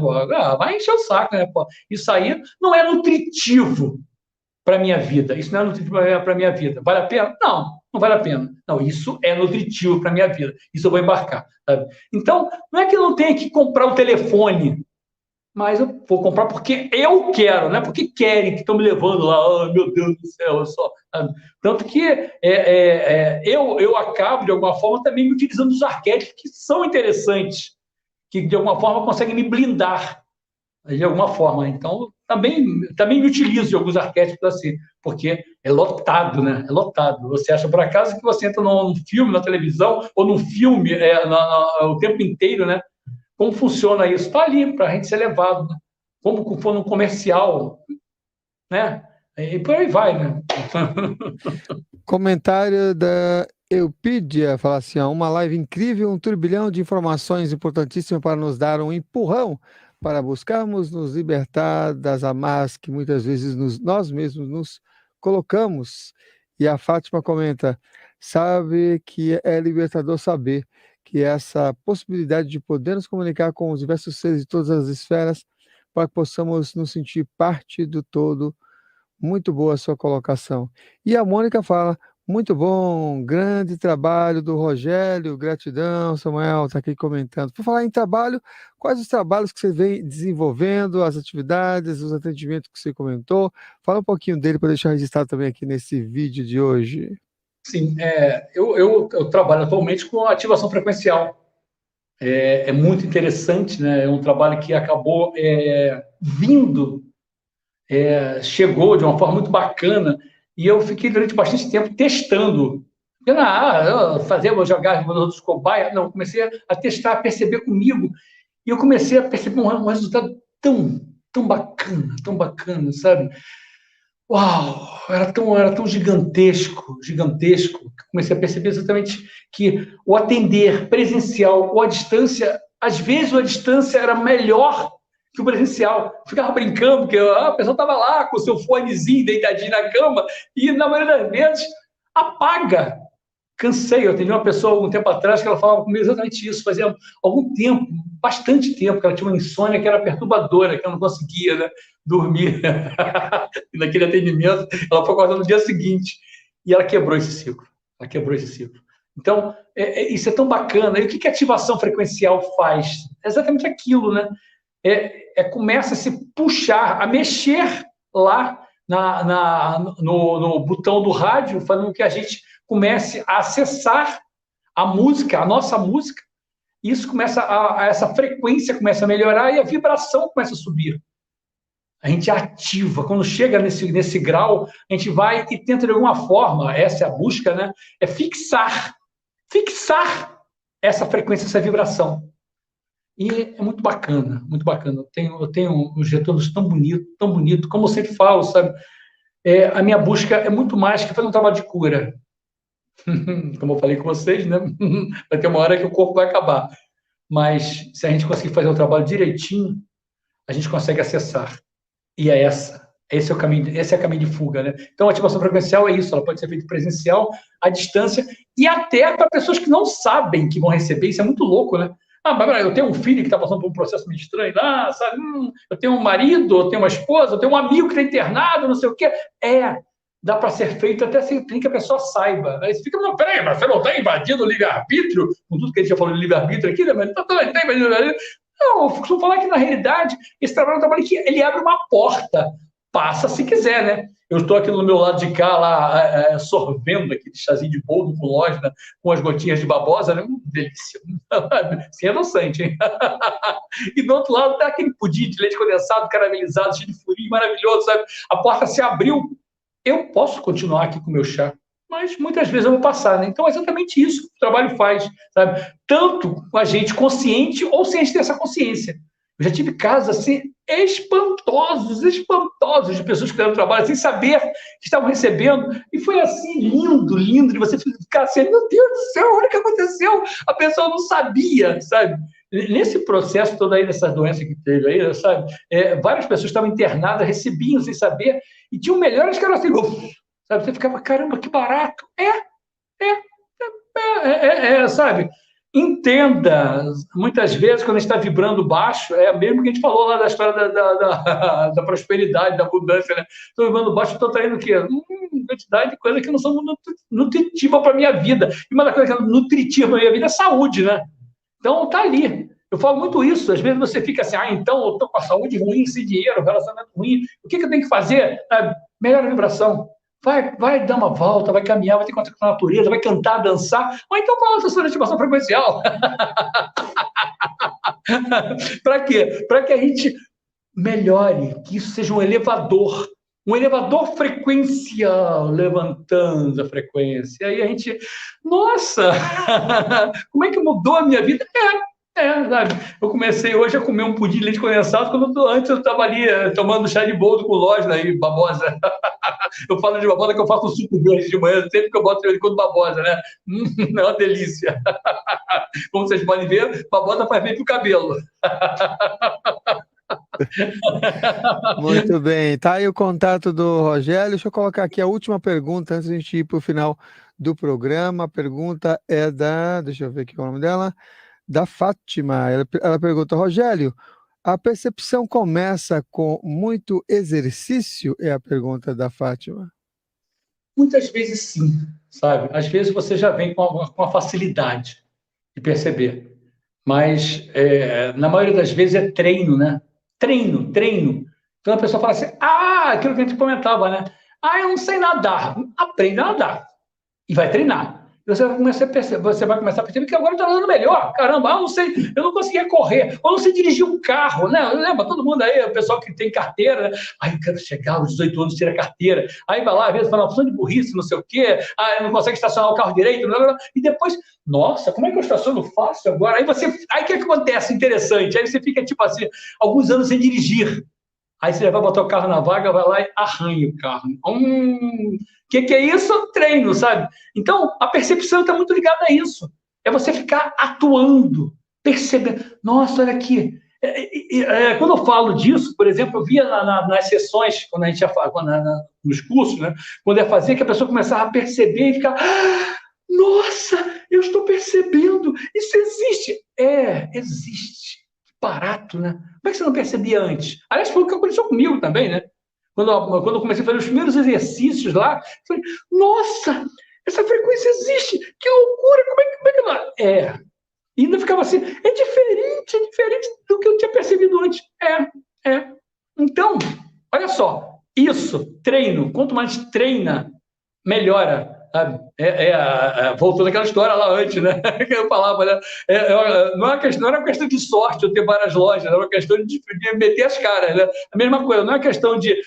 Speaker 2: Vai encher o saco, né? Isso aí não é nutritivo para a minha vida. Isso não é nutritivo para a minha vida. Vale a pena? Não vale a pena. Não, isso é nutritivo para a minha vida. Isso eu vou embarcar. Sabe? Então, não é que eu não tenha que comprar o telefone, mas eu vou comprar porque eu quero, não é porque querem que estão me levando lá. Meu Deus do céu, eu só. Sabe? Tanto que eu acabo, de alguma forma, também me utilizando dos arquétipos que são interessantes, que, de alguma forma, conseguem me blindar, de alguma forma. Então, também me utilizo de alguns arquétipos assim, porque é lotado, né? É lotado. Você acha, por acaso, que você entra num filme, na televisão, ou num filme o tempo inteiro, né? Como funciona isso? Está ali para a gente ser levado, né? Como for num comercial, né? E por aí vai, né?
Speaker 1: Comentário da Eupídia, fala assim, ó, uma live incrível, um turbilhão de informações importantíssimas para nos dar um empurrão para buscarmos nos libertar das amarras que muitas vezes nós mesmos nos colocamos. E a Fátima comenta, sabe que é libertador saber que essa possibilidade de poder nos comunicar com os diversos seres de todas as esferas para que possamos nos sentir parte do todo. Muito boa a sua colocação. E a Mônica fala, muito bom, grande trabalho do Rogério, gratidão, Samuel está aqui comentando. Por falar em trabalho, quais os trabalhos que você vem desenvolvendo, as atividades, os atendimentos que você comentou? Fala um pouquinho dele para deixar registrado também aqui nesse vídeo de hoje.
Speaker 2: Sim, eu trabalho atualmente com ativação frequencial. é muito interessante, né? É um trabalho que acabou vindo, chegou de uma forma muito bacana, e eu fiquei durante bastante tempo testando. Eu vou jogar nos outros cobaia. Não, comecei a testar, a perceber comigo, e eu comecei a perceber um resultado tão bacana, sabe? Uau, era tão gigantesco, gigantesco. Comecei a perceber exatamente que o atender presencial ou à distância, às vezes a distância era melhor que o presencial. Ficava brincando, porque a pessoa estava lá com o seu fonezinho, deitadinho na cama, e na maioria das vezes apaga. Cansei, eu atendi uma pessoa algum tempo atrás que ela falava comigo exatamente isso, fazia algum tempo, bastante tempo, que ela tinha uma insônia que era perturbadora, que ela não conseguia, né, dormir. E naquele atendimento, ela foi acordar no dia seguinte, e ela quebrou esse ciclo. Ela quebrou esse ciclo. Então, isso é tão bacana. E o que a ativação frequencial faz? É exatamente aquilo, né? Começa a se puxar, a mexer lá no botão do rádio, fazendo com que a gente comece a acessar a música, a nossa música, e isso começa essa frequência começa a melhorar e a vibração começa a subir. A gente ativa. Quando chega nesse grau, a gente vai e tenta de alguma forma, essa é a busca, né? É fixar essa frequência, essa vibração. E é muito bacana, muito bacana. Eu tenho uns retornos tão bonito, como eu sempre falo, sabe? A minha busca é muito mais que fazer um trabalho de cura. Como eu falei com vocês, né? Vai ter uma hora que o corpo vai acabar. Mas se a gente conseguir fazer o trabalho direitinho, a gente consegue acessar. E esse é o caminho de fuga, né? Então, a ativação frequencial é isso, ela pode ser feita presencial, à distância, e até para pessoas que não sabem que vão receber, isso é muito louco, né? Eu tenho um filho que está passando por um processo meio estranho, sabe? Eu tenho um marido, eu tenho uma esposa, eu tenho um amigo que está internado, não sei o quê. Dá para ser feito até sem que a pessoa saiba. Aí você fica, não, peraí, mas você não está invadindo o livre-arbítrio? Com tudo que a gente já falou de livre-arbítrio aqui, né? Mas não está invadindo o livre-arbítrio. Não, eu costumo falar que, na realidade, esse trabalho é um trabalho que ele abre uma porta. Passa se quiser, né? Eu estou aqui no meu lado de cá, lá, sorvendo aquele chazinho de boldo com loja, né? Com as gotinhas de babosa, né? Delícia. Sem adoçante, hein? E do outro lado está aquele pudim de leite condensado, caramelizado, cheio de furinho, maravilhoso, sabe? A porta se abriu. Eu posso continuar aqui com o meu chá, mas muitas vezes eu vou passar, né? Então é exatamente isso que o trabalho faz, sabe? Tanto com a gente consciente ou sem a gente ter essa consciência. Eu já tive casos assim espantosos de pessoas que fizeram trabalho sem saber que estavam recebendo, e foi assim lindo de você ficar assim, meu Deus do céu, olha o que aconteceu, a pessoa não sabia, sabe? Nesse processo todo aí, dessas doenças que teve aí, sabe? Várias pessoas estavam internadas, recebiam sem saber, e tinham melhores que eram assim, sabe? Você ficava, caramba, que barato. Sabe? Entenda, muitas vezes, quando a gente está vibrando baixo, é mesmo que a gente falou lá da história da prosperidade, da abundância, né? Estou vibrando baixo, estou traindo o quê? Quantidade de coisas que não são nutritivas para a minha vida. E uma das coisas que é nutritiva para a minha vida é saúde, né? Então, tá ali. Eu falo muito isso. Às vezes você fica assim, então eu estou com a saúde ruim, sem dinheiro, relacionamento ruim. O que eu tenho que fazer? Melhor a vibração. Vai dar uma volta, vai caminhar, vai ter contato com a natureza, vai cantar, dançar. Ou então fala sobre ativação frequencial. Para quê? Para que a gente melhore, que isso seja um elevador frequencial, levantando a frequência. E aí a gente, nossa, como é que mudou a minha vida? Sabe? Eu comecei hoje a comer um pudim de leite condensado, quando antes eu estava ali tomando chá de boldo com loja e babosa. Eu falo de babosa que eu faço um suco verde de manhã, sempre que eu boto de quando babosa, né? É uma delícia. Como vocês podem ver, babosa faz bem pro cabelo.
Speaker 1: Muito bem, tá aí o contato do Rogério. Deixa eu colocar aqui a última pergunta antes de a gente ir para o final do programa. A pergunta é deixa eu ver aqui qual é o nome dela, da Fátima. Ela pergunta, Rogério, a percepção começa com muito exercício? É a pergunta da Fátima.
Speaker 2: Muitas vezes sim, sabe? Às vezes você já vem com a facilidade de perceber, mas na maioria das vezes é treino, né? Treino. Então a pessoa fala assim, aquilo que a gente comentava, né? Eu não sei nadar. Aprenda a nadar e vai treinar. Você vai começar a perceber que agora está andando melhor. Caramba, eu não sei, eu não conseguia correr, eu não sei dirigir um carro, né? Lembra, todo mundo aí, o pessoal que tem carteira, né? Aí eu quero chegar aos 18 anos, tira a carteira. Aí vai lá, às vezes fala, opção de burrice, não sei o quê, não consegue estacionar o carro direito, blá, blá, blá. E depois, nossa, como é que eu estaciono fácil agora? Aí o que acontece interessante? Aí você fica, tipo assim, alguns anos sem dirigir. Aí você vai botar o carro na vaga, vai lá e arranha o carro. Que é isso? Treino, sabe? Então, a percepção está muito ligada a isso. É você ficar atuando, percebendo. Nossa, olha aqui. Quando eu falo disso, por exemplo, eu via nas sessões, quando a gente ia nos cursos, né? Quando ia fazer, que a pessoa começava a perceber e ficar... Nossa, eu estou percebendo. Isso existe. Existe. Barato, né? Como é que você não percebia antes? Aliás, foi o que aconteceu comigo também, né? Quando eu comecei a fazer os primeiros exercícios lá, eu falei, nossa, essa frequência existe, que loucura, como é que não... E ainda ficava assim, é diferente do que eu tinha percebido antes. Então, olha só, isso, treino, quanto mais treina, melhora. Voltando àquela história lá antes, né? Que eu falava, né? Não era uma questão de sorte eu ter várias lojas, era uma questão de meter as caras, né? A mesma coisa, não é questão de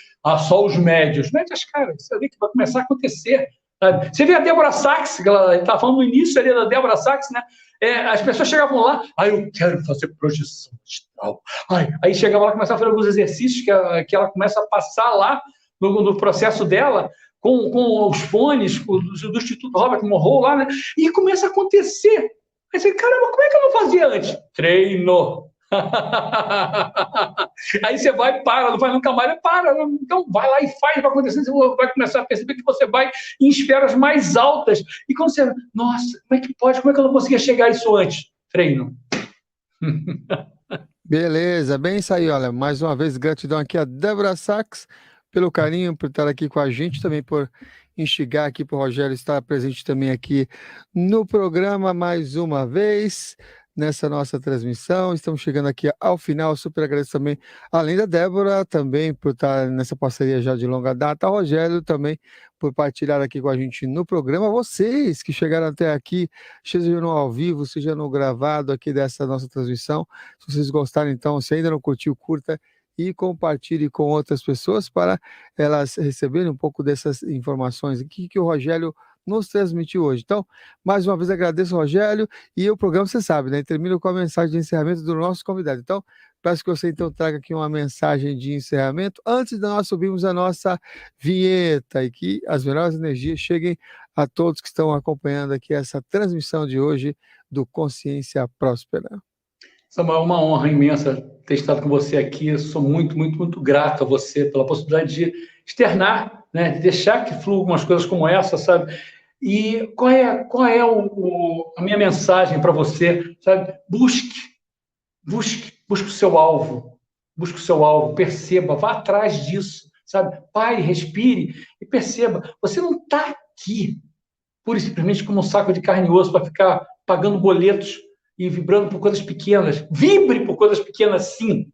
Speaker 2: só os médios, mete as caras, você vê que vai começar a acontecer. Sabe? Você vê a Débora Sachs, que ela estava falando no início ali da Débora Sachs, né? As pessoas chegavam lá, eu quero fazer projeção astral. Aí chegava lá, começava a fazer alguns exercícios que ela começa a passar lá no processo dela, com os fones do Instituto Robert Monroe lá, né? E começa a acontecer. Aí você, caramba, como é que eu não fazia antes? Treino. Aí você vai, para, não faz nunca mais, para. Então vai lá e faz, vai acontecer, você vai começar a perceber que você vai em esferas mais altas. E quando você, nossa, como é que pode? Como é que eu não conseguia chegar a isso antes? Treino.
Speaker 1: Beleza, bem isso aí, olha, mais uma vez gratidão aqui a Débora Sachs pelo carinho, por estar aqui com a gente, também por instigar aqui para o Rogério estar presente também aqui no programa mais uma vez, nessa nossa transmissão. Estamos chegando aqui ao final, super agradeço também, além da Débora, também por estar nessa parceria já de longa data, ao Rogério também por partilhar aqui com a gente no programa, vocês que chegaram até aqui, seja no ao vivo, seja no gravado aqui dessa nossa transmissão. Se vocês gostaram, então, se ainda não curtiu, curta e compartilhe com outras pessoas para elas receberem um pouco dessas informações aqui que o Rogério nos transmitiu hoje. Então, mais uma vez agradeço, Rogério, e o programa, você sabe, né? Termina com a mensagem de encerramento do nosso convidado. Então, peço que você então traga aqui uma mensagem de encerramento antes de nós subirmos a nossa vinheta e que as melhores energias cheguem a todos que estão acompanhando aqui essa transmissão de hoje do Consciência Próspera.
Speaker 2: Samuel, é uma honra imensa ter estado com você aqui. Eu sou muito, muito, muito grato a você pela possibilidade de externar, né, de deixar que fluam algumas coisas como essa, sabe? E qual é a minha mensagem para você, sabe? Busque o seu alvo, perceba, vá atrás disso, sabe? Pare, respire e perceba. Você não está aqui pura e simplesmente como um saco de carne e osso para ficar pagando boletos e vibrando por coisas pequenas. Vibre por coisas pequenas, sim,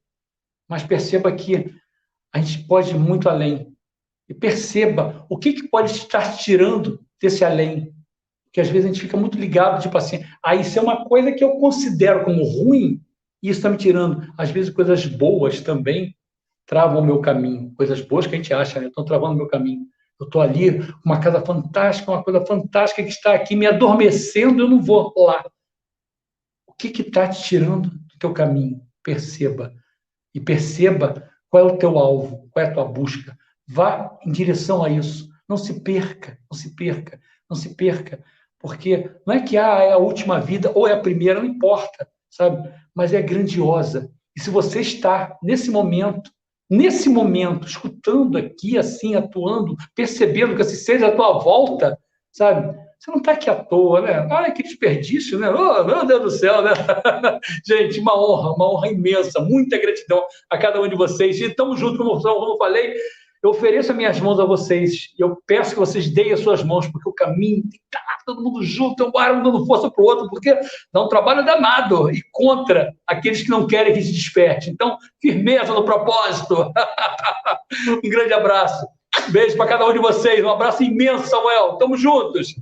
Speaker 2: mas perceba que a gente pode ir muito além. E perceba o que pode estar tirando desse além. Porque às vezes a gente fica muito ligado, tipo assim, isso é uma coisa que eu considero como ruim e isso está me tirando. Às vezes coisas boas também travam o meu caminho. Coisas boas que a gente acha, né? Estão travando o meu caminho. Eu estou ali, uma casa fantástica, uma coisa fantástica que está aqui me adormecendo, eu não vou lá. O que está te tirando do teu caminho? Perceba. E perceba qual é o teu alvo, qual é a tua busca. Vá em direção a isso. Não se perca, não se perca, não se perca. Porque não é que é a última vida ou é a primeira, não importa, sabe? Mas é grandiosa. E se você está nesse momento, escutando aqui, assim, atuando, percebendo que esse seja à tua volta, sabe? Você não está aqui à toa, né? Olha que desperdício, né? Oh, meu Deus do céu, né? Gente, uma honra imensa, muita gratidão a cada um de vocês. E estamos juntos, como eu falei, eu ofereço as minhas mãos a vocês e eu peço que vocês deem as suas mãos, porque o caminho tem que estar todo mundo junto, um dando força para o outro, porque dá um trabalho danado e contra aqueles que não querem que se desperte. Então, firmeza no propósito. Um grande abraço. Beijo para cada um de vocês. Um abraço imenso, Samuel. Tamo juntos.